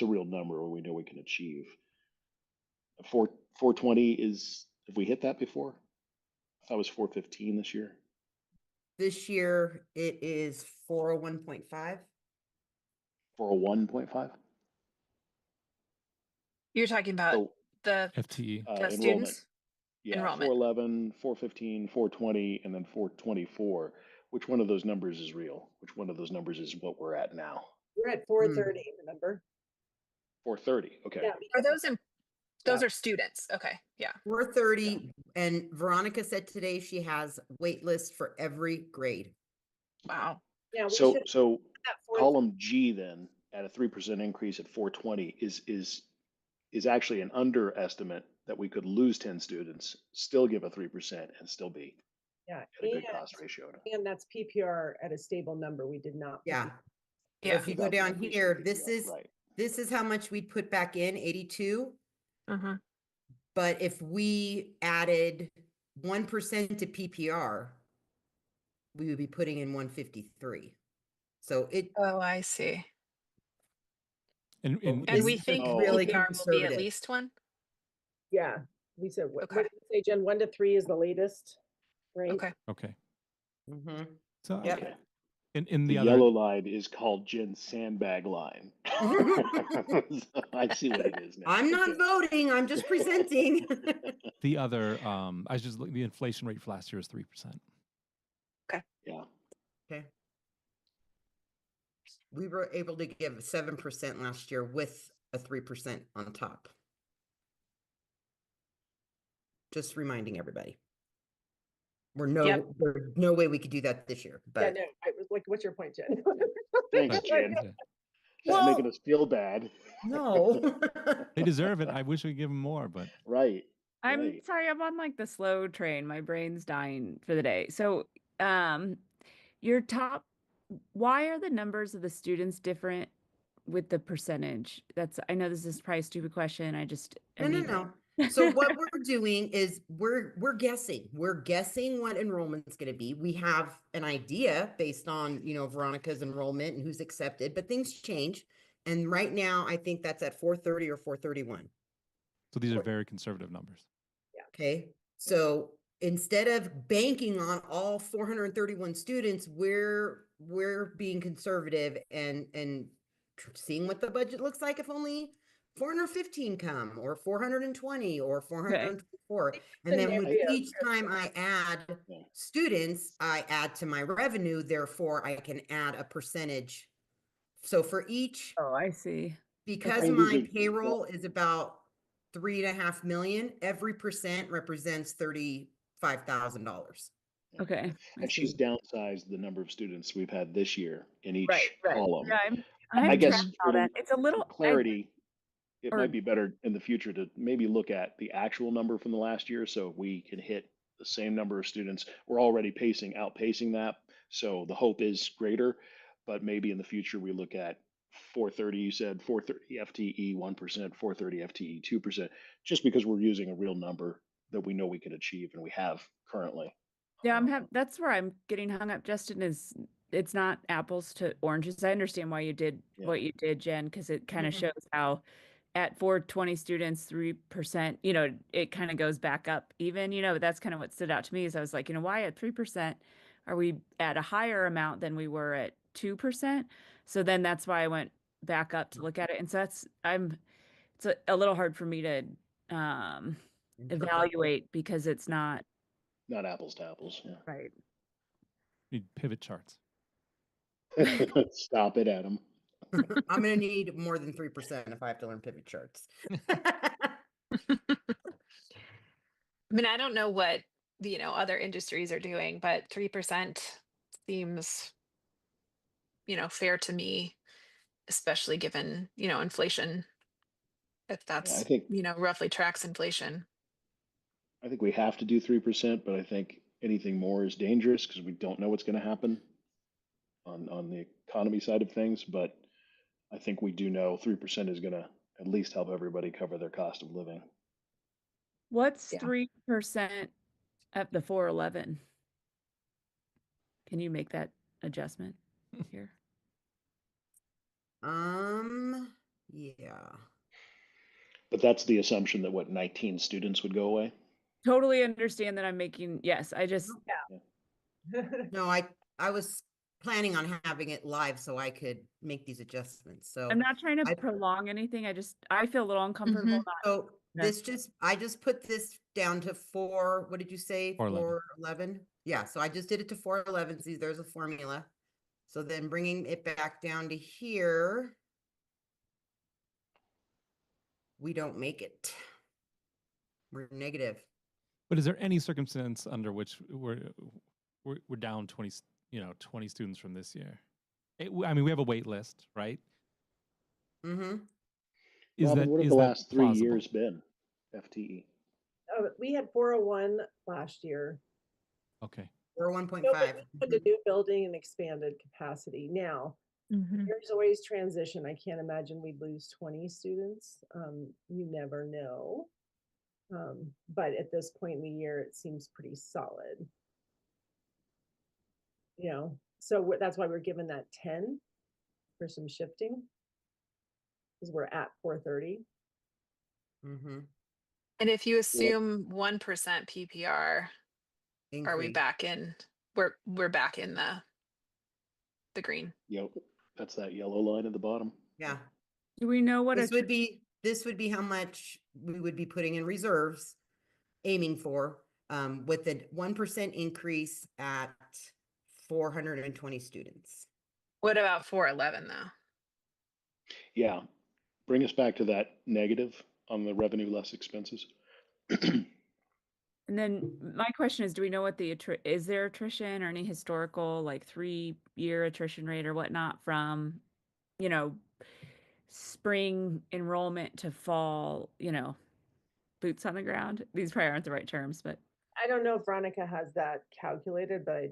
a real number we know we can achieve. 420 is, have we hit that before? I thought it was 415 this year. This year it is 401.5. 401.5. You're talking about So the FTE. the enrollment. students Yeah, enrollment. 411, 415, 420, and then 424. Which one of those numbers is real? Which one of those numbers is what we're at now? We're at 430, remember? 430. Okay. Yeah. Are those those Yeah. are students? Okay. Yeah. 430, and Veronica said today she has wait lists for every grade. Wow. Yeah, we So should so at 430. column G then at a 3% increase at 420 is actually an underestimate that we could lose 10 students, still give a 3%, and still be Yeah, at a good cost ratio. and that's PPR at a stable number. We did not. put Yeah. the- So Yeah. if you go Without the down increase in here, PPR, right. this is how much we'd put back in, 82. Uh-huh. But if we added 1% to PPR, we would be putting in 153. So Oh, I see. And And we think really PPR will be at conservative. least one? Yeah, we said, what Okay. did you say, Jen? 1 to 3 is the latest, right? Okay. Okay. Mhm. So Yep. Okay. in The the other yellow line is called Jen's sandbag line. So I see what it is now. I'm not Okay. voting, I'm just presenting. the other I was just looking, the inflation rate for last year is 3%. Yeah. Okay. We were able to give 7% last year with a 3% on top. Just reminding everybody. Yep. There's no way we could do that this year, Yeah, but no, I was like, what's your point, Jen? Thanks, Right. Jen. Yeah. Not Well- making us feel bad. no. They deserve it. I wish we could give them more, but Right. I'm Right. sorry, I'm on like the slow train. My brain's dying for the day. So, your top, why are the numbers of the students different with the percentage? I know this is probably a stupid question. I No. So what we're doing is we're guessing. We're guessing what enrollment's going to be. We have an idea based on, Veronica's enrollment and who's accepted, but things change. And right now, I think that's at 430 or 431. so these are very conservative numbers. Okay. So instead of banking on all 431 students, we're being conservative and seeing what the budget looks like if only 415 come, or 420, or 424. And then with Scenarios, each time I add Yeah. students, I add to my revenue, therefore I can add a percentage. So for each, Oh, I see. because Okay. my These are- payroll is about 3.5 million, every percent represents $35,000. Okay. I And she's see. downsized the number of students we've had this year in each Right. column. Yeah, I I'm guess tracking all that. It's a for little clarity, it or- might be better in the future to maybe look at the actual number from the last year, so we can hit the same number of students. We're already outpacing that, so the hope is greater, but maybe in the future we look at 430, you said 430 FTE 1%, 430 FTE 2%, just because we're using a real number that we know we can achieve and we have currently. Yeah, that's where I'm getting hung up, Justin, is it's not apples to oranges. I understand why you did Yeah. what you did, Jen, because it kind of Mhm. shows how at 420 students, 3%, it kind of goes back up even, but that's kind of what stood out to me is I was like, why at 3% are we at a higher amount than we were at 2%? So then that's why I went back up to look at it. And so it's a little hard for me to evaluate because it's not Not apples to apples. Yeah. right. Need pivot charts. Stop it, Adam. I'm gonna need more than 3% if I have to learn pivot charts. I mean, I don't know what other industries are doing, but 3% seems fair to me, especially given inflation. If Yeah, that's roughly tracks inflation. I think we have to do 3%, but I think anything more is dangerous because we don't know what's going to happen on the economy side of things. But I think we do know 3% is going to at least help everybody cover their cost of living. What's Yeah. 3% at the 411? Can you make that adjustment here? Yeah. But that's the assumption that 19 students would go away. Totally understand that I'm making, yes, I just, No, I was planning on having it live so I could make these adjustments. So I'm not trying to I- prolong anything. I feel a little uncomfortable. Mhm. So Yeah. I just put this down to 4, what did you say? 411. 411? Yeah, so I just did it to 411. See, there's a formula. So then bringing it back down to here, we don't make it. We're negative. But is there any circumstance under which we're down 20, 20 students from this year? I mean, we have a wait list, right? Mm-hmm. Robin, what have is the that last 3 plausible? years been? FTE. We had 401 last year. Okay. We're No, but 1.5. we put the new building and expanded capacity. Now, there's always transition. I can't imagine we'd lose 20 students. You never know. But at this point in the year, it seems pretty solid. So that's why we're given that 10 for some shifting. Because we're at 430. Mm-hmm. And if you assume 1% PPR, are we Increase. back in? We're back in the green. Yep. That's that yellow line at the bottom. Yeah. Do we know what This would be how much we would be putting in reserves, aiming for, with a 1% increase at 420 students. What about 411 though? Yeah. Bring us back to that negative on the revenue less expenses. And then my question is, do we know what is there attrition or any historical like 3-year attrition rate or whatnot from, spring enrollment to fall, boots on the ground? These probably aren't the right terms, but I don't know if Veronica has that calculated, but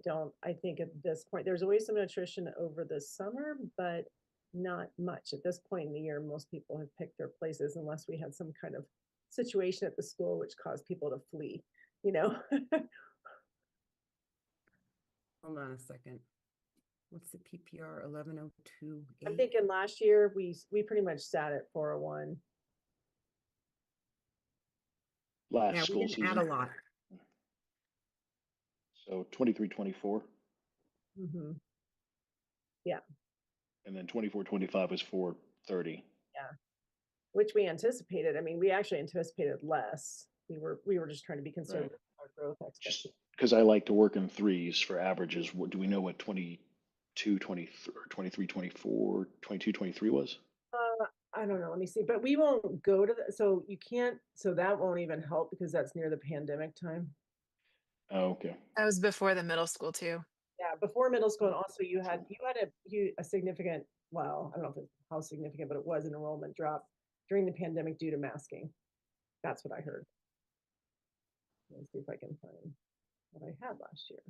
I think at this point, there's always some attrition over the summer, but not much. At this point in the year, most people have picked their places unless we had some kind of situation at the school which caused people to flee, Hold on a second. What's the PPR? 1102. I'm thinking last year, we pretty much sat at 401. Last Yeah, we school didn't add season. a lot. So 23-24. Mm-hmm. And then 24-25 was 430. which we anticipated. I mean, we actually anticipated less. We were just trying to be conservative with our growth Just expectations. because I like to work in threes for averages. Do we know what 22, 23, 23, 24, 22, 23 was? I don't know. Let me see. But we won't go to the, so you can't, so that won't even help because that's near the pandemic time. Oh, okay. That was before the middle school too. Yeah, before middle school, and also you had a significant, well, I don't know if it's how significant, but it was an enrollment drop during the pandemic due to masking. That's what I heard. Let's see if I can find what I had last year.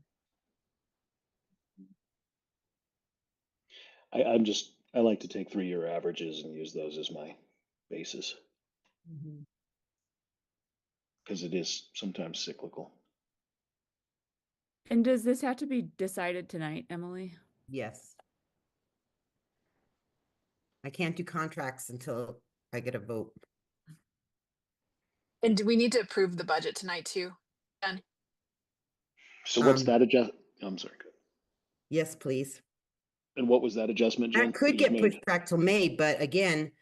I like to take 3-year averages and use those as my basis because it is sometimes cyclical. And does this have to be decided tonight, Emily? Yes. I can't do contracts until I get a vote. And do we need to approve the budget tonight too? Jen? So what's Um, that adjust? I'm sorry. Yes, please. And what was that adjustment, Jen? That could you get made? pushed back till May, but again,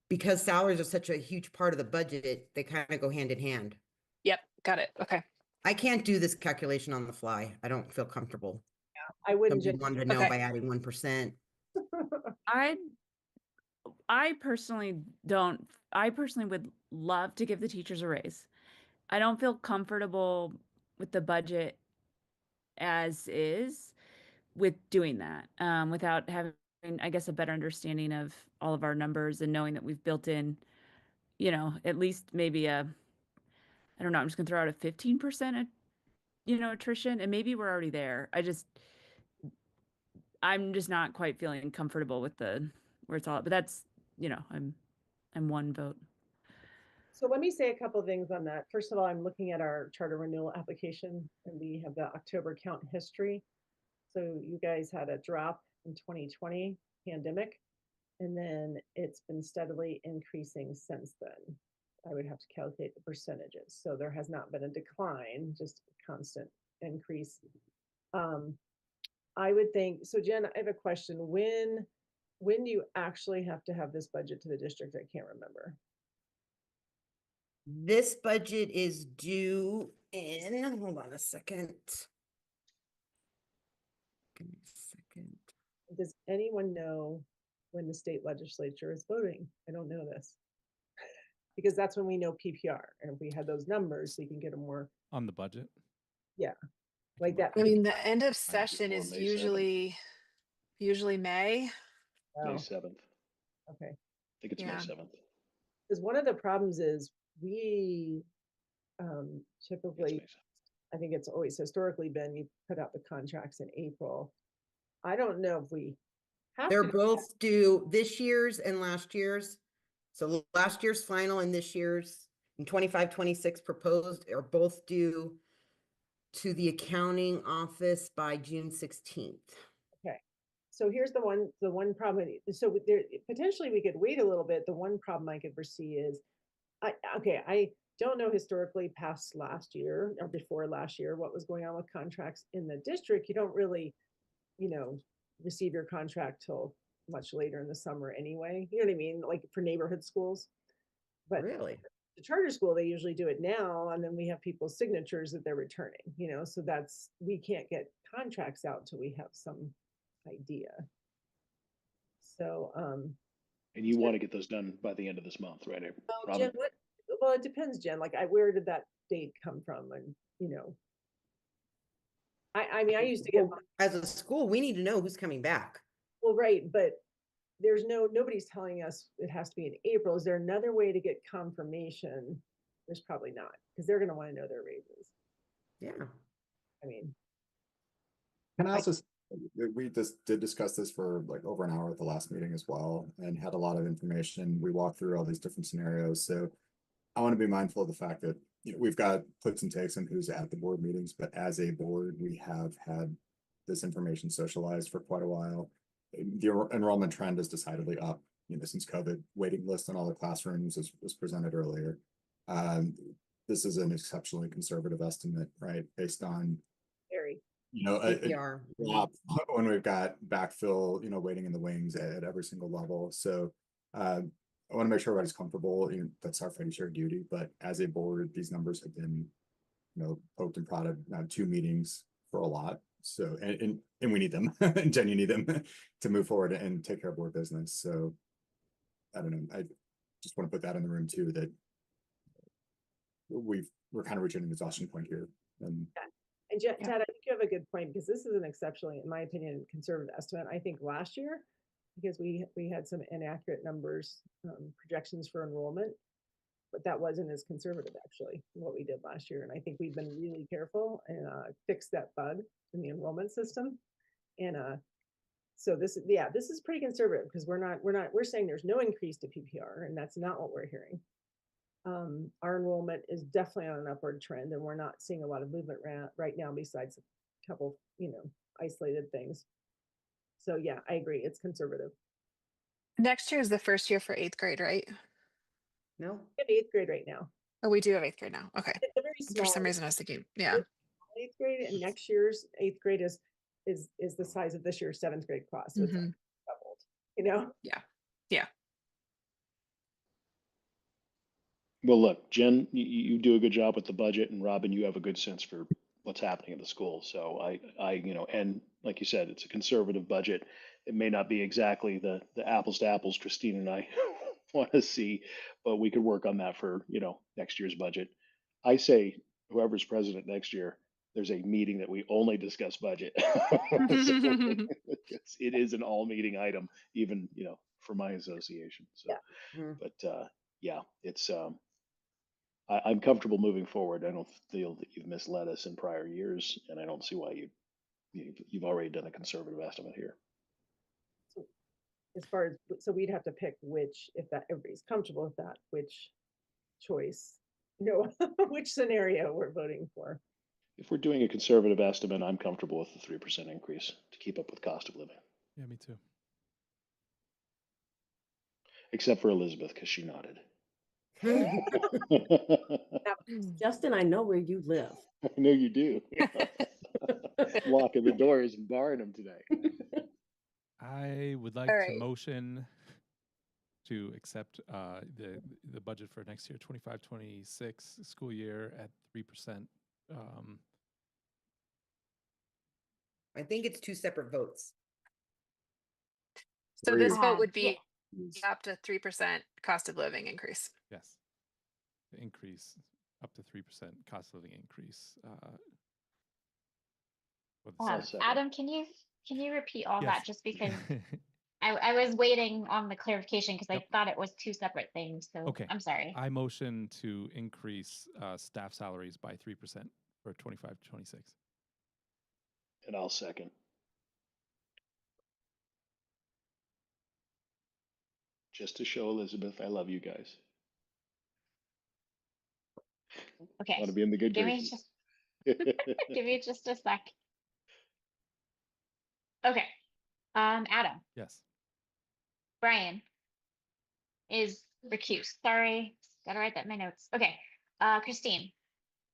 because salaries are such a huge part of the budget, they kind of go hand in hand. Yep, got it. Okay. I can't do this calculation on the fly. I don't feel comfortable. I wouldn't Somebody just, wanted to know Okay. by adding 1%. I personally would love to give the teachers a raise. I don't feel comfortable with the budget as is with doing that, without having, I guess, a better understanding of all of our numbers and knowing that we've built in, at least maybe I don't know, I'm just gonna throw out a 15%, attrition, and maybe we're already there. I'm just not quite feeling comfortable with where it's all, but that's, I'm one vote. so let me say a couple of things on that. First of all, I'm looking at our charter renewal application and we have the October count history. So you guys had a drop in 2020 pandemic, and then it's been steadily increasing since then. I would have to calculate the percentages. So there has not been a decline, just a constant increase. I would think, so Jen, I have a question. When do you actually have to have this budget to the district? I can't remember. This budget is due in, hold on a second. Give me a second. Does anyone know when the state legislature is voting? I don't know this. Because that's when we know PPR. And if we had those numbers, we can get a more, On the budget. yeah, like that. I mean, the end of Might session before is May 7th. usually May. May Oh, 7th. okay. I think it's May Yeah. 7th. Because one of the problems is we It's typically, May 7th. I think it's always historically been, you put out the contracts in April. I don't know if we have They're to. both due this year's and last year's. So last year's final and this year's and 25-26 proposed are both due to the accounting office by June 16th. Okay. So here's the one problem. So there, potentially we could wait a little bit. The one problem I could foresee is, I don't know historically past last year or before last year, what was going on with contracts in the district. You don't really, receive your contract till much later in the summer anyway. You know what I mean? Like for neighborhood schools. But Really? the charter school, they usually do it now, and then we have people's signatures that they're returning, so we can't get contracts out until we have some idea. So, And you want to get those done by the end of this month, right? Jen, well, it depends, Jen, like where did that date come from? And, I mean, I used to get, Well, as a school, we need to know who's coming back. well, right, but nobody's telling us it has to be in April. Is there another way to get confirmation? There's probably not, because they're gonna want to know their raises. Yeah. I mean, Can I also, we just did discuss this for like over an hour at the last meeting as well, and had a lot of information. We walked through all these different scenarios. So I want to be mindful of the fact that, we've got puts and takes on who's at the board meetings, but as a board, we have had this information socialized for quite a while. The enrollment trend is decidedly up, since COVID. Waiting list in all the classrooms was presented earlier. This is an exceptionally conservative estimate, right? Based on, very. PPR. when we've got backfill, waiting in the wings at every single level. So I want to make sure everybody's comfortable. That's our fiduciary duty, but as a board, these numbers have been, poked and prodded, now 2 meetings for a lot. So, and we need them, and Jen, you need them to move forward and take care of board business. So I don't know. I just want to put that in the room too, that we're kind of reaching an exhaustion point here. And Ted, I think you have a good point, because this is an exceptionally, in my opinion, conservative estimate. I think last year, because we had some inaccurate numbers, projections for enrollment, but that wasn't as conservative actually, what we did last year. And I think we've been really careful and fixed that bug in the enrollment system. And so this is pretty conservative, because we're saying there's no increase to PPR, and that's not what we're hearing. Our enrollment is definitely on an upward trend, and we're not seeing a lot of movement right now, besides a couple, isolated things. So yeah, I agree. It's conservative. Next year is the first year for 8th grade, right? No, We have 8th grade right now. Oh, we do have 8th grade now. Okay. It's a very small. For some reason I was thinking, yeah. 8th grade, and next year's 8th grade is the size of this year's 7th grade class. So it's like doubled, Yeah. Yeah. Well, look, Jen, you do a good job with the budget, and Robin, you have a good sense for what's happening at the school. So and like you said, it's a conservative budget. It may not be exactly the apples to apples Christine and I want to see, but we could work on that for, next year's budget. I say whoever's president next year, there's a meeting that we only discuss budget. It is an all meeting item, even, for my association. So, Yeah. but yeah, it's, I'm comfortable moving forward. I don't feel that you've misled us in prior years, and I don't see why you've already done a conservative estimate here. So as far as, so we'd have to pick which, if that everybody's comfortable with that, which choice, which scenario we're voting for. If we're doing a conservative estimate, I'm comfortable with the 3% increase to keep up with cost of living. Yeah, me too. Except for Elizabeth, because she nodded. Justin, I know where you live. I know you do. Locking the doors and barring them today. I would like to motion to accept the budget for next year, 25-26 school year at 3%. I think it's 2 separate votes. So this vote would be up to 3% cost of living increase. Yes. The increase up to 3% cost of living increase. Adam, can you repeat all that, just because I was waiting on the clarification, because I thought it was 2 separate things. So okay. I'm sorry. I motion to increase staff salaries by 3% for 25-26. And I'll second. Just to show Elizabeth I love you guys. Okay. Want to be in the good Give graces. give me just a sec. Okay. Adam. Yes. Brian is recused. Sorry. Gotta write that in my notes. Okay. Christine.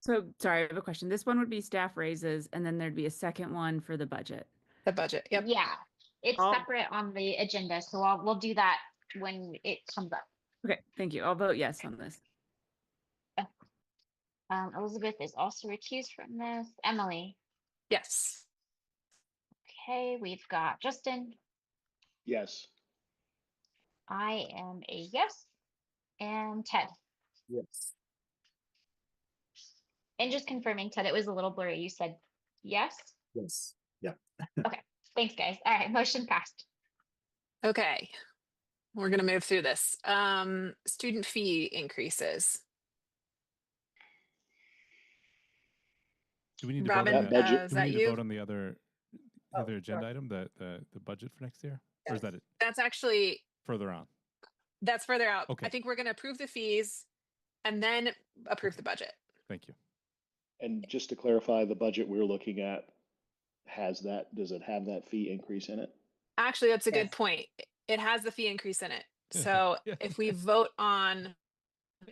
So sorry, I have a question. This one would be staff raises, and then there'd be a second one for the budget. The budget. Yep. Yeah. It's separate on the agenda, so we'll do that when it comes up. Okay, thank you. I'll vote yes on this. Elizabeth is also recused from this. Emily. Yes. Okay, we've got Justin. Yes. I am a yes. And Ted. yes. And just confirming, Ted, it was a little blurry. You said yes? Yes. Yeah. Okay, thanks, guys. All right, motion passed. Okay. We're going to move through this. Student fee increases. Do we need to Robin, vote on the, is do we that need to you? vote on the other agenda item, the budget for next year? Or is that it That's actually further on? That's further out. Okay. I think we're going to approve the fees and then approve the budget. Thank you. And just to clarify, the budget we're looking at does it have that fee increase in it? Actually, that's a good point. It has the fee increase in it. So if we vote on,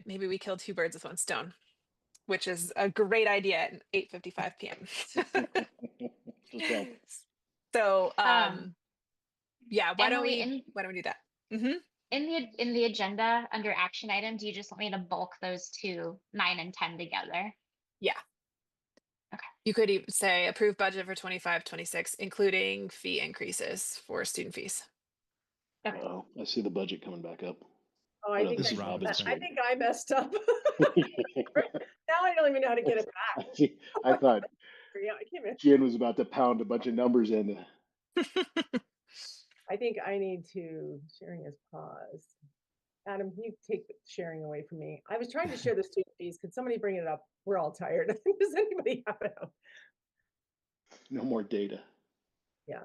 maybe we kill 2 birds with 1 stone, which is a great idea at 8:55 p.m. So, yeah, why don't we do that? In the agenda under action items, do you just want me to bulk those two 9 and 10 together? Yeah. Okay. You could even say approve budget for 25-26, including fee increases for student fees. Okay. Oh, I see the budget coming back up. Oh, Oh, I no, think this is I- Robin's I screen. think I messed up. Now I don't even know how to get it back. I thought Yeah, I can't even. Jen was about to pound a bunch of numbers in. I think I need to, sharing is paused. Adam, can you take sharing away from me? I was trying to share the student fees. Could somebody bring it up? We're all tired. Does anybody have it up? No more data. Yeah.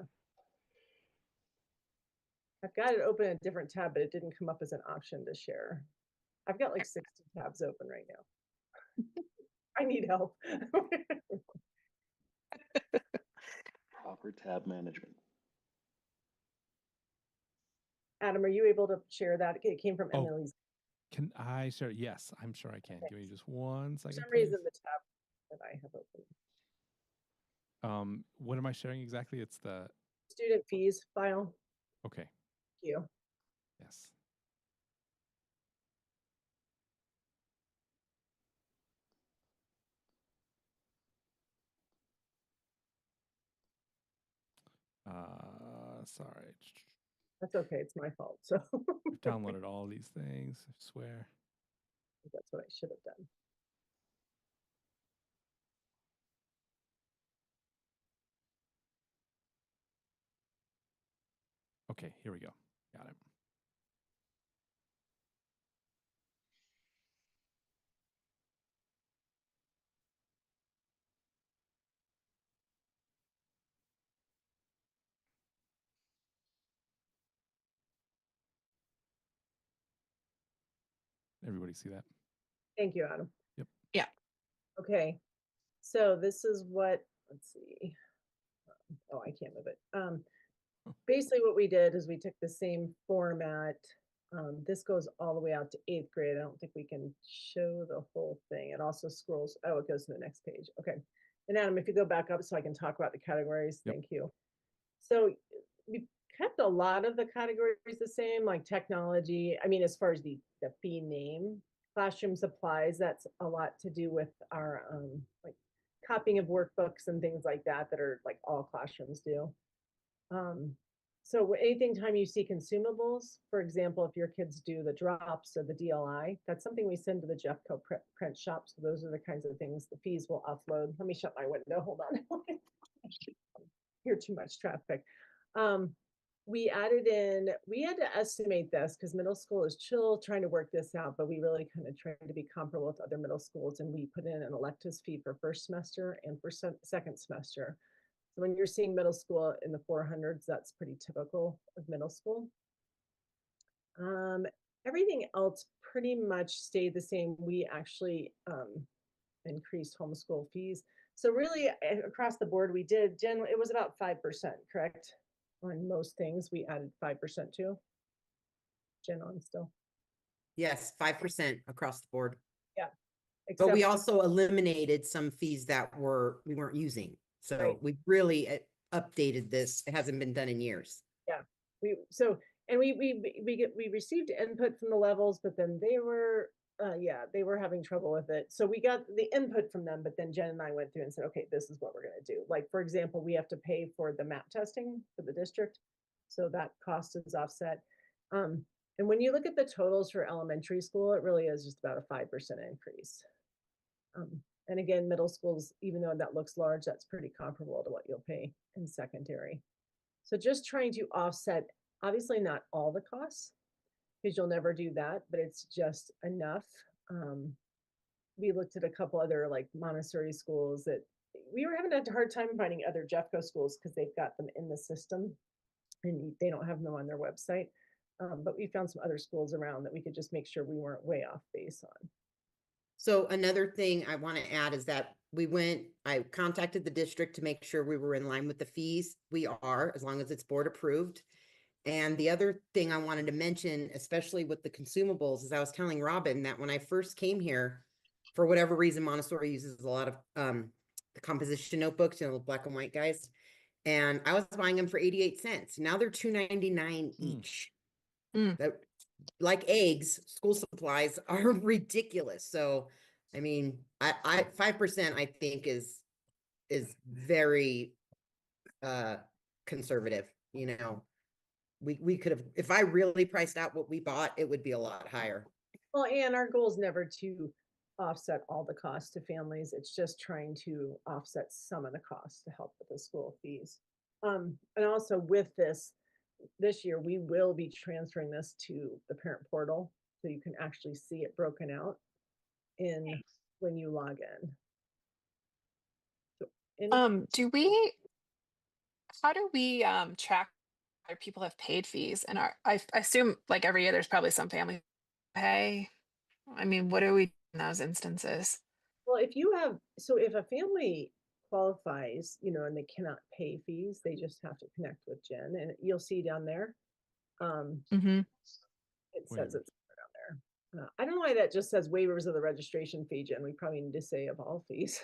I've got it open in a different tab, but it didn't come up as an option to share. I've got like 60 tabs open right now. I need help. Proper tab management. Adam, are you able to share that? It came from Oh, Emily's. Can I share? Yes, I'm sure I can. Give me just one For second, some please. reason, the tab that I have open. What am I sharing exactly? It's the Student fees file. okay. Thank you. Yes. Sorry. That's okay. It's my fault. So I've downloaded all these things. I swear. that's what I should have done. Okay, here we go. Got it. Everybody see that? Thank you, Adam. Yep. Yeah. Okay. So this is what, let's see. Oh, I can't move it. Basically what we did is we took the same format. This goes all the way out to 8th grade. I don't think we can show the whole thing. It also scrolls. Oh, it goes to the next page. Okay. And Adam, if you go back up so I can talk about the categories, Yep. thank you. So we kept a lot of the categories the same, like technology. I mean, as far as the fee name, classroom supplies, that's a lot to do with our like copying of workbooks and things like that that are like all classrooms do. So anything time you see consumables, for example, if your kids do the drops or the DLI, that's something we send to the Jeffco print shop. So those are the kinds of things the fees will offload. Let me shut my window. Hold on. Hear too much traffic. We added in, we had to estimate this because middle school is chill trying to work this out, but we really kind of trying to be comparable with other middle schools. And we put in an electives fee for first semester and for second semester. So when you're seeing middle school in the 400s, that's pretty typical of middle school. Everything else pretty much stayed the same. We actually increased homeschool fees. So really across the board, we did, Jen, it was about 5%, correct? On most things, we added 5% too. Jen on still? Yes, 5% across the board. Yeah. But we also eliminated some fees that we weren't using. So Right. we really updated this. It hasn't been done in years. Yeah. We received input from the levels, but then they were they were having trouble with it. So we got the input from them, but then Jen and I went through and said, okay, this is what we're going to do. Like, for example, we have to pay for the map testing for the district. So that cost is offset. And when you look at the totals for elementary school, it really is just about a 5% increase. And again, middle schools, even though that looks large, that's pretty comparable to what you'll pay in secondary. So just trying to offset, obviously not all the costs, because you'll never do that, but it's just enough. We looked at a couple other like Montessori schools that we were having a hard time finding other Jeffco schools because they've got them in the system and they don't have them on their website. But we found some other schools around that we could just make sure we weren't way off base on. So another thing I want to add is that I contacted the district to make sure we were in line with the fees. We are, as long as it's board approved. And the other thing I wanted to mention, especially with the consumables, is I was telling Robin that when I first came here, for whatever reason, Montessori uses a lot of the composition notebooks, black and white guys. And I was buying them for 88 cents. Now they're $2.99 each. like eggs, school supplies are ridiculous. So, I mean, I 5% I think is very conservative, you know. We could have, if I really priced out what we bought, it would be a lot higher. Well, and our goal is never to offset all the costs to families. It's just trying to offset some of the costs to help with the school fees. And also with this year, we will be transferring this to the parent portal, so you can actually see it broken out in when you log in. So Do we, how do we track whether people have paid fees? And I assume like every year there's probably some family pay. I mean, what do we do in those instances? well, if a family qualifies, and they cannot pay fees, they just have to connect with Jen, and you'll see down there. Mm-hmm. It says Waivers. it's down there. I don't know why that just says waivers of the registration fee, Jen. We probably need to say of all fees.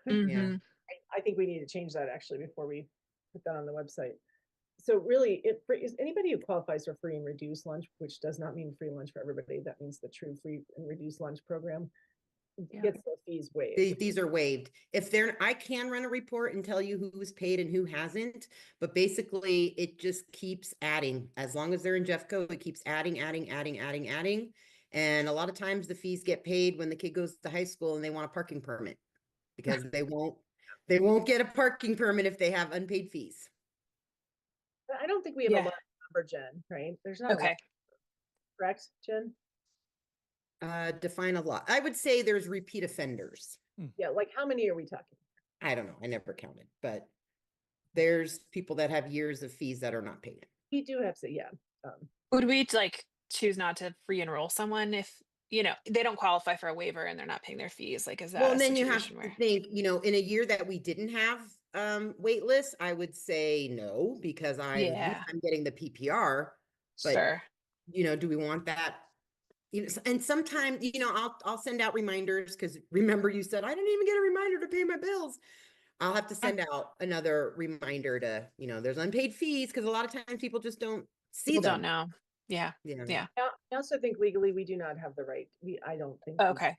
Mm-hmm. I think we need to change that actually before we put that on the website. So really, is anybody who qualifies for free and reduced lunch, which does not mean free lunch for everybody, that means the true free and reduced lunch program, Yeah. gets their fees waived. These are waived. If they're, I can run a report and tell you who's paid and who hasn't, but basically it just keeps adding. As long as they're in Jeffco, it keeps adding. And a lot of times the fees get paid when the kid goes to high school and they want a parking permit, because they won't get a parking permit if they have unpaid fees. I don't think we have a Yeah. large number, Jen, right? There's not a Okay. lot, correct, Jen? Define a lot. I would say there's repeat offenders. Yeah, like how many are we talking? I don't know. I never counted, but there's people that have years of fees that are not paid. We do have to, yeah. Would we like choose not to re-enroll someone if, they don't qualify for a waiver and they're not paying their fees? Like, is that Well, a and then you have situation to where? think, in a year that we didn't have wait lists, I would say no, because Yeah, I'm getting the PPR, but sure. do we want that? And sometimes, I'll send out reminders, because remember you said I didn't even get a reminder to pay my bills. I'll have to send out another reminder to, there's unpaid fees, because a lot of times people just don't see People them. don't know. Yeah. Yeah. Yeah. I also think legally we do not have the right. I don't think we Okay.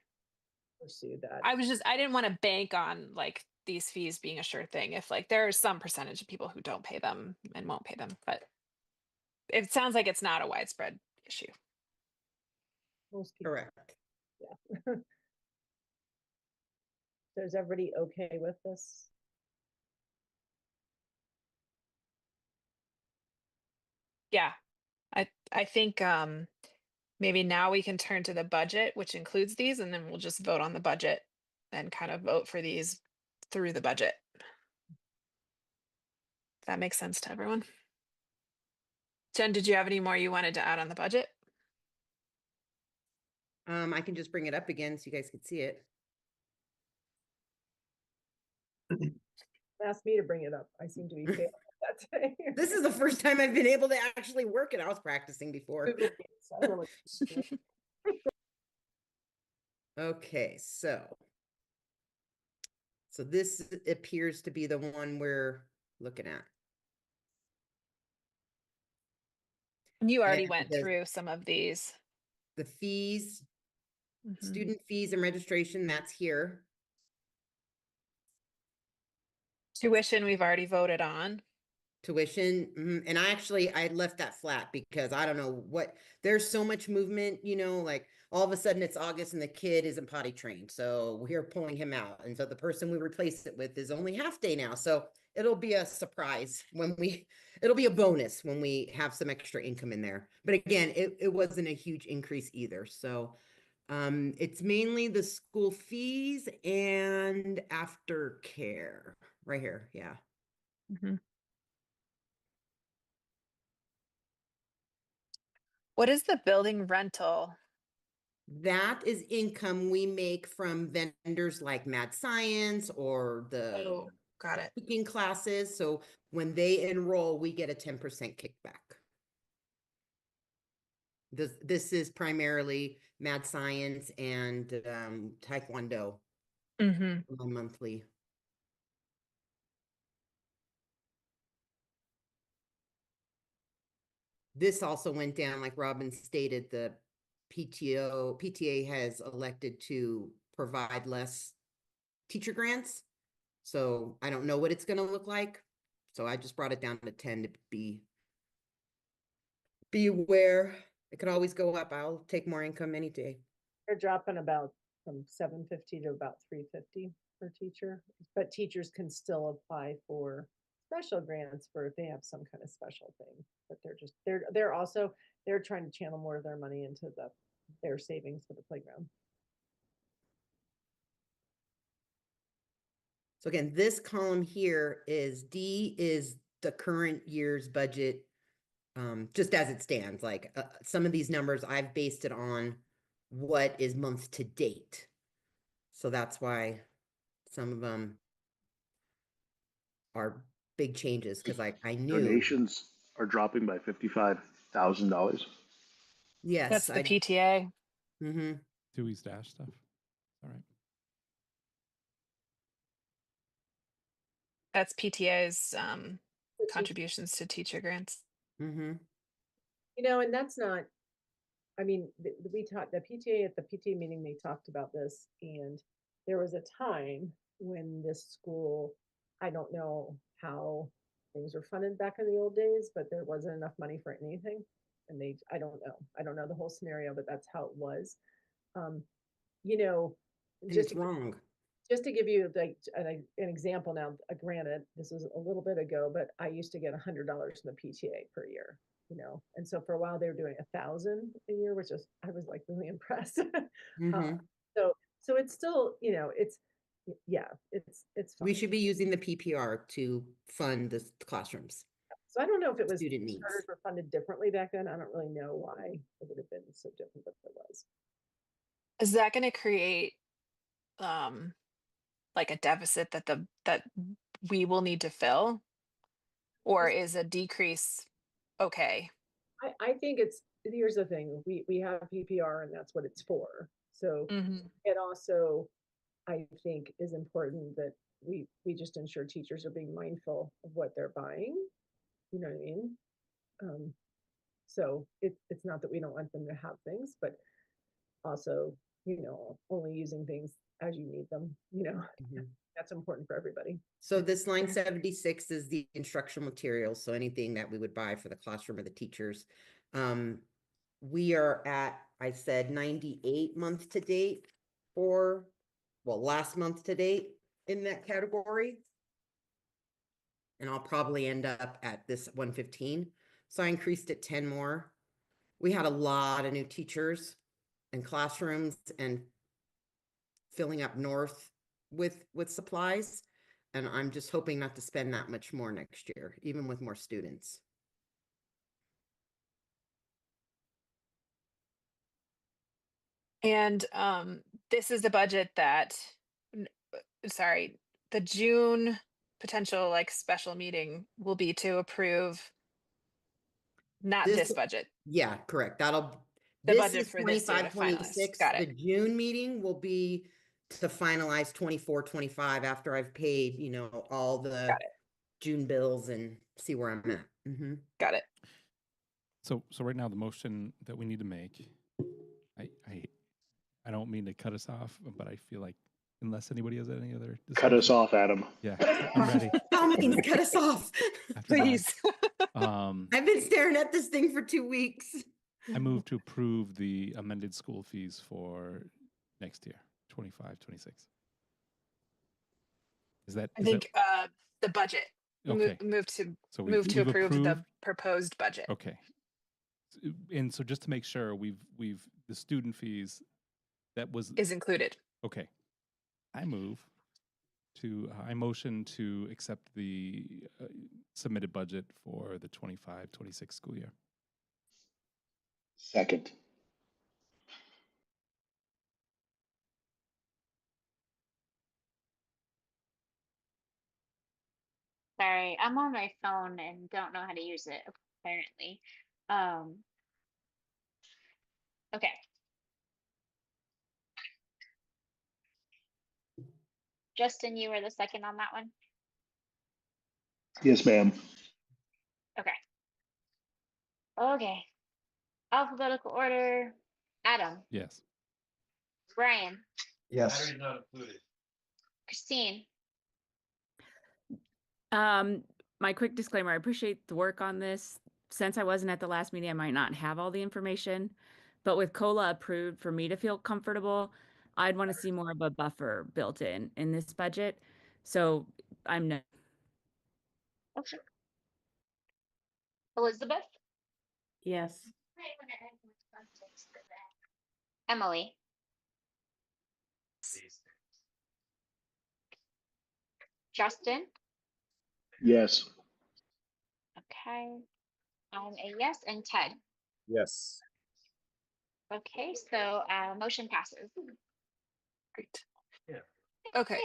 pursue that. I didn't want to bank on like these fees being a sure thing if like there's some percentage of people who don't pay them and won't pay them, but it sounds like it's not a widespread issue. Most people, Correct. yeah. So is everybody okay with this? Yeah. I think maybe now we can turn to the budget, which includes these, and then we'll just vote on the budget and kind of vote for these through the budget. That makes sense to everyone. Jen, did you have any more you wanted to add on the budget? I can just bring it up again so you guys can see it. Ask me to bring it up. I seem to be failing that today. This is the first time I've been able to actually work it. I was practicing before. Google Meets, I really- Okay, so this appears to be the one we're looking at. You already And went through some of these. the fees, Mhm. student fees and registration, that's here. Tuition, we've already voted on. Tuition, and I left that flat because I don't know what, there's so much movement, like all of a sudden it's August and the kid isn't potty trained, so we're pulling him out, and so the person we replace it with is only half day now, so it'll be a surprise it'll be a bonus when we have some extra income in there. But again, it wasn't a huge increase either, so it's mainly the school fees and aftercare right here. Yeah. Mhm. What is the building rental? That is income we make from vendors like Mad Science or the Oh, got it. cooking classes. So when they enroll, we get a 10% kickback. This is primarily Mad Science and Taekwondo monthly. this also went down, like Robin stated, the PTA has elected to provide less teacher grants. So I don't know what it's gonna look like. So I just brought it down to 10 to be aware. It could always go up. I'll take more income any day. They're dropping about from 750 to about 350 per teacher, but teachers can still apply for special grants for if they have some kind of special thing. But they're trying to channel more of their money into their savings for the playground. So again, this column here is D is the current year's budget, just as it stands. Like some of these numbers I've based it on what is month to date. So that's why some of them are big changes, because I knew. Donations are dropping by $55,000. Yes. That's the PTA. Mm-hmm. Dewey's Dash stuff. All right. That's PTA's contributions to teacher grants. Mm-hmm. And that's not, I mean, the PTA at the PTA meeting, they talked about this, and there was a time when this school, I don't know how things were funded back in the old days, but there wasn't enough money for anything. And I don't know the whole scenario, but that's how it was. And Just it's wrong. Just to give you like an example now, granted, this was a little bit ago, but I used to get $100 from the PTA per year, and so for a while they were doing 1,000 a year, which is, I was like really impressed. Mm-hmm. So it's still, it's fine. We should be using the PPR to fund the classrooms. So I don't know if it was Student needs. charters were funded differently back then. I don't really know why it would have been so different, but it was. Is that going to create like a deficit that we will need to fill, or is a decrease okay? I think here's the thing, we have PPR and that's what it's for. So it also, I think, is important that we just ensure teachers are being mindful of what they're buying. You know what I mean? So it's not that we don't want them to have things, but also, only using things as you need them, that's important for everybody. So this line 76 is the instructional materials. So anything that we would buy for the classroom or the teachers. We are at, I said 98 month to date last month to date in that category. And I'll probably end up at this 115. So I increased it 10 more. We had a lot of new teachers and classrooms and filling up north with supplies. And I'm just hoping not to spend that much more next year, even with more students. And this is the budget that, sorry, the June potential like special meeting will be to approve not this budget. Yeah, correct. The this budget is for this year to 25, 26. Got The it. June meeting will be to finalize 24, 25 after I've paid, all the June bills and see where I'm at. Mm-hmm. Got it. So right now the motion that we need to make, I don't mean to cut us off, but I feel like unless anybody has any other discussion. Cut us off, Adam. Yeah, I'm ready. By all means, cut us off. Please. I've been staring at this thing for 2 weeks. I move to approve the amended school fees for next year, 25, 26. I think the budget. Okay. Move to we've approve approved the proposed budget. Okay. And so just to make sure, we've the student fees is included. Okay. I motion to accept the submitted budget for the 25-26 school year. Second. Sorry, I'm on my phone and don't know how to use it, apparently. Okay. Justin, you were the second on that one? Yes, ma'am. Okay. Okay. Alphabetical order. Adam, Yes. Brian, Yes. Christine. My quick disclaimer, I appreciate the work on this. Since I wasn't at the last meeting, I might not have all the information, but with COLA approved, for me to feel comfortable, I'd want to see more of a buffer built in this budget. So I'm no. Okay. Elizabeth, Yes. Emily, Justin. Yes. Okay. I'm a yes, and Ted. Yes. Okay, so motion passes. Great. Okay.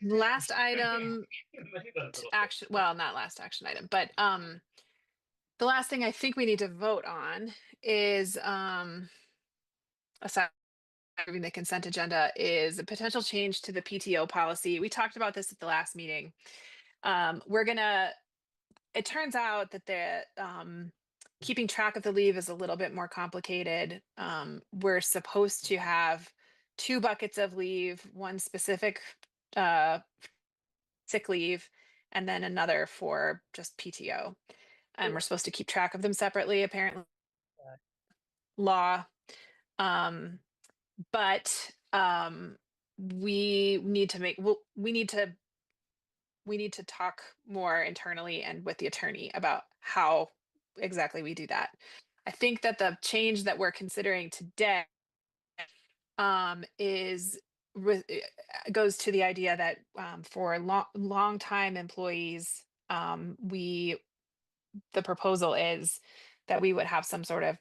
Last item to action, well, not last action item, but the last thing I think we need to vote on is aside from the consent agenda is a potential change to the PTO policy. We talked about this at the last meeting. It turns out that the keeping track of the leave is a little bit more complicated. We're supposed to have 2 buckets of leave, one specific sick leave, and then another for just PTO. And we're supposed to keep track of them separately, apparently. Law. But we need to we need to talk more internally and with the attorney about how exactly we do that. I think that the change that we're considering today is goes to the idea that for long time employees, the proposal is that we would have some sort of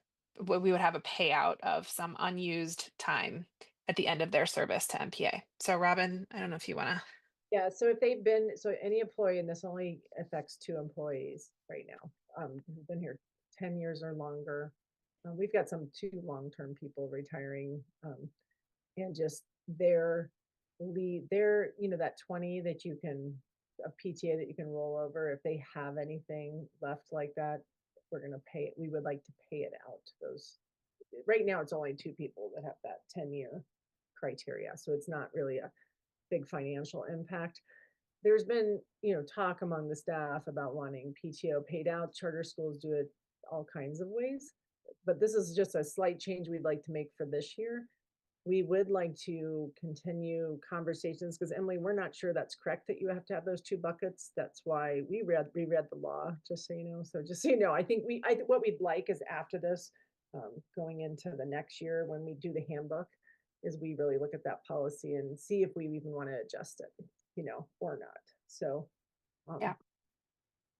we would have a payout of some unused time at the end of their service to MPA. So Robin, I don't know if you want to. Yeah, so if they've been, so any employee, and this only affects 2 employees right now, who've been here 10 years or longer. We've got some 2 long-term people retiring, and just their lead, that 20 that you can, a PTA that you can roll over, if they have anything left like that, we're gonna pay it. We would like to pay it out. Those, right now, it's only 2 people that have that 10-year criteria, so it's not really a big financial impact. There's been, talk among the staff about wanting PTO paid out. Charter schools do it all kinds of ways, but this is just a slight change we'd like to make for this year. We would like to continue conversations because, Emily, we're not sure that's correct that you have to have those 2 buckets. That's why we reread the law, just so you know. So just so you know, I think what we'd like is after this, going into the next year when we do the handbook, is we really look at that policy and see if we even want to adjust it, or not. So, Yeah.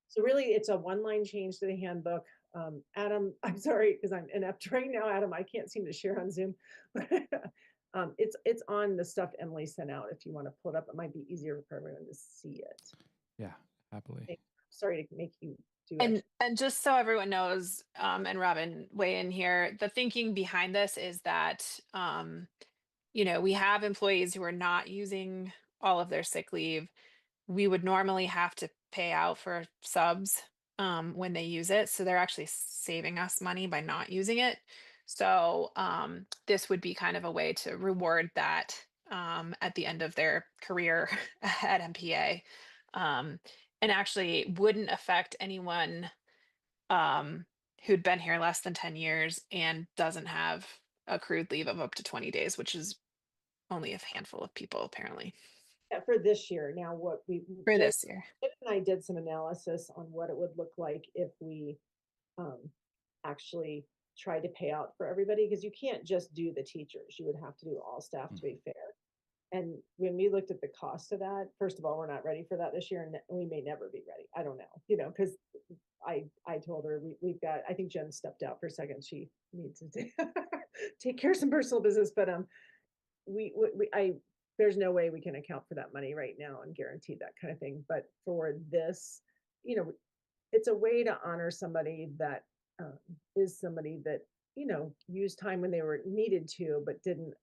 So really, it's a 1-line change to the handbook. Adam, I'm sorry, because I'm inept right now. Adam, I can't seem to share on Zoom. It's on the stuff Emily sent out. If you want to pull it up, it might be easier for everyone to see it. Yeah, happily. Sorry to make you do And it. and just so everyone knows, and Robin, weigh in here, the thinking behind this is that we have employees who are not using all of their sick leave. We would normally have to pay out for subs when they use it. So they're actually saving us money by not using it. So this would be kind of a way to reward that at the end of their career at MPA. And actually wouldn't affect anyone who'd been here less than 10 years and doesn't have accrued leave of up to 20 days, which is only a handful of people apparently. Yeah, for this year. Now, what For this year. Jen and I did some analysis on what it would look like if we actually tried to pay out for everybody, because you can't just do the teachers. You would have to do all staff to be fair. And when we looked at the cost of that, first of all, we're not ready for that this year, and we may never be ready. I don't know, because I told her we've got, I think Jen stepped out for a second. She needs to take care of some personal business, but there's no way we can account for that money right now and guarantee that kind of thing. But for this, it's a way to honor somebody that is somebody that, used time when they were needed to, but didn't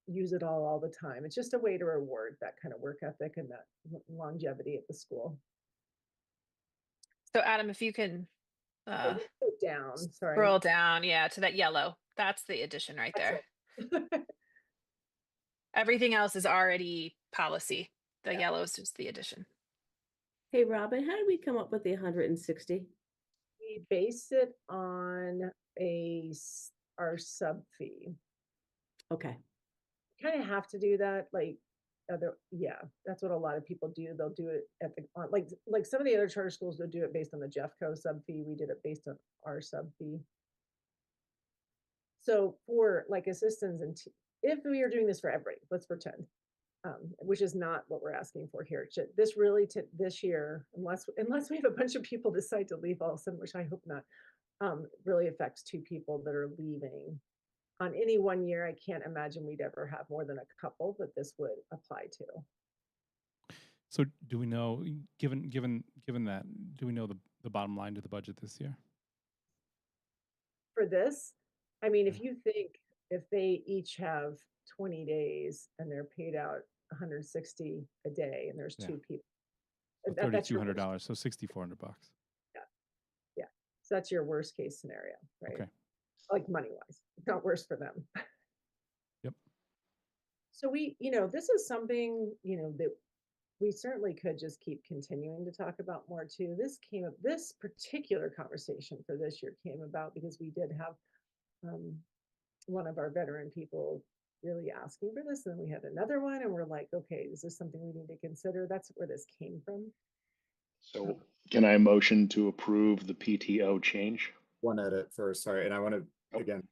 use it all the time. It's just a way to reward that kind of work ethic and that longevity at the school. So Adam, if you can Go down, sorry. scroll down, yeah, to that yellow. That's the addition right there. Everything else is already policy. The yellow is just the addition. Hey, Robin, how did we come up with the 160? We based it on our sub fee. Okay. Kind of have to do that, like that's what a lot of people do. They'll do it at the like some of the other charter schools, they'll do it based on the Jeffco sub fee. We did it based on our sub fee. So for like assistants and if we are doing this for everybody, let's pretend, which is not what we're asking for here. This really this year, unless we have a bunch of people decide to leave all of a sudden, which I hope not, really affects 2 people that are leaving. On any one year, I can't imagine we'd ever have more than a couple that this would apply to. So do we know, given that, do we know the bottom line to the budget this year? For this, I mean, if you think if they each have 20 days and they're paid out 160 a day and there's 2 people. So $3,200, so $6,400. Yeah. So that's your worst case scenario, right? Okay. Like money wise, it's not worse for them. Yep. So this is something, that we certainly could just keep continuing to talk about more too. This particular conversation for this year came about because we did have one of our veteran people really asking for this, and then we had another one, and we're like, okay, is this something we need to consider? That's where this came from. So can I motion to approve the PTO change? One edit first, sorry, and I want to again,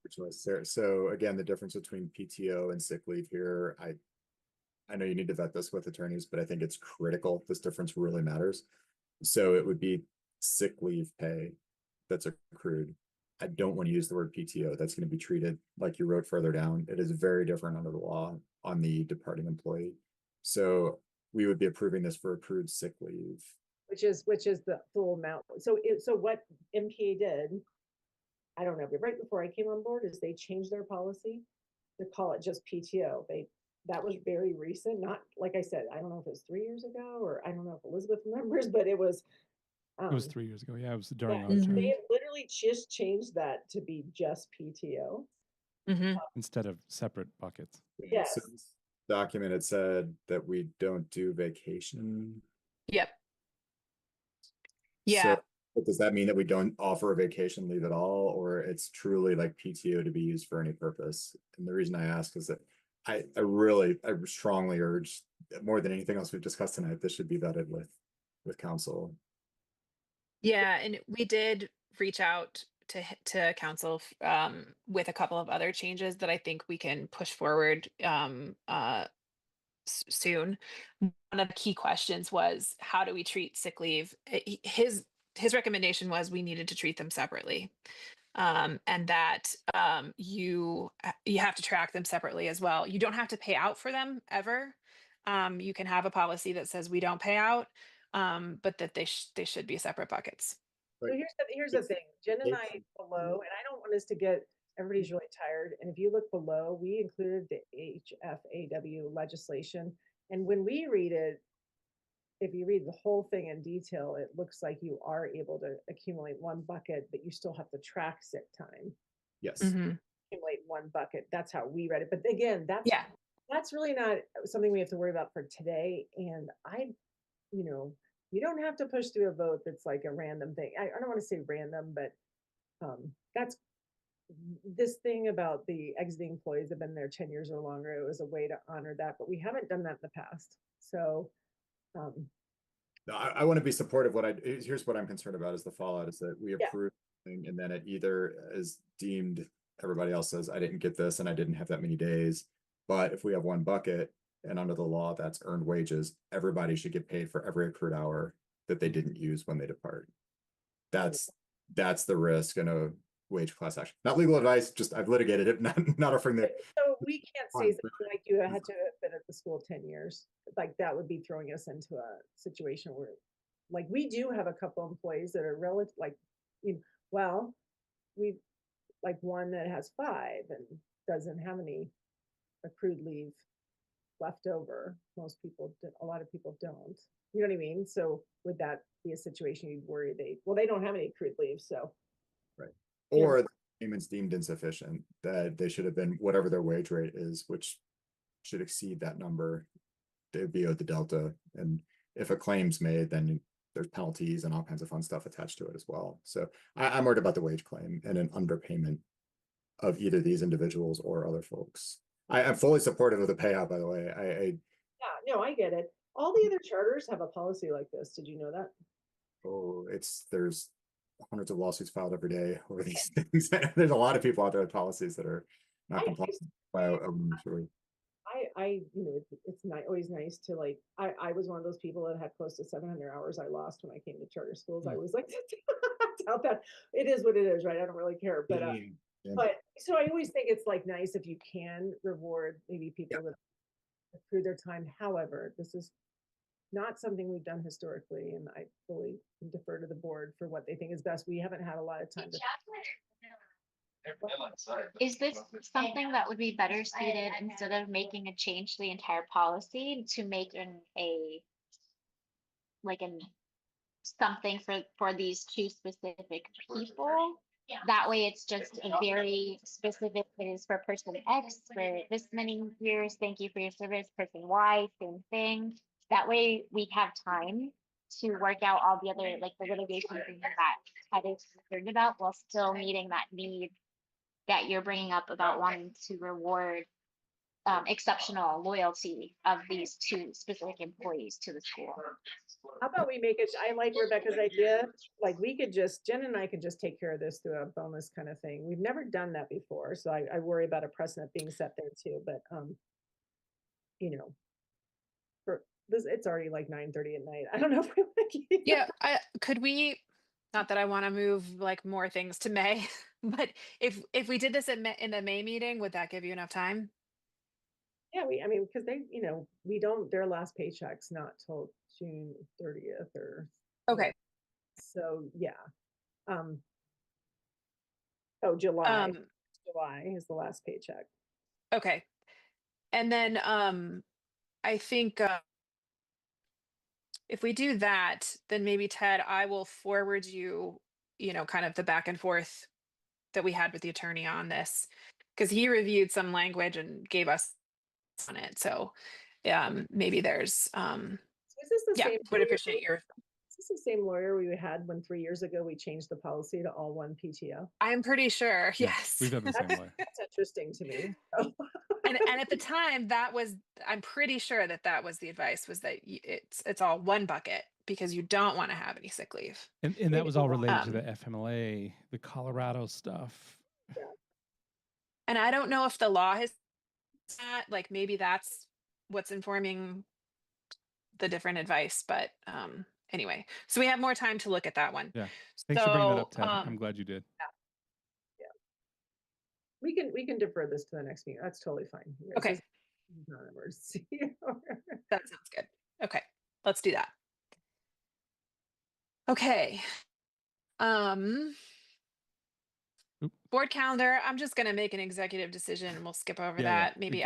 so again, the difference between PTO and sick leave here, I know you need to vet this with attorneys, but I think it's critical. This difference really matters. So it would be sick leave pay that's accrued. I don't want to use the word PTO. That's going to be treated like you wrote further down. It is very different under the law on the departing employee. So we would be approving this for accrued sick leave, which is the full amount. So what MPA did, I don't know, but right before I came on board, is they changed their policy to call it just PTO. That was very recent. Not like I said, I don't know if it was 3 years ago, or I don't know if Elizabeth remembers, but it was. It was 3 years ago. Yeah, it was during our They term. have literally just changed that to be just PTO instead of separate buckets. Yes. So this document, it said that we don't do vacation. Yep. Yeah. So, but does that mean that we don't offer a vacation leave at all, or it's truly like PTO to be used for any purpose? And the reason I ask is that I strongly urge, more than anything else we've discussed tonight, this should be vetted with council. Yeah, and we did reach out to council with a couple of other changes that I think we can push forward soon. One of the key questions was, how do we treat sick leave? His recommendation was we needed to treat them separately, and that you have to track them separately as well. You don't have to pay out for them ever. You can have a policy that says we don't pay out, but that they should be separate buckets. So here's the thing, Jen and I below, and I don't want us to get, everybody's really tired. And if you look below, we included the HFAW legislation. And when we read it, if you read the whole thing in detail, it looks like you are able to accumulate one bucket, but you still have to track sick time. Yes. Accumulate one bucket. That's how we read it. But again, that's really not something we have to worry about for today. And you don't have to push through a vote that's like a random thing. I don't want to say random, but that's this thing about the exiting employees have been there 10 years or longer. It was a way to honor that, but we haven't done that in the past. So no, I want to be supportive. Here's what I'm concerned about is the fallout is that we approve something and then it either is deemed, everybody else says, I didn't get this and I didn't have that many days. But if we have one bucket, and under the law, that's earned wages, everybody should get paid for every accrued hour that they didn't use when they depart. That's the risk in a wage class action. Not legal advice, just I've litigated it, not offering that. So we can't say something like you had to have been at the school 10 years. Like that would be throwing us into a situation where, like, we do have a couple employees that are relative, like, we like one that has 5 and doesn't have any accrued leave. left over. Most people, a lot of people don't. You know what I mean? So would that be a situation you'd worry they don't have any accrued leave, so. Right. Yeah. Or the payments deemed insufficient, that they should have been whatever their wage rate is, which should exceed that number. They'd be owed the delta. And if a claim's made, then there's penalties and all kinds of fun stuff attached to it as well. So I'm worried about the wage claim and an underpayment of either these individuals or other folks. I'm fully supportive of the payout, by the way. Yeah, no, I get it. All the other charters have a policy like this. Did you know that? There's hundreds of lawsuits filed every day over these things. There's a lot of people out there with policies that are not compliant. It's not always nice to like, I was one of those people that had close to 700 hours I lost when I came to charter schools. I was like, doubt that. It is what it is, right? I don't really care. But so I always think it's like nice if you can reward maybe people that accrue their time. However, this is not something we've done historically, and I fully defer to the board for what they think is best. We haven't had a lot of time to. Is this something that would be better suited instead of making a change to the entire policy to make something for these two specific people? That way it's just a very specific, it is for person X for this many years. Thank you for your service. Person Y, same thing. That way we have time to work out all the other, like the litigation things that Ted is concerned about, while still meeting that need that you're bringing up about wanting to reward exceptional loyalty of these two specific employees to the school. How about we make it, I like Rebecca's idea, like we could just, Jen and I could just take care of this through a bonus kind of thing. We've never done that before, so I worry about a precedent being set there too, but for this, it's already like 9:30 at night. I don't know if we want to keep. Yeah, could we, not that I want to move like more things to May, but if we did this in the May meeting, would that give you enough time? Yeah, because they, we don't, their last paycheck's not till June 30th or. Okay. So, yeah. July is the last paycheck. Okay. And then I think if we do that, then maybe Ted, I will forward you, kind of the back and forth that we had with the attorney on this, because he reviewed some language and gave us on it. So maybe there's So is this the same? would appreciate your. Is this the same lawyer we had when 3 years ago we changed the policy to all one PTO? I'm pretty sure. Yeah, Yes. we've had the same lawyer. That's interesting to me. and at the time I'm pretty sure that was the advice, was that it's all one bucket because you don't want to have any sick leave. And that was all related to the FMLA, the Colorado stuff. Yeah. And I don't know if the law has that, like maybe that's what's informing the different advice, but anyway, so we have more time to look at that one. Yeah. Thanks for bringing that up, Ted. I'm glad you did. Yeah. We can defer this to the next meeting. That's totally fine. Okay. It's not an emergency. That sounds good. Okay, let's do that. Okay. Board calendar. I'm just gonna make an executive decision and we'll skip over that. Yeah, Maybe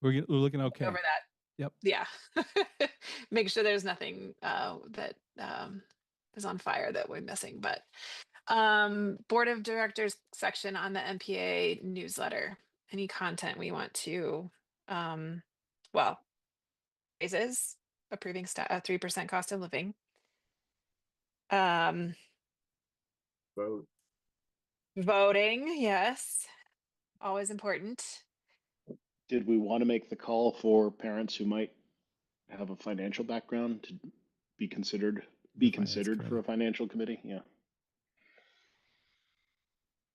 we're looking okay. Over that. Yep. Yeah. Make sure there's nothing that is on fire that we're missing. But board of directors section on the MPA newsletter. Any content we want to raises, approving a 3% cost of living. Voting, yes. Always important. Did we want to make the call for parents who might have a financial background to be considered for a financial committee? Yeah.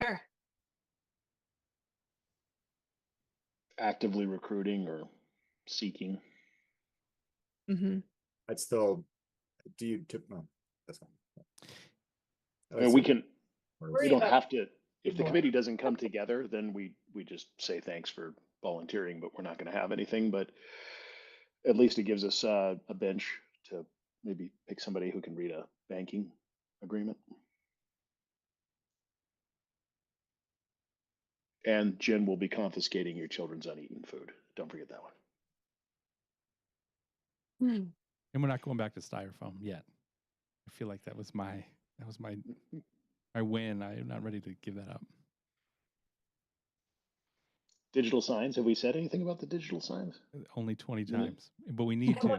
Sure. Actively recruiting or seeking. Mm-hmm. I'd still that's fine. And we don't have to, if the committee doesn't come together, then we just say thanks for volunteering, but we're not going to have anything. But at least it gives us a bench to maybe pick somebody who can read a banking agreement. And Jen will be confiscating your children's uneaten food. Don't forget that one. Hmm. And we're not going back to styrofoam yet. I feel like that was my win. I'm not ready to give that up. Digital signs. Have we said anything about the digital signs? Only 20 Mm. times, but we need to.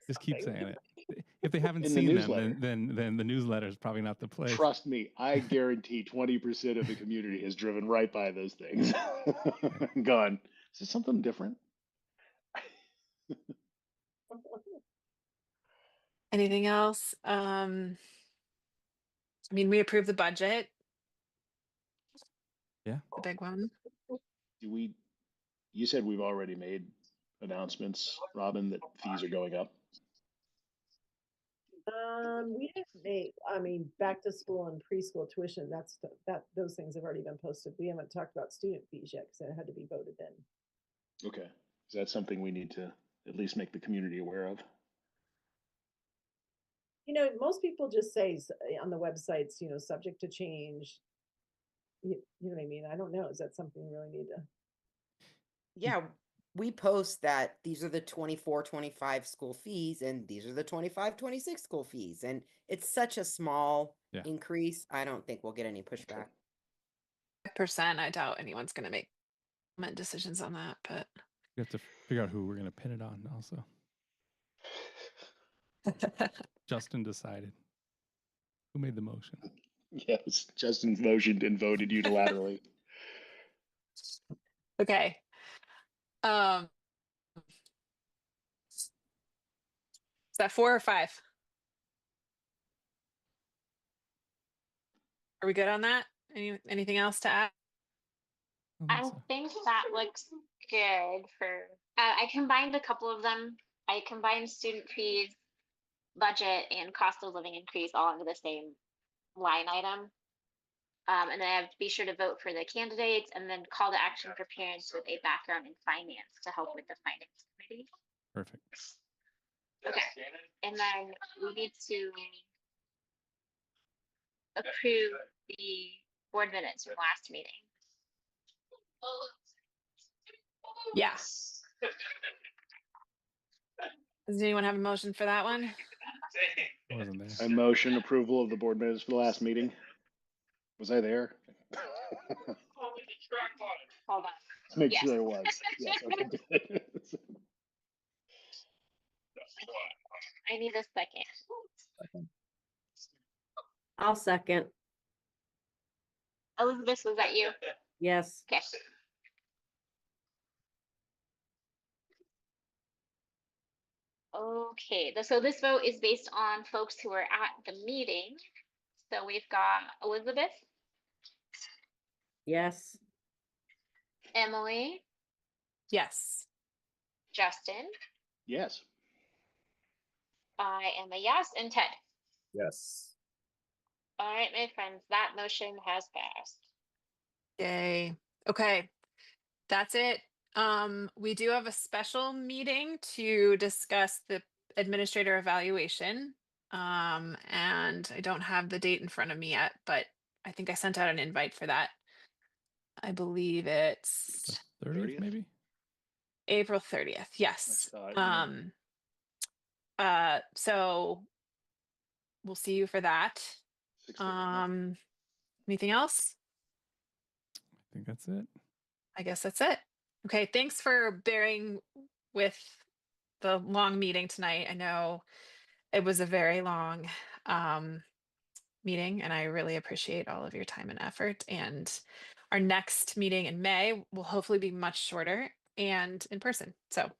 Just keep saying it. If they haven't In the seen them, newsletter. then the newsletter is probably not the place. Trust me, I guarantee 20% of the community has driven right by those things. Gone. Is this something different? Anything else? I mean, we approved the budget. Yeah. The big one. You said we've already made announcements, Robin, that fees are going up. We didn't make, I mean, back to school and preschool tuition, those things have already been posted. We haven't talked about student fees yet because it had to be voted in. Okay. Is that something we need to at least make the community aware of? You know, most people just say on the websites, you know, subject to change. You know what I mean? I don't know. Is that something we really need to? Yeah, we post that these are the 24-25 school fees and these are the 25-26 school fees. And it's such a small increase. I don't think we'll get any pushback. 5%. I doubt anyone's going to make decisions on that, but We have to figure out who we're going to pin it on also. Justin decided. Who made the motion? Yes, Justin motioned and voted unilaterally. okay. Is that 4 or 5? Are we good on that? Anything else to add? I think that looks good for, I combined a couple of them. I combined student fees, budget, and cost of living increase all under the same line item. And then I have to be sure to vote for the candidates and then call to action for parents with a background in finance to help with the finance committee. Perfect. Okay. And then we need to approve the board minutes from last meeting. Yes. Does anyone have a motion for that one? I wasn't there. I motion approval of the board minutes for the last meeting. Was I there? Hold on. Make sure I was. Yes, okay, good. I need a second. I'll second. Elizabeth, was that you? Yes. Okay. Okay, so this vote is based on folks who are at the meeting. So we've got Elizabeth, Yes. Emily, Yes. Justin. Yes. I am a yes, and Ted. Yes. All right, my friends, that motion has passed. Yay. Okay. That's it. We do have a special meeting to discuss the administrator evaluation. And I don't have the date in front of me yet, but I think I sent out an invite for that. I believe it's The 30th, maybe? April 30th. Yes. I saw it, yeah. So we'll see you for that. 6:30. Anything else? I think that's it. I guess that's it. Okay, thanks for bearing with the long meeting tonight. I know it was a very long meeting, and I really appreciate all of your time and effort. And our next meeting in May will hopefully be much shorter and in person. So